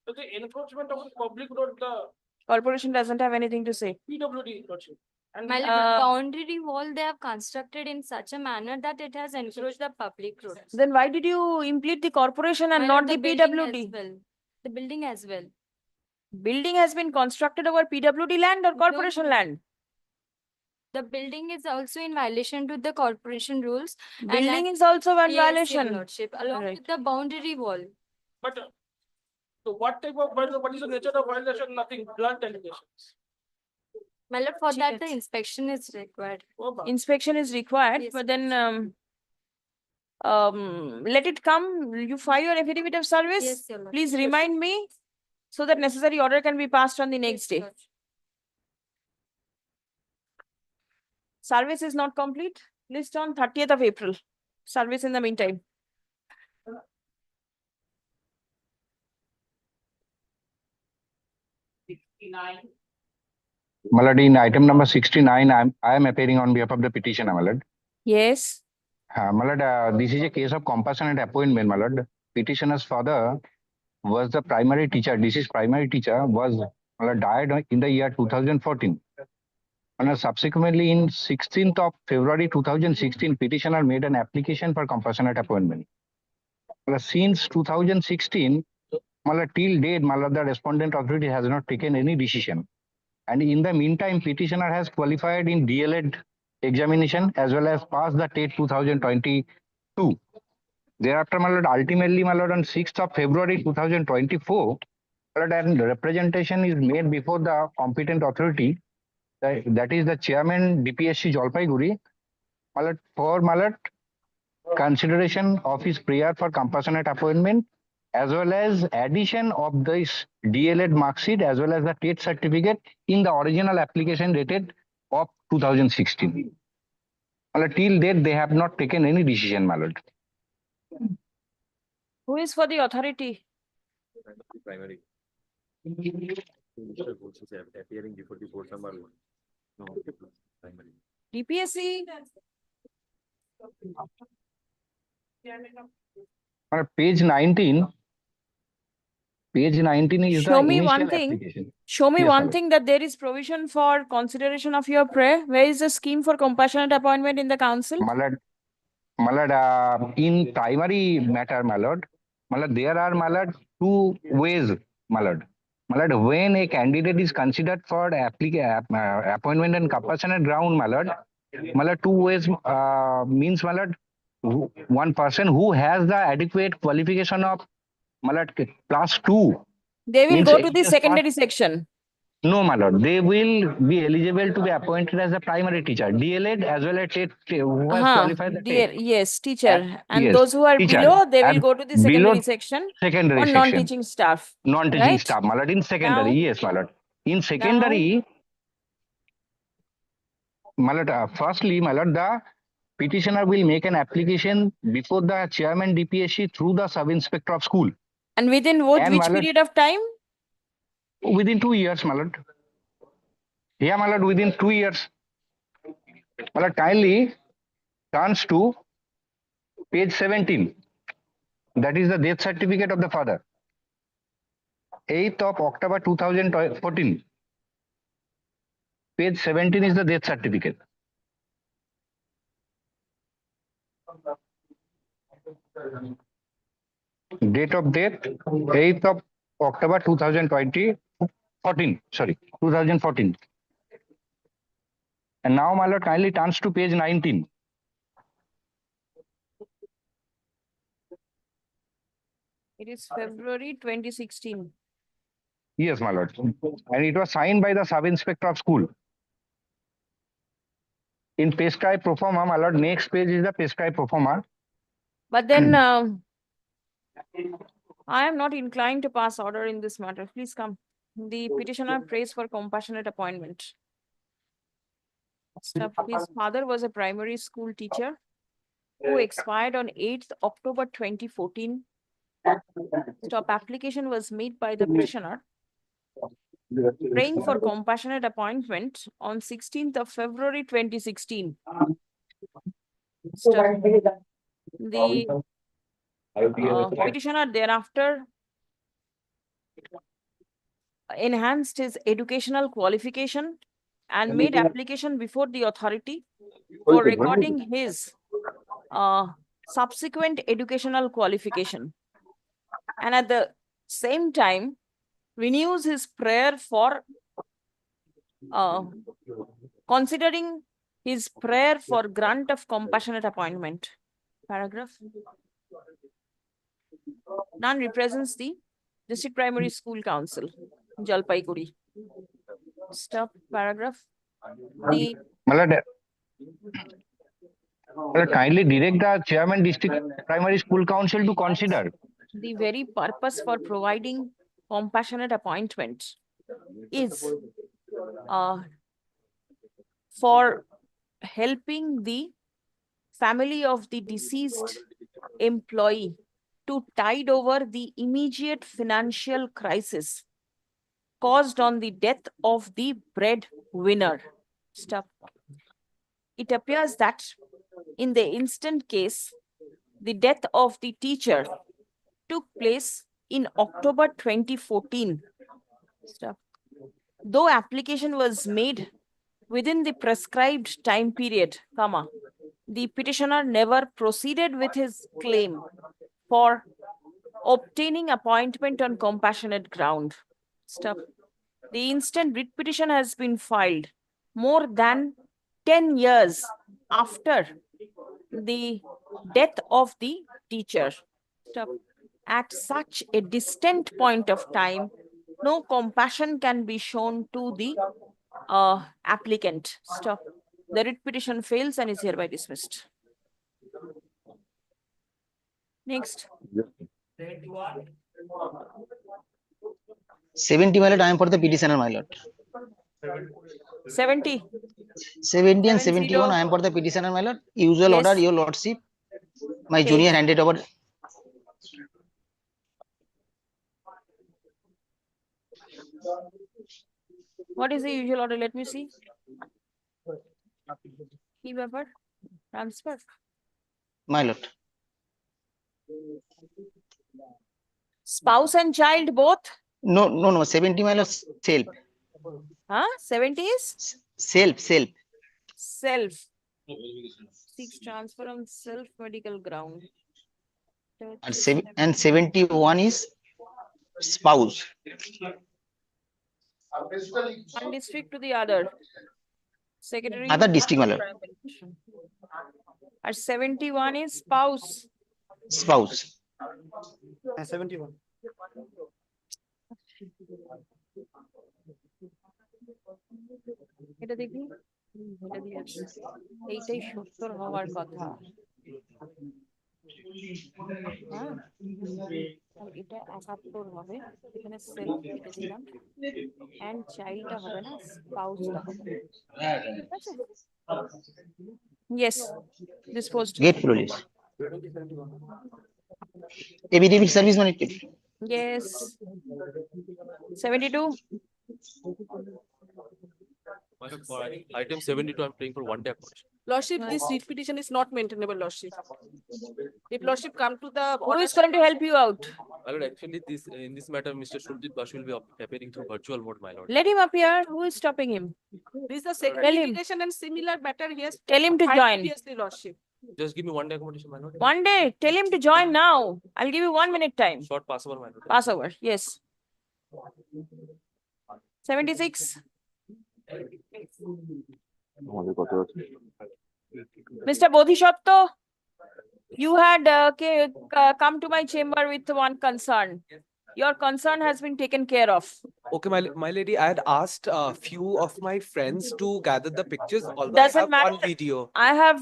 So the encroachment of public road, the Corporation doesn't have anything to say. PWD lordship. And My lord, boundary wall they have constructed in such a manner that it has encroached the public road. Then why did you implement the corporation and My not lord, the building PWD? as well. The building as well. Building has been constructed over PWD land or corporation land? The building is also in violation to the corporation rules. and Building as- is also in Yes, your violation. lordship, along Right. with the boundary wall. But so what type of violation, what is the nature of violation? Nothing, blunt allegations. My lord, for that the Yes. inspection is required. Inspection is required, Yes. but then let it come. You file your affidavit of service. Yes, Your Lordship. Please remind me so that necessary order can be passed on the next day. Service is not complete. List on 30th of April. Service in the meantime. Malad, in item number 69, I am appearing on behalf of the petitioner, Malad. Yes. Malad, this is a case of compassionate appointment, Malad. Petitioner's father was the primary teacher. This is primary teacher was Malad, died in the year 2014. And subsequently, in 16th of February 2016, petitioner made an application for compassionate appointment. Since 2016, Malad, till date, Malad, the respondent authority has not taken any decision. And in the meantime, petitioner has qualified in DLED examination as well as passed the TET 2022. Thereafter, ultimately, on 6th of February 2024, and representation is made before the competent authority, that is the chairman DPSC Jalpaiguri, for consideration of his prayer for compassionate appointment, as well as addition of this DLED mark sheet as well as the TET certificate in the original application dated of 2016. Till date, they have not taken any decision, my lord. Who is for the authority? Primary. Appearing before the court number 1. No, primary. DPSC. Page 19. Page 19 is Show the me initial one thing. application. Show me Yes, one madam. thing that there is provision for consideration of your prayer. Where is the scheme for compassionate appointment in the council? Malad, in primary matter, Malad, there are two ways, Malad. When a candidate is considered for appointment and compassionate ground, Malad, two ways means, Malad, one person who has the adequate qualification of +2. They will means go to 8 the years secondary section. No, my lord. They will be eligible to be appointed as a primary teacher, DLED as well as TET, who has qualified the Dear, TET. yes, teacher. And Yes, those who are teacher. below, they will And go to the below secondary section secondary or section, non-teaching staff. non-teaching right? staff, my lord. In secondary, Now- yes, my lord. In secondary, my lord, firstly, my lord, the petitioner will make an application before the chairman DPSC through the sub-inspector of school. And within what, And which my lord- period of time? Within 2 years, my lord. Yeah, my lord, within 2 years. My lord, kindly turns to page 17. That is the death certificate of the father. 8th of October 2014. Page 17 is the death certificate. Date of death, 8th of October 2014. Sorry, 2014. And now, my lord, kindly turns to page 19. It is February 2016. Yes, my lord. And it was signed by the sub-inspector of school. In prescribed pro forma, my lord, next page is the prescribed pro forma. But then I am not inclined to pass order in this matter. Please come. The petitioner prays for compassionate appointment. Stuff. His father was a primary school teacher who expired on 8th October 2014. Stop application was made by the petitioner praying for compassionate appointment on 16th of February 2016. Stop. The petitioner thereafter enhanced his educational qualification and made application before the authority for recording his subsequent educational qualification. And at the same time, renews his prayer for considering his prayer for grant of compassionate appointment. Paragraph. None represents the District Primary School Council, Jalpaiguri. Stop. Paragraph. The Kindly direct the chairman district primary school council to consider. The very purpose for providing compassionate appointment is for helping the family of the deceased employee to tide over the immediate financial crisis caused on the death of the breadwinner. Stop. It appears that in the instant case, the death of the teacher took place in October 2014. Stop. Though application was made within the prescribed time period, the petitioner never proceeded with his claim for obtaining appointment on compassionate ground. Stop. The instant writ petition has been filed more than 10 years after the death of the teacher. Stop. At such a distant point of time, no compassion can be shown to the applicant. Stop. The writ petition fails and is hereby dismissed. Next. 70, my lord, I am for the petitioner, my lord. 70. 70 and 71, I am for the petitioner, my lord. Usual Yes. order, your lordship. My Take. junior handed over. What is the usual order? Let me see. Key paper. Transfer. My lord. Spouse and child both? No, 70, my lord, self. Huh? 70 is? Self. Self. Seeks transfer on self medical ground. And 71 is spouse. One district to the other. Secretary. Other district, my lord. At 71 is spouse. Spouse. 71. এটা দেখি এটা দিয়েছে এইটাই 70 হওয়ার কথা হ্যাঁ আর এটা 71 হবে এখানে সেলফ লিখেছিলাম এন্ড চাইল্ডটা হবে না স্পাউসটা হবে ঠিক আছে yes disposed Gate police. ABDB service manager. yes 72 For item 72, I'm praying for 1 day accommodation. Lordship, this writ petition is not maintainable, Lordship. If Lordship come to the. who is going to help you out? My lord, actually, in this matter, Mr. Surjit Basu will be appearing through virtual mode, my lord. Let him appear. Who is stopping him? This is the second Tell him. litigation and similar matter he has. Tell him to filed join. previously, Lordship. Just give me 1 day accommodation, my lord. One day. Tell him to join now. I'll give you 1 minute time. Short passover, my lord. Passover. Yes. 76. Mr. Bodhisattva, you had come to my chamber with one concern. Your concern has been taken care of. Okay, my lady, I had asked a few of my friends to gather the pictures, although Doesn't I have matter. one video. I have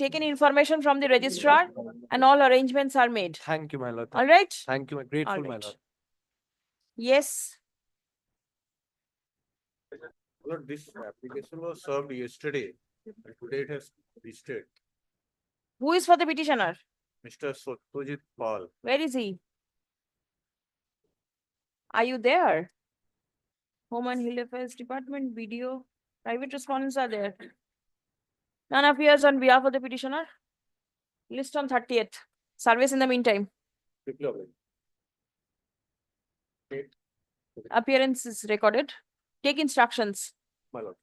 taken information from the registrar and all arrangements are made. Thank you, my lord. All right? Thank you, grateful, All my right. lord. Yes. Lord, this application was served yesterday, and today it has listed. Who is for the petitioner? Mr. Satyajit Pal. Where is he? Are you there? Home and Hill Affairs Department, video, private respondents are there. None appears on behalf of the petitioner. List on 30th. Service in the meantime. Appearance is recorded. Take instructions. My lord.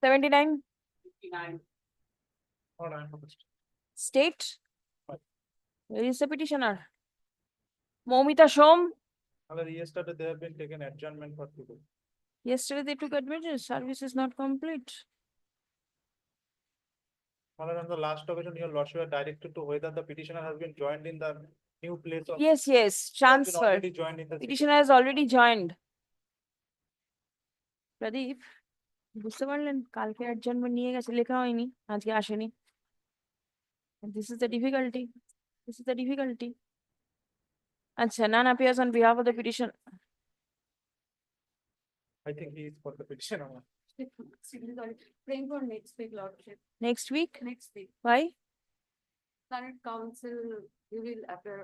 79. State. Where is the petitioner? Momita Shom. Yesterday they have been taken adjournment for today. Yesterday they took advantage. Service is not complete. On the last occasion, your lordship was directed to whether the petitioner has been joined in the new place of. Yes, has been transfer. already joined in the. Petitioner has already joined. Pradeep, বুঝতে পারলেন কালকে adjournment নিয়ে গেছে লেখা হয়নি আজকে আসেনি this is the difficulty আচ্ছা none appears on behalf of the petition I think he is for the petition. Praying for next week, Lordship. next week Next week. why Senate Council, you will appear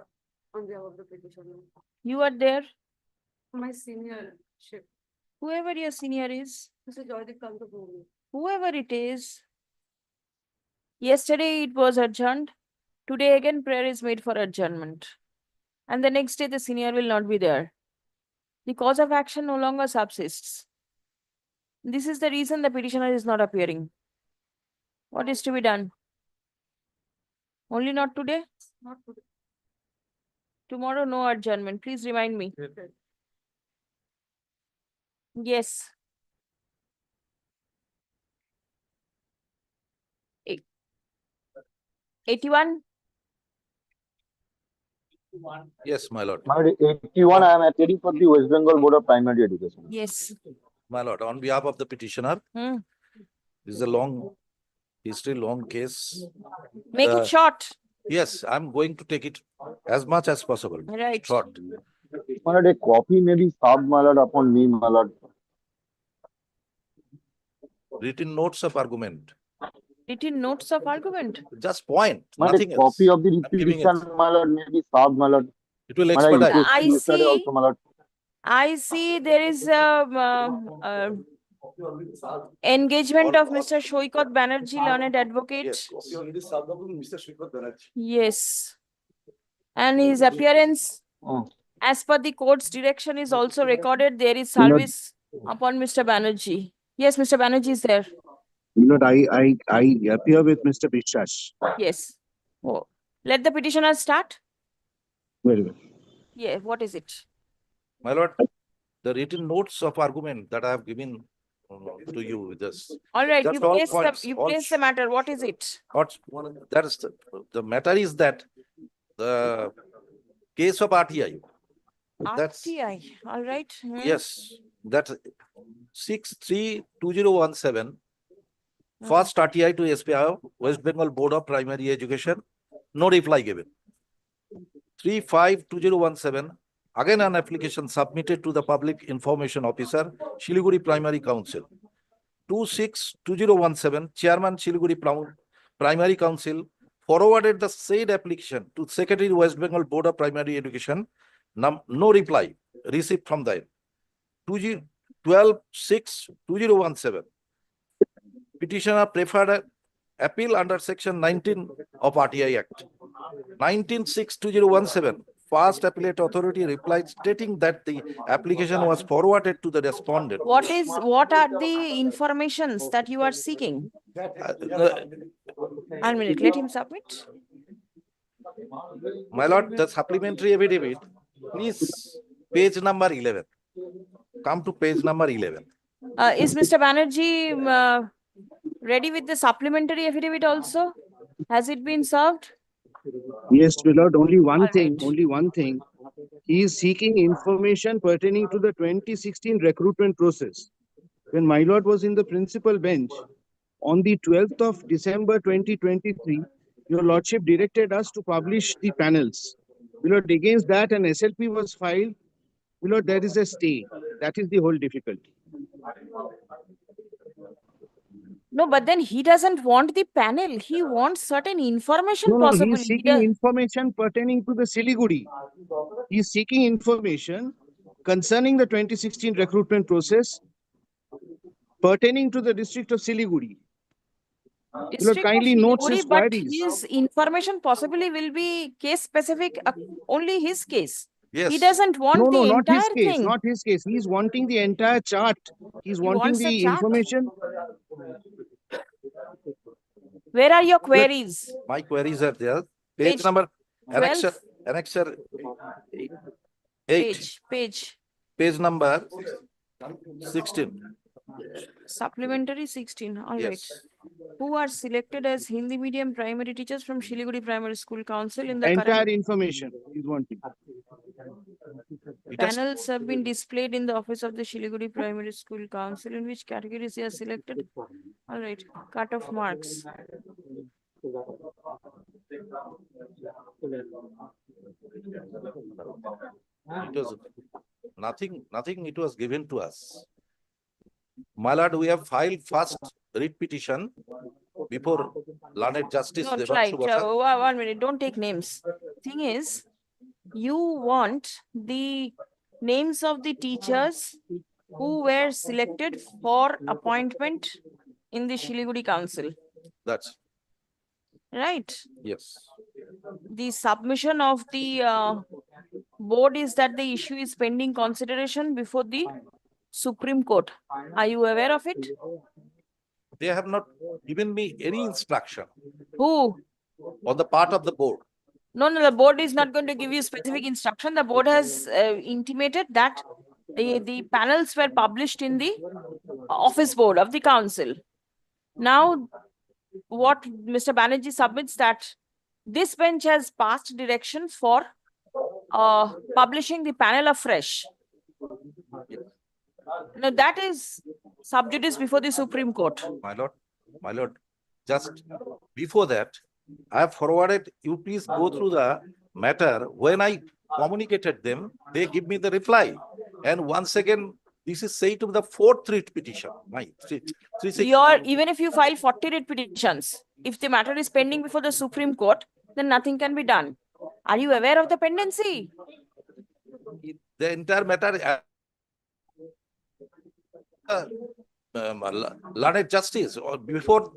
on behalf of the petitioner. you are there My seniorship, whoever your senior is Mr. Joydeep Calcutta. whoever it is yesterday it was adjourned today again prayer is made for adjournment and the next day the senior will not be there the cause of action no longer subsists this is the reason the petitioner is not appearing what is to be done only not today Not today. tomorrow no adjournment please remind me yes 81 Yes, my lord. My lord, 81, I am appearing for the West Bengal Board of Primary Education. yes My lord, on behalf of the petitioner, Hmm. this is a long history, long case. Make The- it short. Yes, I'm going to take it as much as possible. Right. Short. My lord, a copy may be served, my lord, upon me, my lord. Written notes of argument. Written notes of argument. Just point, My lord, nothing a else. copy of the I'm giving it. petition, my lord, may be served, my lord. It will My lord, expedite. requested I yesterday see. also, my lord. I see there is a engagement of Mr. Shoikot Banerjee, learned advocate. Yes. And his appearance, Oh. as per the court's direction, is also recorded. There is My lord. service upon Mr. Banerjee. Yes, Mr. Banerjee is there. My lord, I appear with Mr. Bishas. Yes. Oh. Let the petitioner start. Very well. Yeah, what is it? My lord, the written notes of argument that I have given to you with this. All right, Just you all place points, the all place the matter. What is it? That is the matter is that the case of RTI. That's RTI. All right. Hmm. yes, that 632017. First RTI to SPI, West Bengal Board of Primary Education. No reply given. 352017. Again, an application submitted to the Public Information Officer, Siliguri Primary Council. 262017, Chairman Siliguri Primary Council forwarded the said application to Secretary West Bengal Board of Primary Education. No reply received from them. 12/6/2017. Petitioner preferred appeal under Section 19 of RTI Act. 19/6/2017. First Appellate Authority replied stating that the application was forwarded to the respondent. What are the informations that you are seeking? 1 minute, let him submit. My lord, the supplementary affidavit, please, page number 11. Come to page number 11. Is Mr. Banerjee ready with the supplementary affidavit also? Has it been served? Yes, my lord, only one All thing, right. only one thing. He is seeking information pertaining to the 2016 recruitment process. When my lord was in the principal bench, on the 12th of December 2023, your lordship directed us to publish the panels. My lord, against that an SLP was filed. My lord, there is a stay. That is the whole difficulty. No, but then he doesn't want the panel. He wants certain information No, he possibly. is seeking information pertaining to the Siliguri. He is seeking information concerning the 2016 recruitment process pertaining to the district of Siliguri. District of kindly notes his Siliguri, but queries. his information possibly will be case specific, only his case. Yes. He doesn't want No, the not entire his case, thing. not his case. He is wanting the entire chart. He is wanting wants the the chart? information. Where are your queries? My queries are there. Page number, 12. annexure 8. Page number 16. Supplementary 16. All right. Yes. Who are selected as Hindi medium primary teachers from Siliguri Primary School Council in the Entire current? information he is wanting. It has- Panels have been displayed in the office of the Siliguri Primary School Council. In which categories they are selected? All right, cut-off marks. It was nothing it was given to us. My lord, we have filed first writ petition before learned justice. No, Devanshu right. Basak. 1 minute. Don't take names. Thing is, you want the names of the teachers who were selected for appointment in the Siliguri Council, That's, right? yes. The submission of the board is that the issue is pending consideration before the Supreme Court. Are you aware of it? They have not given me any instruction Who? on the part of the board. No, the board is not going to give you specific instruction. The board has intimated that the panels were published in the office board of the council. Now, what Mr. Banerjee submits that this bench has passed direction for publishing the panel afresh. Now, that is sub judice before the Supreme Court. My lord, just before that, I have forwarded, you please go through the matter. When I communicated them, they give me the reply. And once again, this is said to be the fourth writ petition. Even if you file 40 writ petitions, if the matter is pending before the Supreme Court, then nothing can be done. Are you aware of the pendency? The entire matter, learned justice, or before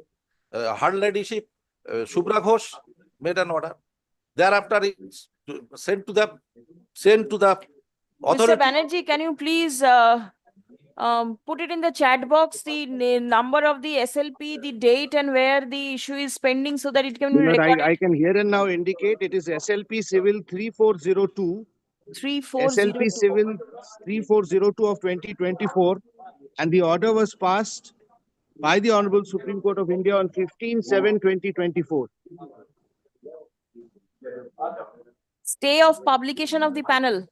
her ladyship, Shubhra Ghosh made an order. Thereafter, it's sent to the authority. Mr. Banerjee, can you please put it in the chat box, the number of the SLP, the date and where the issue is pending so that it can be recorded? I can here and now indicate it is SLP Civil 3402. 3402. SLP Civil 3402 of 2024, and the order was passed by the Honorable Supreme Court of India on 15/7/2024. Stay of publication of the panel.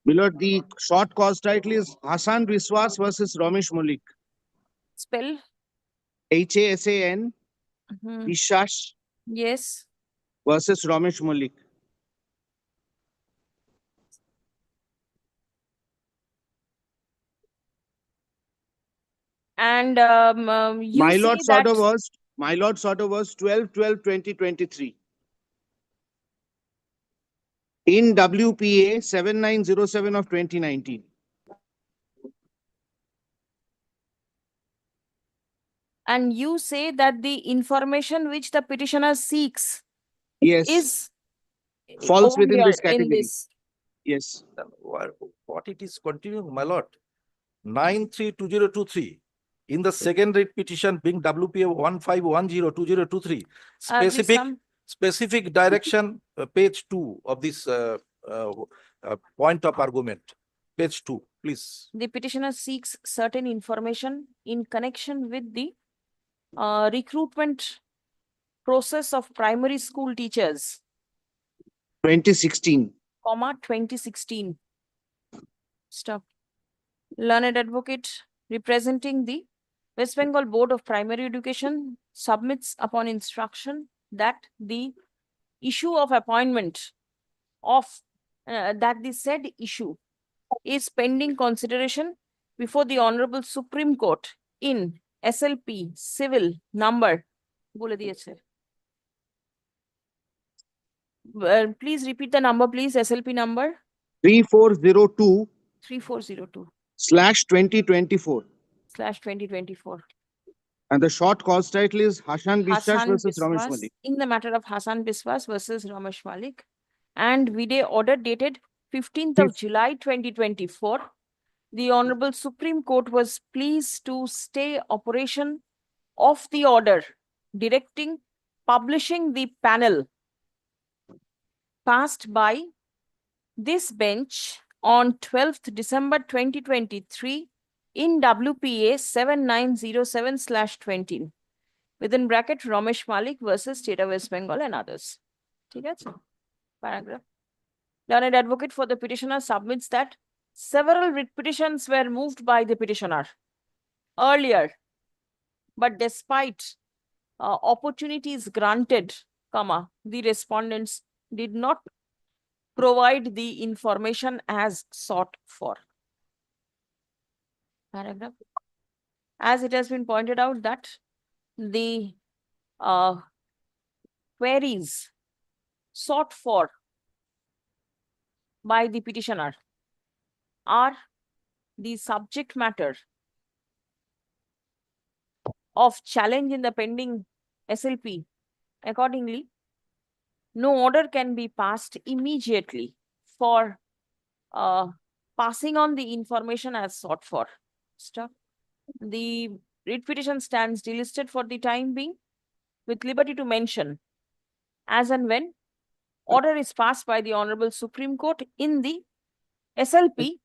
Milord, the short cause title is Hasan Biswas versus Ramesh Malik. Spell. HASAN Biswas Yes. versus Ramesh Malik. And you My say lord's that order was 12/12/2023. In WPA 7907 of 2019. and you say that the information which the petitioner seeks Yes. is Falls within only this in category. this. Yes. What it is continuing, my lord. 932023. In the second writ petition being WPA 15102023, specific direction, page 2 of this point of argument. Page 2, please. The petitioner seeks certain information in connection with the recruitment process of primary school teachers. 2016. 2016. Stop. Learned advocate representing the West Bengal Board of Primary Education submits upon instruction that the issue of appointment of that the said issue is pending consideration before the Honorable Supreme Court in SLP civil number. Please repeat the number, please. SLP number 3402 3402 /2024. /2024. And the short cause title is Hasan Biswas versus Ramesh Malik. In the matter of Hasan Biswas versus Ramesh Malik. And Vide order dated 15th of July 2024. The Honorable Supreme Court was pleased to stay operation of the order directing publishing the panel passed by this bench on 12th December 2023 in WPA 7907/20 within bracket Ramesh Malik versus State of West Bengal and others. ঠিক আছে? Paragraph. learned advocate for the petitioner submits that several writ petitions were moved by the petitioner earlier, but despite opportunities granted, the respondents did not provide the information as sought for. Paragraph. As it has been pointed out that the queries sought for by the petitioner are the subject matter of challenge in the pending SLP. Accordingly, no order can be passed immediately for passing on the information as sought for. Stop. The writ petition stands delisted for the time being, with liberty to mention as and when order is passed by the Honorable Supreme Court in the SLP,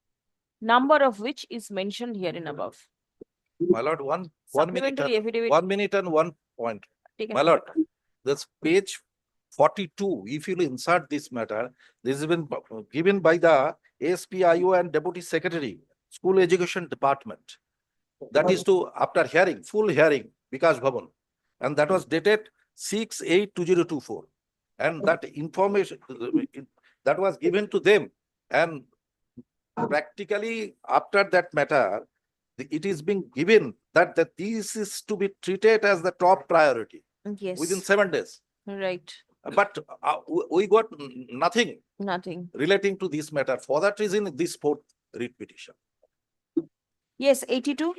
number of which is mentioned herein above. My lord, one minute, Supplementary affidavit. 1 minute and 1 point. Taken. My lord, this page 42, if you will insert this matter, this has been given by the ASPIO and Deputy Secretary, School Education Department. That is to, after hearing, full hearing, Vikas Bhavan. And that was dated 6/8/2024. And that information that was given to them. And practically after that matter, it is being given that this is to be treated as the top priority. Yes. Within 7 days. Right. But we got nothing. Nothing. Relating to this matter. For that reason, this fourth writ petition. Yes, 82.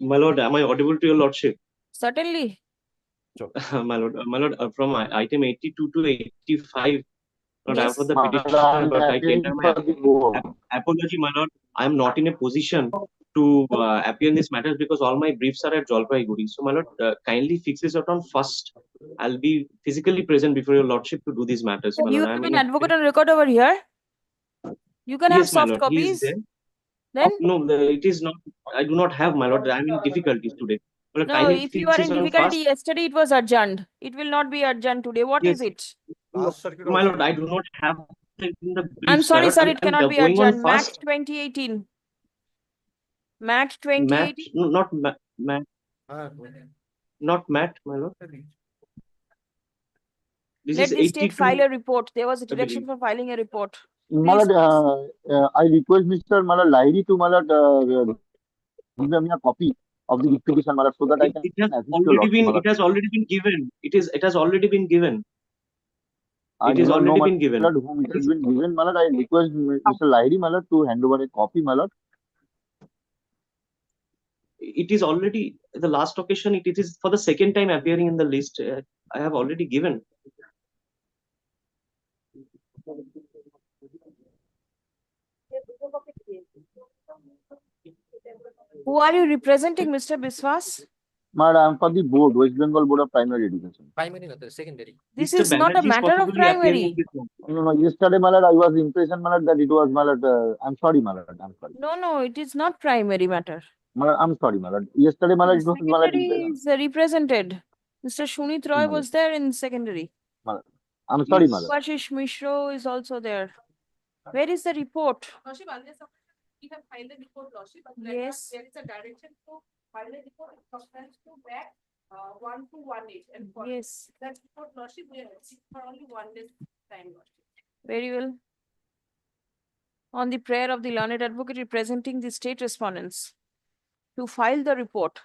My lord, am I audible to your lordship? Certainly. My lord, from item 82 to 85, Lord, I am Yes. for the My lord, petition, I am but I appealing tender my for the board. apology, my lord. I am not in a position to appear in this matter because all my briefs are at Jalpaiguri. So, my lord, kindly fix this out on first. I'll be physically present before your lordship to do these matters. My You lord, I have am an in a advocate on record over here. You can have yes, my soft lord. He is copies. there. Then? No, it is not. I do not have, my lord. I am in difficulties today. My lord, No, kindly if you fix are this in on difficulty, first. yesterday it was adjourned. It will not be adjourned today. What is Yes. it? My lord, I do not have it in the briefs. I'm sorry, my lord. sir, it I'm cannot be going on adjourned. MAT first. 2018. MAT Matt, 2018. no, not Matt, not Matt, my lord. This Let is the state 82. file a report. There was a I direction believe. for filing a report. My Please. lord, I request Mr. Malad Lahiri to Malad give me a copy of the writ petition, Malad, so that I can It has assist your already lordship, been. Malad. It has already been given. It has already been given. I It do is not know, already been given. Malad, whom it has been given, Malad. I request Mr. Lahiri, Malad, to hand over a copy, Malad. It is already the last occasion. It is for the second time appearing in the list. I have already given. Who are you representing, Mr. Biswas? Malad, I am for the board, West Bengal Board of Primary Education. Primary, not the secondary. This Mr. is not a Banerjee is matter of possibly appearing in primary. this one. No, yesterday, Malad, I was impression, Malad, that it was, Malad, I'm sorry, Malad, I'm sorry. No, it is not primary matter. Malad, I'm sorry, Malad. Yesterday, Malad, it was, Malad, Secondary is represented. Mr. Shunit Roy was there in secondary. Malad. I'm sorry, Malad. Subhashish Mishro is also there. Where is the report? Lordship, we have filed the report, Lordship. But Yes. There is a direction to file the report in compliance to back 1 to 1/8. And for Yes. that report, Lordship, we are seeking for only 1 day's time, Lordship. Very well. On the prayer of the learned advocate representing the state respondents to file the report,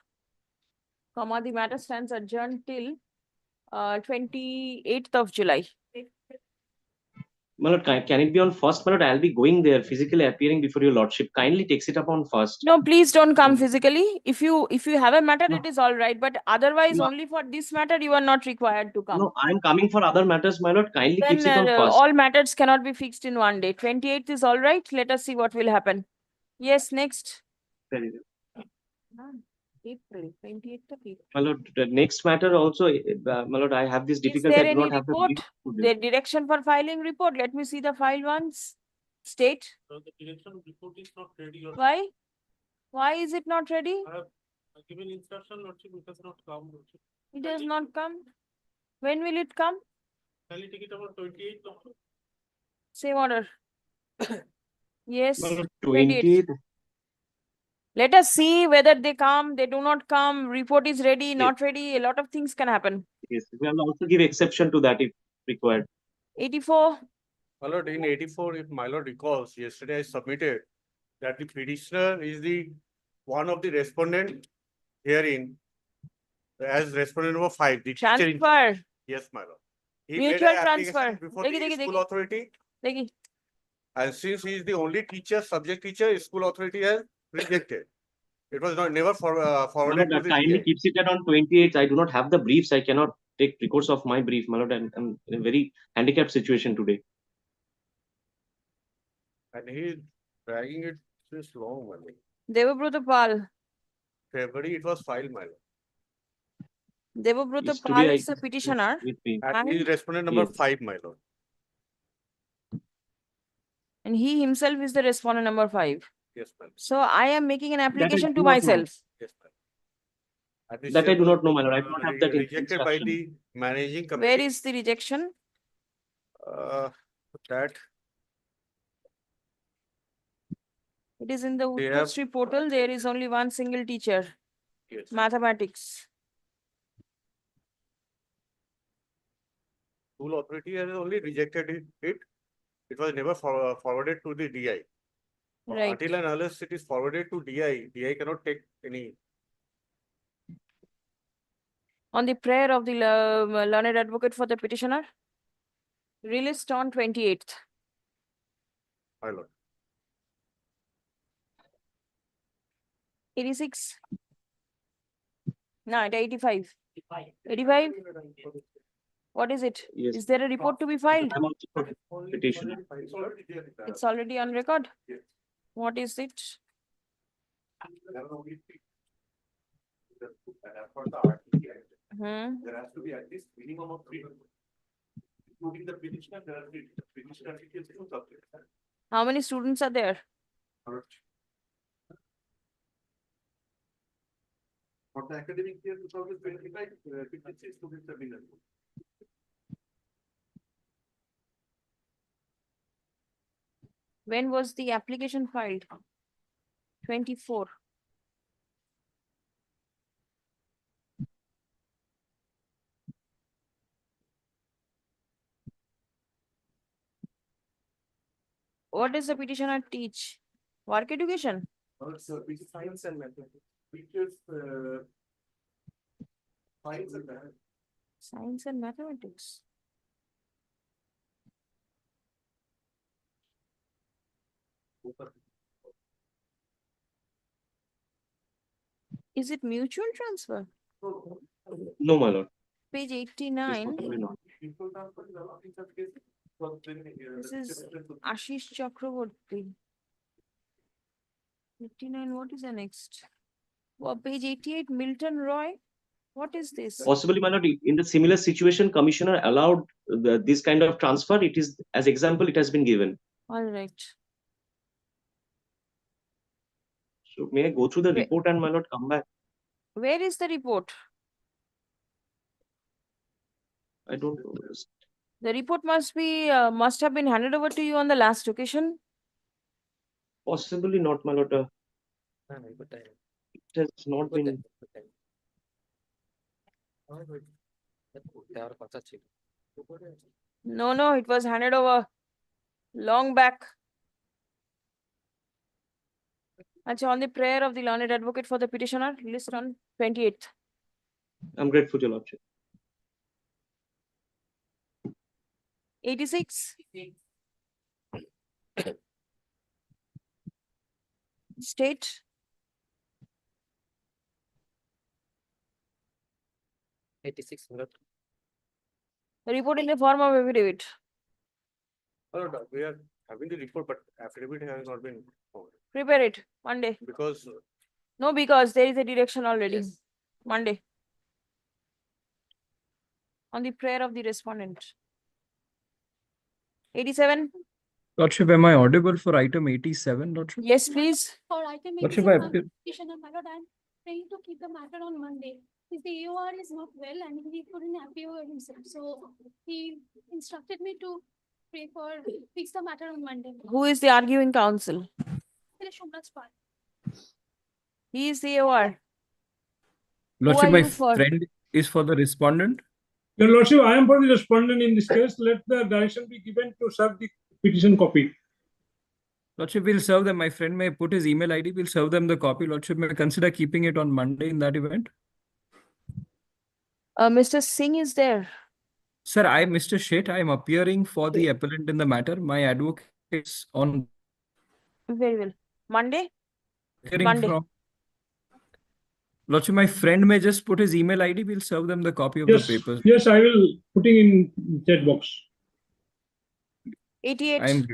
the matter stands adjourned till 28th of July. My lord, can it be on first? My lord, I'll be going there physically appearing before your lordship. Kindly takes it up on first. No, please don't come physically. If you have a matter, it is all right. But otherwise, No. only for this matter, you are not required to come. No, I'm coming for other matters, my lord. Kindly Then keeps it on first. all matters cannot be fixed in one day. 28th is all right. Let us see what will happen. Yes, next. Very well. April, 28th of April. My lord, the next matter also, my lord, I have this Is difficulty. there I do any not have the report? brief today. The direction for filing report. Let me see the file once. State. So the direction report is not ready. Or Why? Why is it not ready? I have given instruction, Lordship, it has not come. Lordship. It does not come. When will it come? Same order. Yes, Well, 28th. 28th. Let us see whether they come, they do not come, report is ready, Yes. not ready. A lot of things can happen. Yes, we will also give exception to that if required. 84. My lord, in 84, if my lord recalls, yesterday I submitted that the petitioner is the one of the respondent herein as respondent number 5. The teacher in- Transfer. Yes, my lord. He made Mutual an application transfer. before Dekhi, the dekhi, school dekhi. authority, Dekhi. and since he is the only teacher, subject teacher, school authority has rejected. It was not never forwarded to Malord, the kindly DI. keeps it on 28th. I do not have the briefs. I cannot take records of my brief, Malord. I'm in a very handicapped situation today. And he is dragging it since long, my lord. Devabruta Pal. February it was filed, my lord. Devabruta Yes, Pal today is the petitioner. with me. And he is respondent number Yes. 5, my lord. And he himself is the respondent number 5. Yes, ma'am. So I am making an That I application do to not know. myself. Yes, ma'am. And the That I do same, not know, Malord. I do not have that rejected by instruction. the managing Where committee. is the rejection? That It is in the they have, history portal. There is only one single teacher. yes. Mathematics. School authority has only rejected it. It was never forwarded to the DI. Right. Until and unless it is forwarded to DI, DI cannot take any. On the prayer of the learned advocate for the petitioner. Released on 28th. My lord. 86. No, 85. 85. What is it? Yes. Is there a report to be filed? I'm also for petition. It's already on record. Yes. What is it? There has to be at least minimum of 3, including the petitioner. There are 3 petitioner details, 2 subjects. How many students are there? For the academic year 2025, 56 students have been enrolled. When was the application filed? 24. What does the petitioner teach? Work education? Also, science and mathematics. Teachers, science and mathematics. Science and mathematics. Is it mutual transfer? No, Malord. Page 89. Possibly not. This is Ashish Chakraborty. 59, what is the next? Well, page 88, Milton Roy. What is this? Possibly, Malord, in the similar situation, commissioner allowed this kind of transfer. It is, as example, it has been given. All right. So may I go through the report and, Malord, come back? Where is the report? I don't know. The report must have been handed over to you on the last occasion. Possibly not, Malord. It has not been. No, it was handed over long back. Achha, on the prayer of the learned advocate for the petitioner, list on 28th. I'm grateful, Your Lordship. 86. State. 86. The report in the form of affidavit. We are having the report, but affidavit has not been forwarded. Prepare it Monday. Because No, because there is a direction already. Yes. Monday. On the prayer of the respondent. 87. Lordship, am I audible for item 87, Lordship? Yes, please. For item Lordship, 87, petitioner, my lord, I'm trying to keep the matter on Monday. his AOR is not well and he couldn't appear himself. So he instructed me to fix the matter on Monday. Who is the arguing counsel? He is the AOR. Who Lordship, are my you for? friend is for the respondent. Your Lordship, I am for the respondent in this case. Let the direction be given to serve the petition copy. Lordship, will serve them. My friend may put his email ID. We'll serve them the copy. Lordship may consider keeping it on Monday in that event. Mr. Singh is there. Sir, I am Mr. Sheth. I am appearing for the appellant in the matter. My advocate is on. Very well. Monday? Appearing Monday. from. Lordship, my friend may just put his email ID. We'll serve them the copy of Yes, the papers. yes, I will putting in chat box. 88. I am.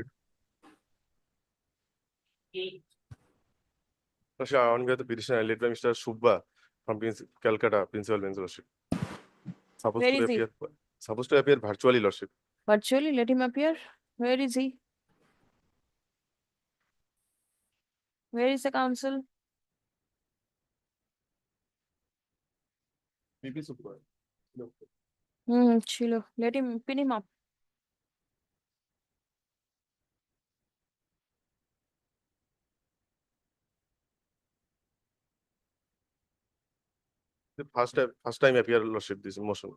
Lordship, on behalf of the petitioner, led by Mr. Subba from Calcutta, Principal Bench, Lordship. Where is he? Supposed to appear virtually, Lordship. Virtually, let him appear. Where is he? Where is the counsel? Maybe Subba. No. Chilo. Let him pin him up. The first time appear, Lordship, this motion.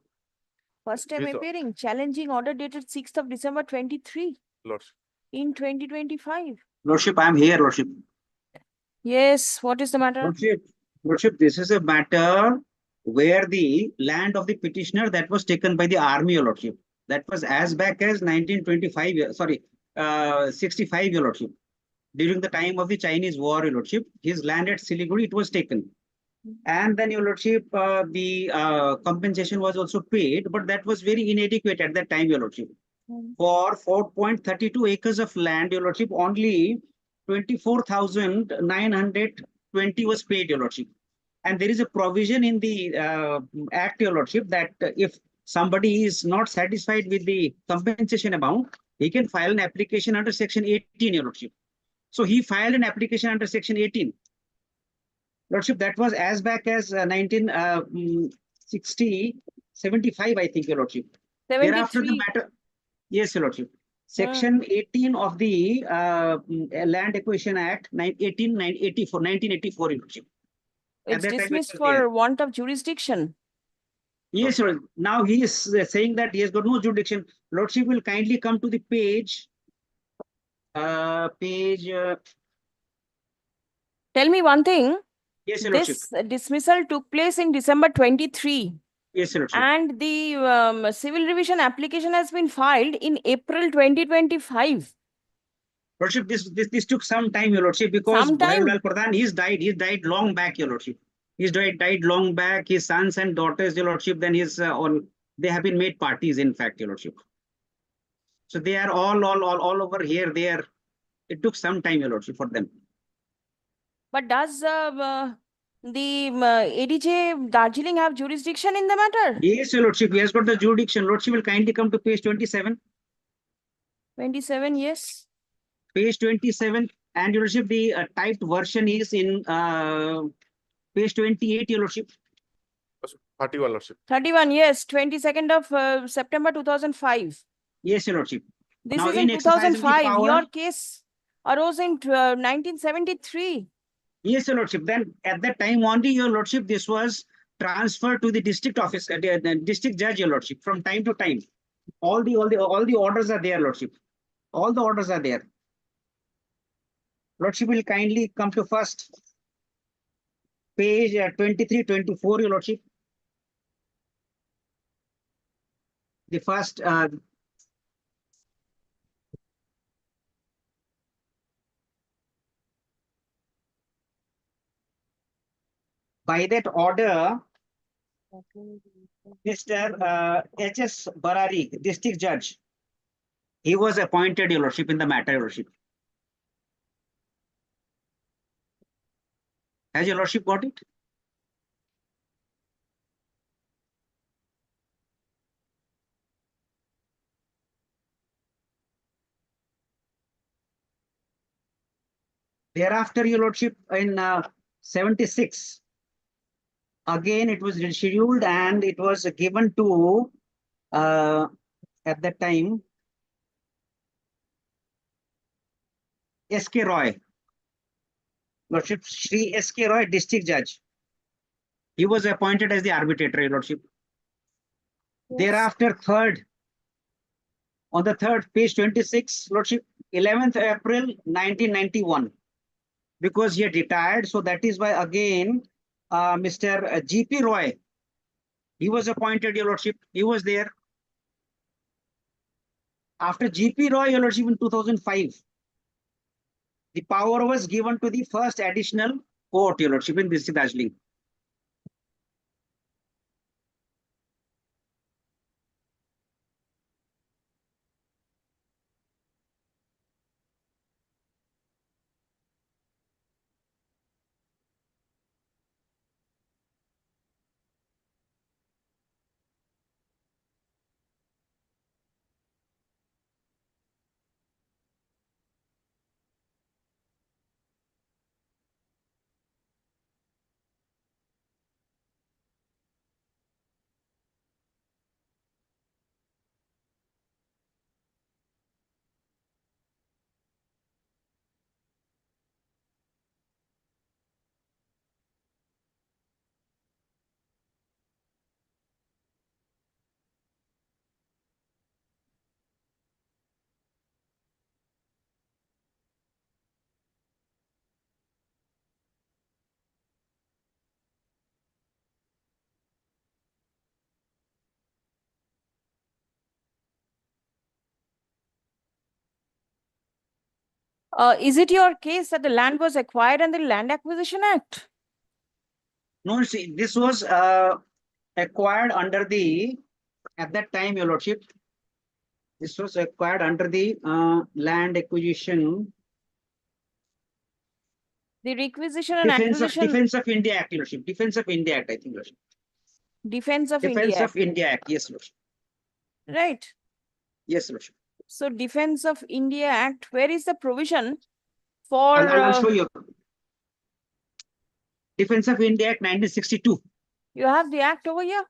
First time Please, appearing. Challenging order dated 6th of December 23 Lordship. in 2025. Lordship, I am here, Lordship. Yes, what is the matter? Lordship, this is a matter where the land of the petitioner that was taken by the army, Your Lordship. That was as back as 1925, 65, Your Lordship. During the time of the Chinese war, Your Lordship, his land at Siliguri, it was taken. And then, Your Lordship, the compensation was also paid, but that was very inadequate at that time, Your Lordship. For 4.32 acres of land, Your Lordship, only 24,920 was paid, Your Lordship. And there is a provision in the Act, Your Lordship, that if somebody is not satisfied with the compensation amount, he can file an application under Section 18, Your Lordship. So he filed an application under Section 18. Lordship, that was as back as 75, I think, Your Lordship. 73. Thereafter, the matter. Yes, Your Lordship. Section 18 of the Land Acquisition Act, 1984, Your Lordship. It's dismissed for want of jurisdiction. Yes, sir. Now he is saying that he has got no jurisdiction. Lordship will kindly come to the page. Tell me one thing. Yes, Your Lordship. This dismissal took place in December 23. Yes, Your Lordship. And the civil revision application has been filed in April 2025. Lordship, this took some time, Your Lordship, because Bhairulal Pradhan, he's died long back, Your Lordship. He's died long back. His sons and daughters, Your Lordship, then his they have been made parties, in fact, Your Lordship. So they are all over here. It took some time, Your Lordship, for them. But does the ADJ Darjeeling have jurisdiction in the matter? Yes, Your Lordship, he has got the jurisdiction. Lordship will kindly come to page 27. 27, yes. Page 27, and Your Lordship, the typed version is in page 28, Your Lordship. 31, Lordship. 31, yes. 22nd of September 2005. Yes, Your Lordship. This Now, is in exercising the 2005. power- Your case arose in 1973. Yes, Your Lordship. Then at that time only, Your Lordship, this was transferred to the district office, the district judge, Your Lordship, from time to time. All the orders are there, Lordship. All the orders are there. Lordship will kindly come to first page 23, 24, Your Lordship. The first by that order, Mr. H.S. Barari, district judge, he was appointed, Your Lordship, in the matter, Your Lordship. Has Your Lordship got it? Thereafter, Your Lordship, in 76, again, it was rescheduled and it was given to, at that time, S.K. Roy. Lordship, Shri S.K. Roy, District Judge. He was appointed as the arbitrator, Your Lordship. Thereafter, on the third, page 26, Lordship, 11th April 1991. Because he had retired, so that is why again, Mr. G.P. Roy, he was appointed, Your Lordship. He was there. After G.P. Roy, Your Lordship, in 2005, the power was given to the first additional court, Your Lordship, in District Darjeeling. Is it your case that the land was acquired under the Land Acquisition Act? No, see, this was acquired under the, at that time, Your Lordship, this was acquired under the Land Acquisition The requisition and acquisition. Defense of India Act, Your Lordship. Defense of India Act, I think, Lordship. Defense of Defense India. of India Act, yes, Lordship. Right. Yes, Lordship. So Defense of India Act, where is the provision for? I'll show you. Defense of India Act 1962. You have the act over here?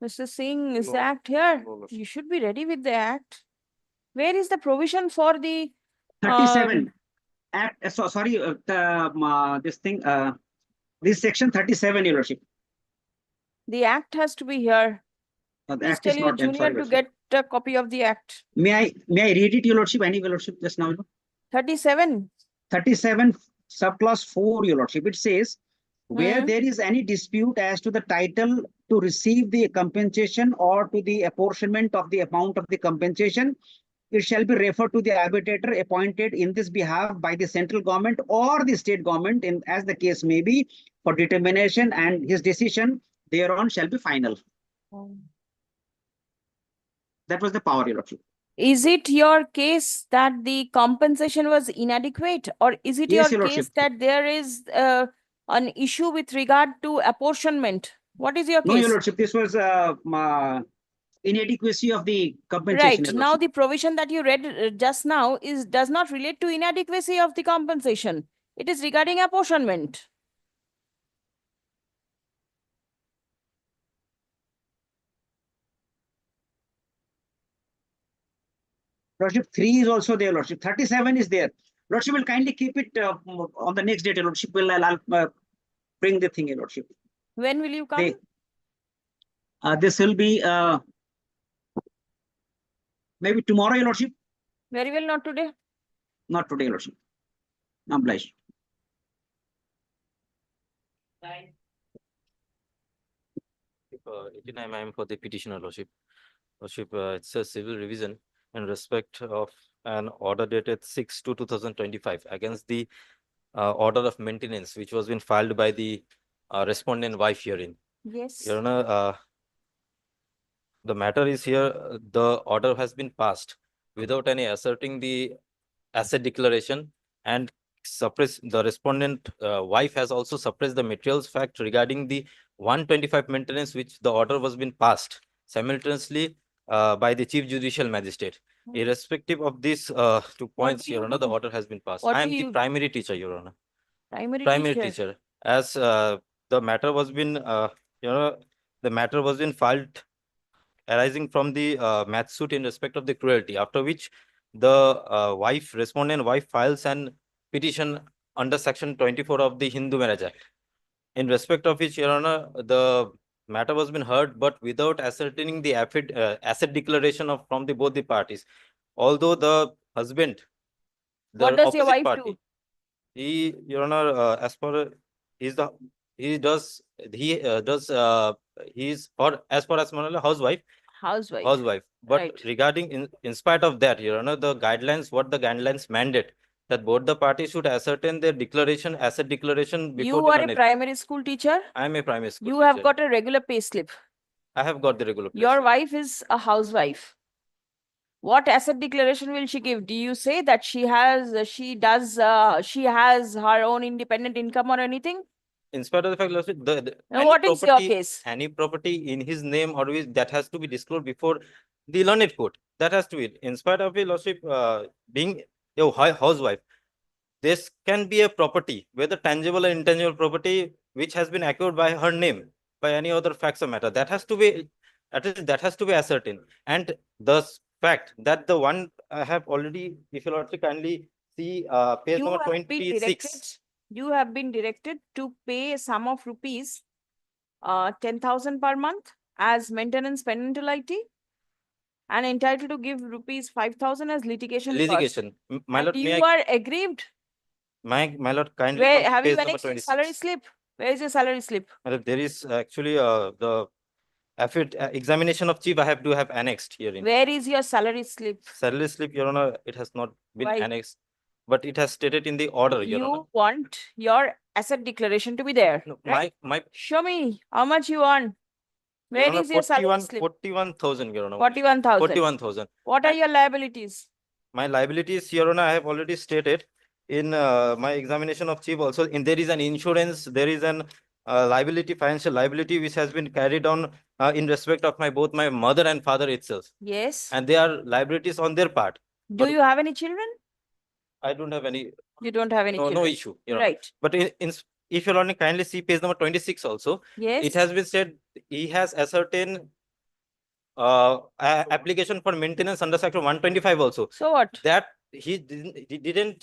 Mr. Singh, is the No, act here? no, Lordship. You should be ready with the act. Where is the provision for the? 37. Act, so sorry, this thing, this section 37, Your Lordship. The act has to be here. The Please act tell is your not, I'm junior sorry, to Lordship. get a copy of the act. May I read it, Your Lordship, anyway, Lordship, just now? 37. 37, subclause 4, Your Lordship. It says, where there is any dispute as to the title to receive the compensation or to the apportionment of the amount of the compensation, it shall be referred to the arbitrator appointed in this behalf by the central government or the state government, in as the case may be, for determination, and his decision thereon shall be final. That was the power, Your Lordship. Is it your case that the compensation was inadequate, or is it Yes, your Your case Lordship. that there is an issue with regard to apportionment? What is your No, Your case? Lordship, this was inadequacy of the compensation. Right. Your Now, Lordship. the provision that you read just now does not relate to inadequacy of the compensation. It is regarding apportionment. Lordship, 3 is also there, Lordship. 37 is there. Lordship will kindly keep it on the next date, Your Lordship. I'll bring the thing, Your Lordship. When will you come? This will be maybe tomorrow, Your Lordship. Very well, not today. Not today, Your Lordship. I'm obliged. I am for the petitioner, Lordship. Lordship, it's a civil revision in respect of an order dated 6/2/2025 against the order of maintenance, which was been filed by the respondent wife herein. Yes. Your Honor, the matter is here, the order has been passed without any asserting the asset declaration, and suppress the respondent wife has also suppressed the materials fact regarding the 125 maintenance, which the order was been passed simultaneously by the Chief Judicial Magistrate. Irrespective of these 2 points, do Your you Honor, the do? order has been passed. What I do am the you- primary teacher, Your Honor. Primary Primary teacher. teacher. As the matter was been, the matter was been filed arising from the match suit in respect of the cruelty, after which the respondent wife files an petition under section 24 of the Hindu Marriage Act. In respect of which, Your Honor, the matter was been heard, but without ascertaining the asset declaration of from the both the parties. Although the husband, the What does your opposite wife party, do? he, Your Honor, as per is the he does he's or as far as housewife. Housewife. But Right. regarding in spite of that, Your Honor, the guidelines, what the guidelines mandate, that both the parties should ascertain their declaration, asset declaration before You the are a London. primary school teacher. I am a primary school You have teacher. got a regular pay slip. I have got the regular pay Your slip. wife is a housewife. What asset declaration will she give? Do you say that she has her own independent income or anything? In spite of the fact, Lordship, Now, what is your case? any property in his name or that has to be disclosed before the learned court. That has to be, in spite of it, Lordship, being a housewife, this can be a property, whether tangible or intangible property, which has been acquired by her name, by any other facts or matter. That has to be, at least that has to be ascertained. And the fact that the one I have already, if you Lordship kindly see, page number 26. You have been directed to pay a sum of rupees 10,000 per month as maintenance penalty and entitled to give rupees 5,000 as litigation cost. Litigation. My lord, And may you are aggrieved. My lord, kindly. Where come have page you number annexed your 26. salary slip? Where is your salary slip? There is actually the examination of chief I have to have annexed herein. Where is your salary slip? Salary slip, Your Honor, it has not been Why? annexed, but it has stated in the order, Your Honor. You want your asset declaration to be there. No, right? my Show me how much you want. Your Where Honor, is your salary slip? 41,000, Your Honor. 41,000. 41,000. What are your liabilities? My liabilities, Your Honor, I have already stated in my examination of chief also. There is an insurance, there is an liability, financial liability, which has been carried on in respect of both my mother and father itself. Yes. And they are liabilities on their part. Do you have any children? I don't have any. You don't have any No children. issue. You know. Right. But if you'll only kindly see page number 26 also, Yes. it has been said he has ascertained application for maintenance under section 125 also. So what? That he didn't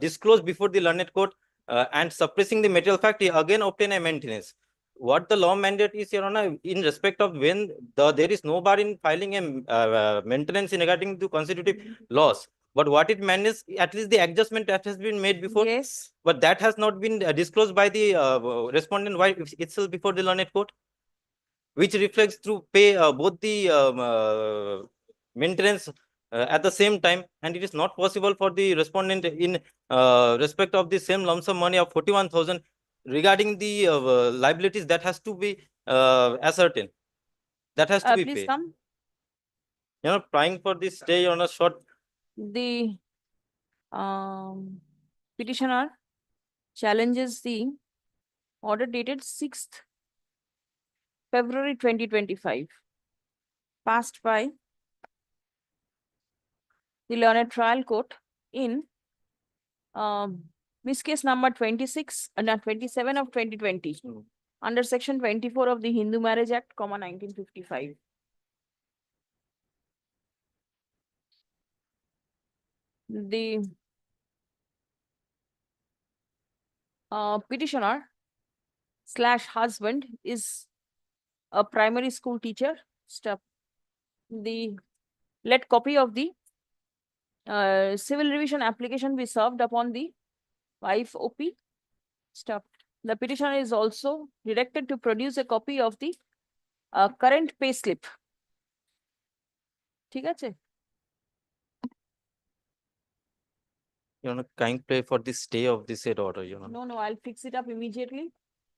disclose before the learned court and suppressing the material fact, he again obtained a maintenance. What the law mandate is, Your Honor, in respect of when there is no bar in filing a maintenance in regarding to constitutive laws. But what it mandates, at least the adjustment that has been made before. Yes. But that has not been disclosed by the respondent wife itself before the learned court, which reflects through pay both the maintenance at the same time, and it is not possible for the respondent in respect of the same lump sum money of 41,000 regarding the liabilities that has to be ascertained. That has to be Please paid. come. You know, trying for this stay on a short. The petitioner challenges the order dated 6th February 2025, passed by the learned trial court in Miss case number 26 and 27 of 2020 under section 24 of the Hindu Marriage Act, 1955. The petitioner / husband is a primary school teacher. The let copy of the civil revision application be served upon the wife OP. The petitioner is also directed to produce a copy of the current pay slip. ঠিক আছে? You know, kind play for the stay of the said order, you know. No, I'll fix it up immediately.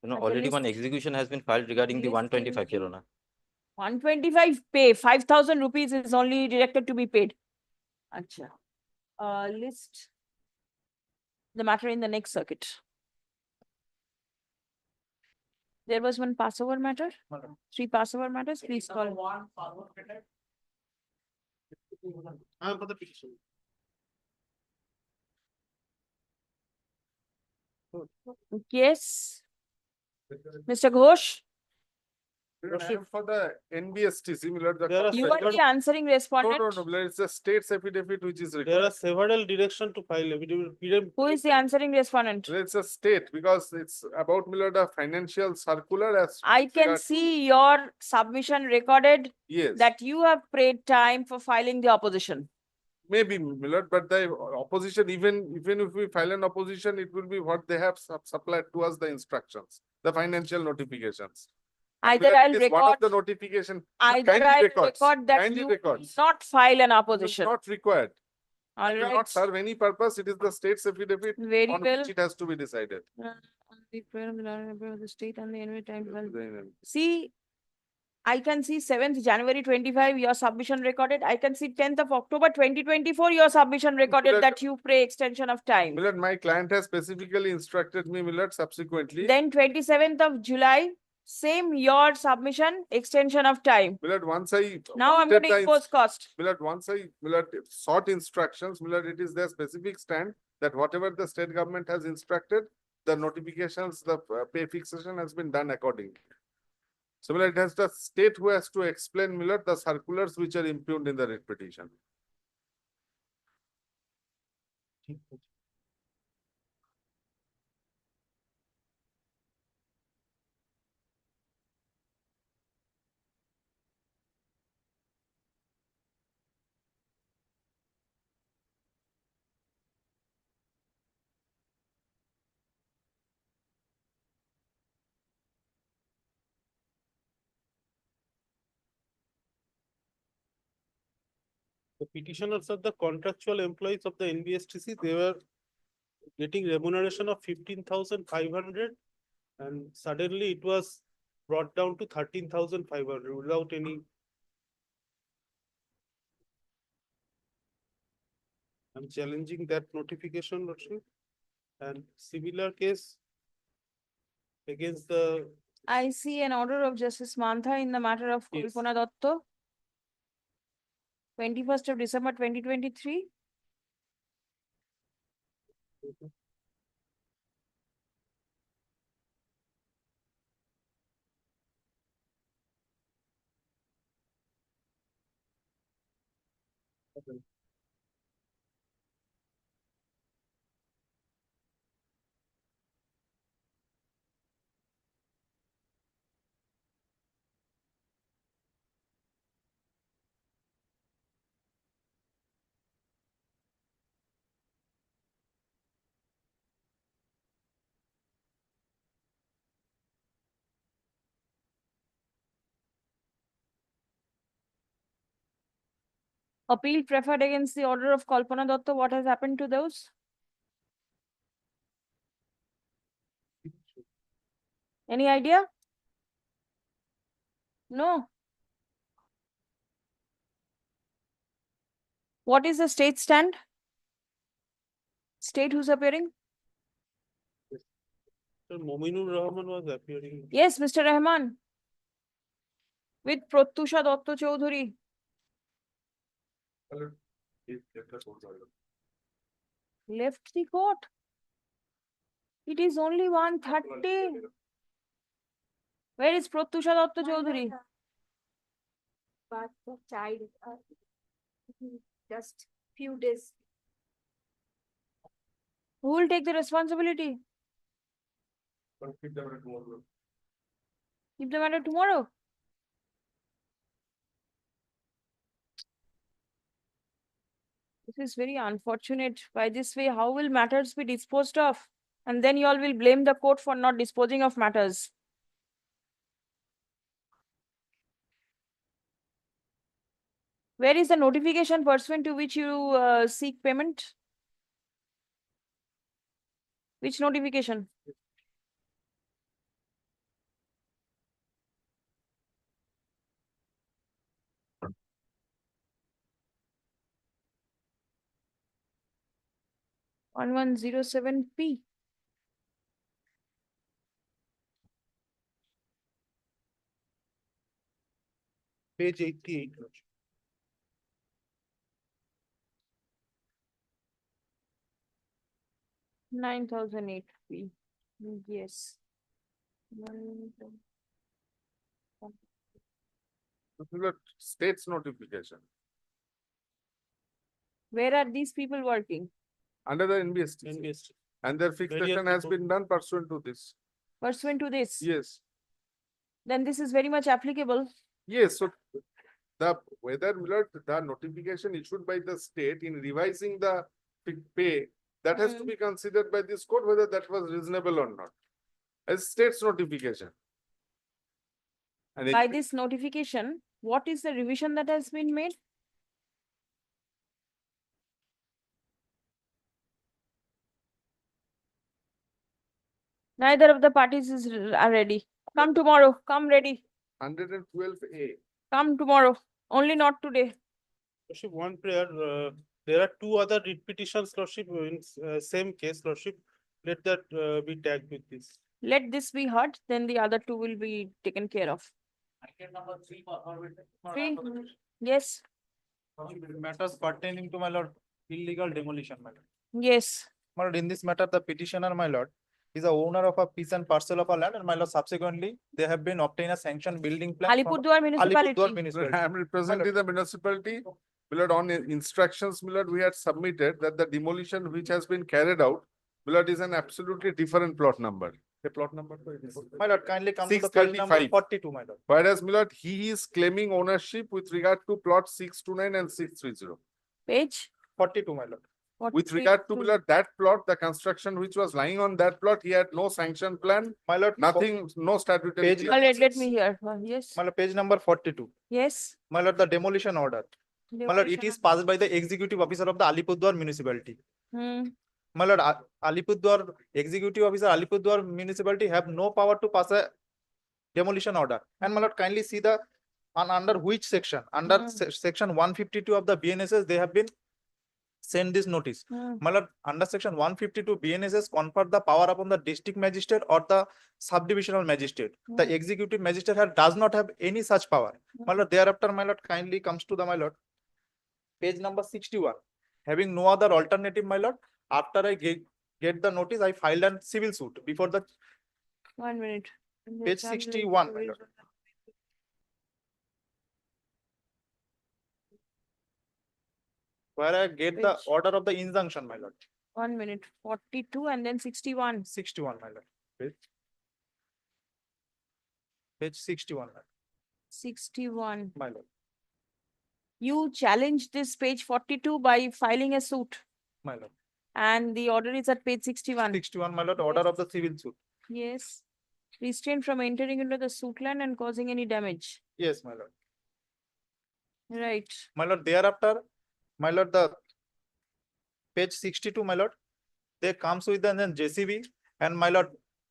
You know, At the already one list. execution has been filed regarding the List 125, Your Honor. 125 pay, 5,000 rupees is only directed to be paid. Acha. List the matter in the next circuit. There was one Passover matter, 3 Passover matters, please call. I am for the petition. Yes. Mr. Ghosh, For the NBSTC, my lord, you are the answering respondent. my lord, it's a state's affidavit which is There required. are several directions to file affidavit. Who is the answering respondent? It's a state because it's about, my lord, a financial circular as. I can regard- see your submission recorded Yes. that you have paid time for filing the opposition. Maybe, my lord, but the opposition, even if we file an opposition, it will be what they have supplied to us, the instructions, the financial notifications. Either Whether I'll it is one of record, the notification. either Kindly I'll records, record that kindly you records. did not file an It is opposition. not required. All It will right. not serve any purpose. It is the state's affidavit Very on well. which it has to be decided. The prayer of the Lord and the prayer of the state and the enemy time. See, I can see 7th January 25, your submission recorded. I can see 10th of October 2024, your submission recorded that you pray extension of time. Millard, my client has specifically instructed me, Millard, subsequently. Then 27th of July, same your submission extension of time. Millard, once I. Now I'm wanted going to the impose cost. Millard, once I, Millard, sought instructions, Millard, it is their specific stand that whatever the state government has instructed, the notifications, the pay fixation has been done accordingly. So, Millard, it has the state who has to explain, Millard, the circulars which are impugned in the writ petition. The petitioners are the contractual employees of the NBSTC. They were getting remuneration of 15,500 and suddenly it was brought down to 13,500 without any. I'm challenging that notification, Lordship. And similar case against the. I see an order of Justice Mantha in the matter of Yes. Kalpana Datta. 21st of December 2023. Appeal preferred against the order of Kalpana Datta. What has happened to those? Any idea? No. What is the state stand? State who's appearing? Mominur Rahman was appearing. Yes, Mr. Rahman. With Pratyusha Datta Chaudhary. Left the court. It is only 1:30. Where is Pratyusha Datta Chaudhary? But the child, just few days. Who will take the responsibility? Keep the matter tomorrow. This is very unfortunate. By this way, how will matters be disposed of? And then you all will blame the court for not disposing of matters. Where is the notification pursuant to which you seek payment? Which notification? On 1107P. Page 88. 9008P. Yes. Milord, state's notification Where are these people working? under the NBST. And their fixation has been done pursuant to this. Pursuant to this? Yes, Then this is very much applicable. yes, so whether Milord, the notification issued by the state in revising the pay, that has to be considered by this court whether that was reasonable or not. As state's notification. And By this notification, what is the revision that has been made? Neither of the parties are ready. Come tomorrow. Come ready. 112A. Come tomorrow. Only not today. Lordship, one prayer, there are two other writ petitions, Lordship, in same case, Lordship. Let that be tagged with this. Let this be heard, then the other two will be taken care of. Number 3. Three? Yes, Matters pertaining to, my lord, illegal demolition, my lord. yes. My lord, in this matter, the petitioner, my lord, is the owner of a piece and parcel of a land, and my lord, subsequently, they have been obtained a sanctioned building plan. from Alipurduar municipality. Alipurduar municipality. I am representing the municipality. Milord, on instructions, Milord, we had submitted that the demolition which has been carried out, Milord, is an absolutely different plot number. The plot number. My lord, kindly come to the page number 635. 42, my lord. Whereas, Milord, he is claiming ownership with regard to plot 629 and 630. Page? 42, my lord. With regard to Milord, that plot, the construction which was lying on that plot, he had no sanction plan, My lord, nothing, no statutory. Page- All right, let me hear. Yes, my lord, page number 42. yes. My lord, the demolition order. My lord, it is passed by the executive officer of the Alipurduar municipality. Hmm. My lord, Alipurduar executive officer, Alipurduar municipality have no power to pass a demolition order. And my lord, kindly see the under which section? Under section 152 of the BNSS, they have been sent this notice. My lord, under section 152 BNSS confer the power upon the district magistrate or the subdivisional magistrate. The executive magistrate does not have any such power. My lord, thereafter, my lord, kindly comes to the, my lord, page number 61. Having no other alternative, my lord, after I get the notice, I filed a civil suit before the 1 minute. page 61, my lord. Where I get the Page. order of the injunction, my lord. 1 minute. 42 and then 61. 61, my lord. Page 61, my lord. 61. My lord. You challenged this page 42 by filing a suit, My lord. and the order is at page 61. 61, my lord, order of the civil suit. Yes. Restrain from entering into the suit land and causing any damage. Yes, my lord. Right. My lord, thereafter, my lord, the page 62, my lord, they comes with the then JCB and my lord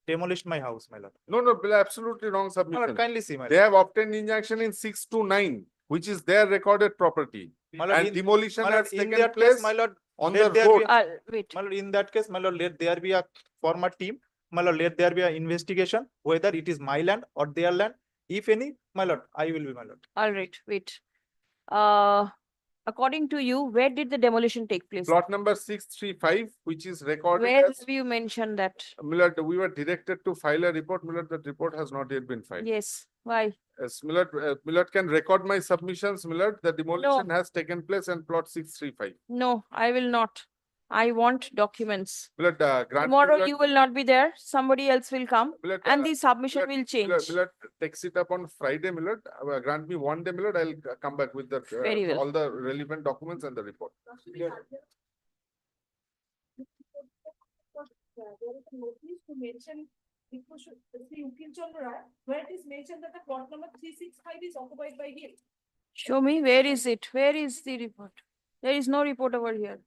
demolished my house, my lord. No, no, absolutely wrong My lord, submission. kindly see, my They lord. have obtained injunction in 629, which is their recorded property. My lord, And in- demolition my lord, has in taken that place case, my lord, on let the there road. be Wait. my lord, in that case, my lord, let there be a former team. My lord, let there be an investigation whether it is my land or their land. If any, my lord, I will be, my lord. All right. Wait. According to you, where did the demolition take place? Plot number 635, which is recorded Where as, have you mentioned that? Milord, we were directed to file a report. Milord, that report has not yet been filed. Yes. Why? Yes, Milord, Milord can record my submissions, Milord. The demolition has taken place in plot 635. No, I will not. I want documents. Milord, grant Tomorrow Milord, you will not be there. Somebody else will come Milord, and the submission will change. Milord, takes it up on Friday, Milord. Grant me 1 day, Milord. I'll come back with the Very well. all the relevant documents and the report. There is a notice to mention, where it is mentioned that the plot number 365 is occupied by him. Show me, where is it? Where is the report? There is no report over here.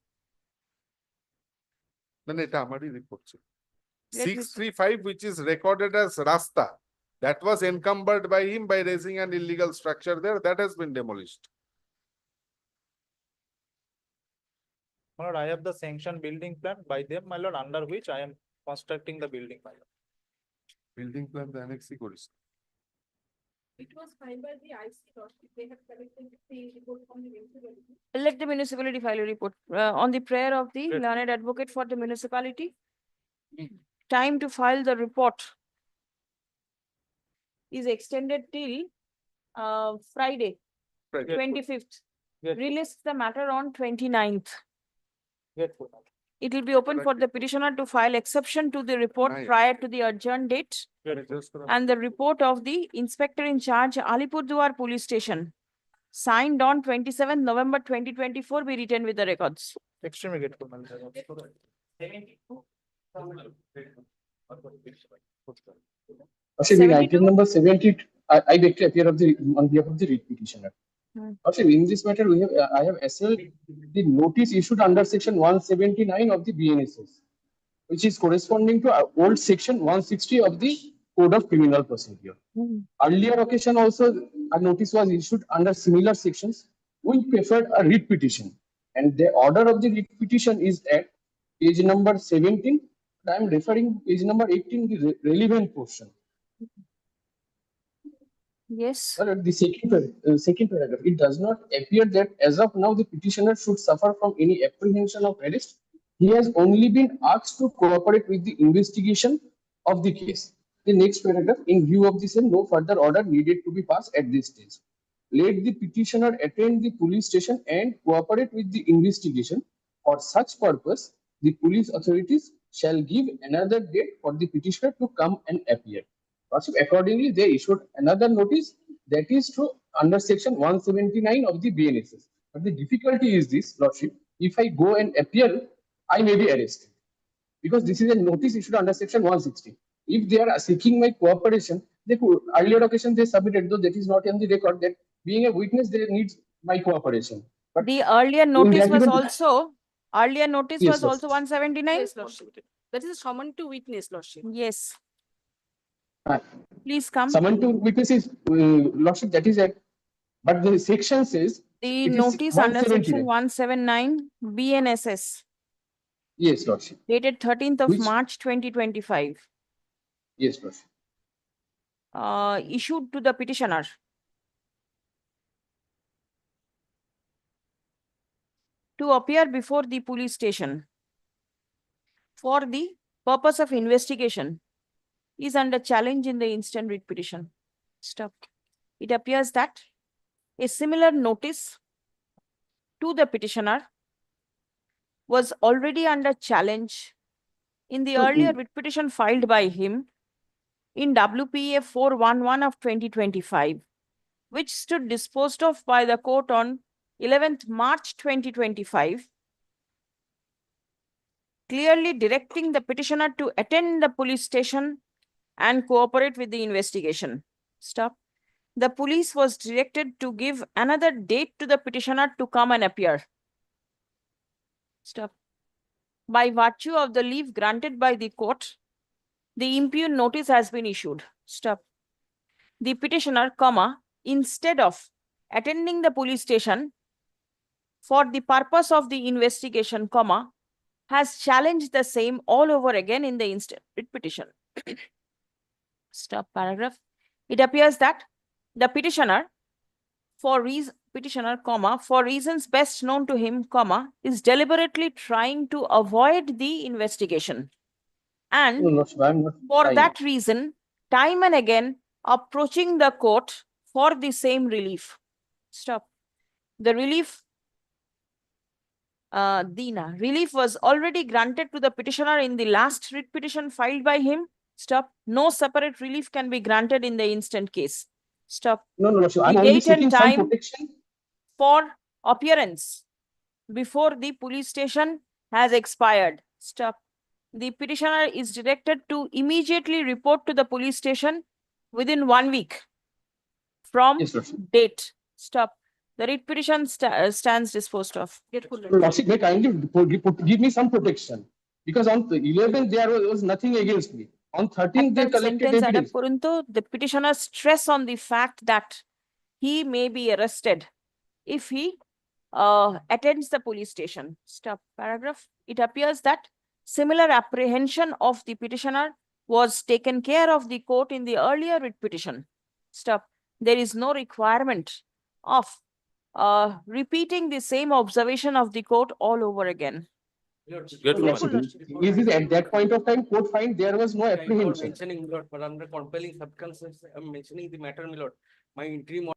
Then it amari report. Let me see. 635, which is recorded as Rasta, that was encumbered by him by raising an illegal structure there. That has been demolished. My lord, I have the sanctioned building plan by them, my lord, under which I am constructing the building, my lord. Building plan, the annex Koris. It was filed by the IC, they have collected the report from the municipality. Let the municipality file a report on the prayer of the learned advocate for the municipality. Time to file the report. is extended till Friday, Friday. 25th. Get- Release the matter on 29th. Get full. It will be open for the petitioner to file exception to the report Right. prior to the adjourned date. And the report of the inspector in charge, Alipurduar Police Station, signed on 27th November 2024, be written with the records. Extremely grateful, madam. In item number 70, I beg to appear on behalf of the writ petitioner. In this matter, I have SL the notice issued under section 179 of the BNSS, which is corresponding to old section 160 of the Code of Criminal Procedure. Earlier occasion also a notice was issued under similar sections. We preferred a writ petition, and the order of the writ petition is at page number 17. I am referring page number 18, the relevant portion. Yes. The second paragraph, it does not appear that as of now the petitioner should suffer from any apprehension of arrest. He has only been asked to cooperate with the investigation of the case. The next paragraph, in view of the same, no further order needed to be passed at this stage. Let the petitioner attend the police station and cooperate with the investigation. For such purpose, the police authorities shall give another date for the petitioner to come and appear. Accordingly, they issued another notice that is to under section 179 of the BNSS. But the difficulty is this, Lordship, if I go and appear, I may be arrested. Because this is a notice issued under section 160. If they are seeking my cooperation, they could, earlier occasion they submitted, though that is not on the record, that being a witness, they need my cooperation. But the earlier notice was event- also, Yes, was also 179? Yes, Lordship. That is a summon to witness, Lordship. Yes. Please come. Summon to witnesses, Lordship, that is it. But the section says The it is notice under section 179. 179 BNSS Yes, Lordship. dated 13th of Which- March 2025, Yes, Lordship. issued to the petitioner. To appear before the police station for the purpose of investigation is under challenge in the instant writ petition. Stop. It appears that a similar notice to the petitioner was already under challenge in the earlier writ petition filed by him in WPA 411 of 2025, which stood disposed of by the court on 11th March 2025, clearly directing the petitioner to attend the police station and cooperate with the investigation. Stop. The police was directed to give another date to the petitioner to come and appear. Stop. By virtue of the leave granted by the court, the impugn notice has been issued. Stop. The petitioner, instead of attending the police station for the purpose of the investigation, has challenged the same all over again in the instant writ petition. Stop paragraph. It appears that the petitioner, for reasons best known to him, is deliberately trying to avoid the investigation. And No, Lordship, I am not for trying. that reason, time and again approaching the court for the same relief. Stop. The relief, relief was already granted to the petitioner in the last writ petition filed by him. Stop. No separate relief can be granted in the instant case. Stop. No, Lordship, I am The only date and seeking some time protection. for appearance before the police station has expired. Stop. The petitioner is directed to immediately report to the police station within 1 week from Yes, Lordship. date. Stop. The writ petition stands disposed of. Lordship, may kindly give me some protection. Because on the 11th, there was nothing against me. On 13th, they collected evidence. The petitioner stress on the fact that he may be arrested if he attends the police station. Stop paragraph. It appears that similar apprehension of the petitioner was taken care of the court in the earlier writ petition. Stop. There is no requirement of repeating the same observation of the court all over again. Grateful, Yes, my lord. Is it at that point of time, court find there was no apprehension? Mentioning, my lord, but under compelling circumstances, I'm mentioning the matter, my lord. My interim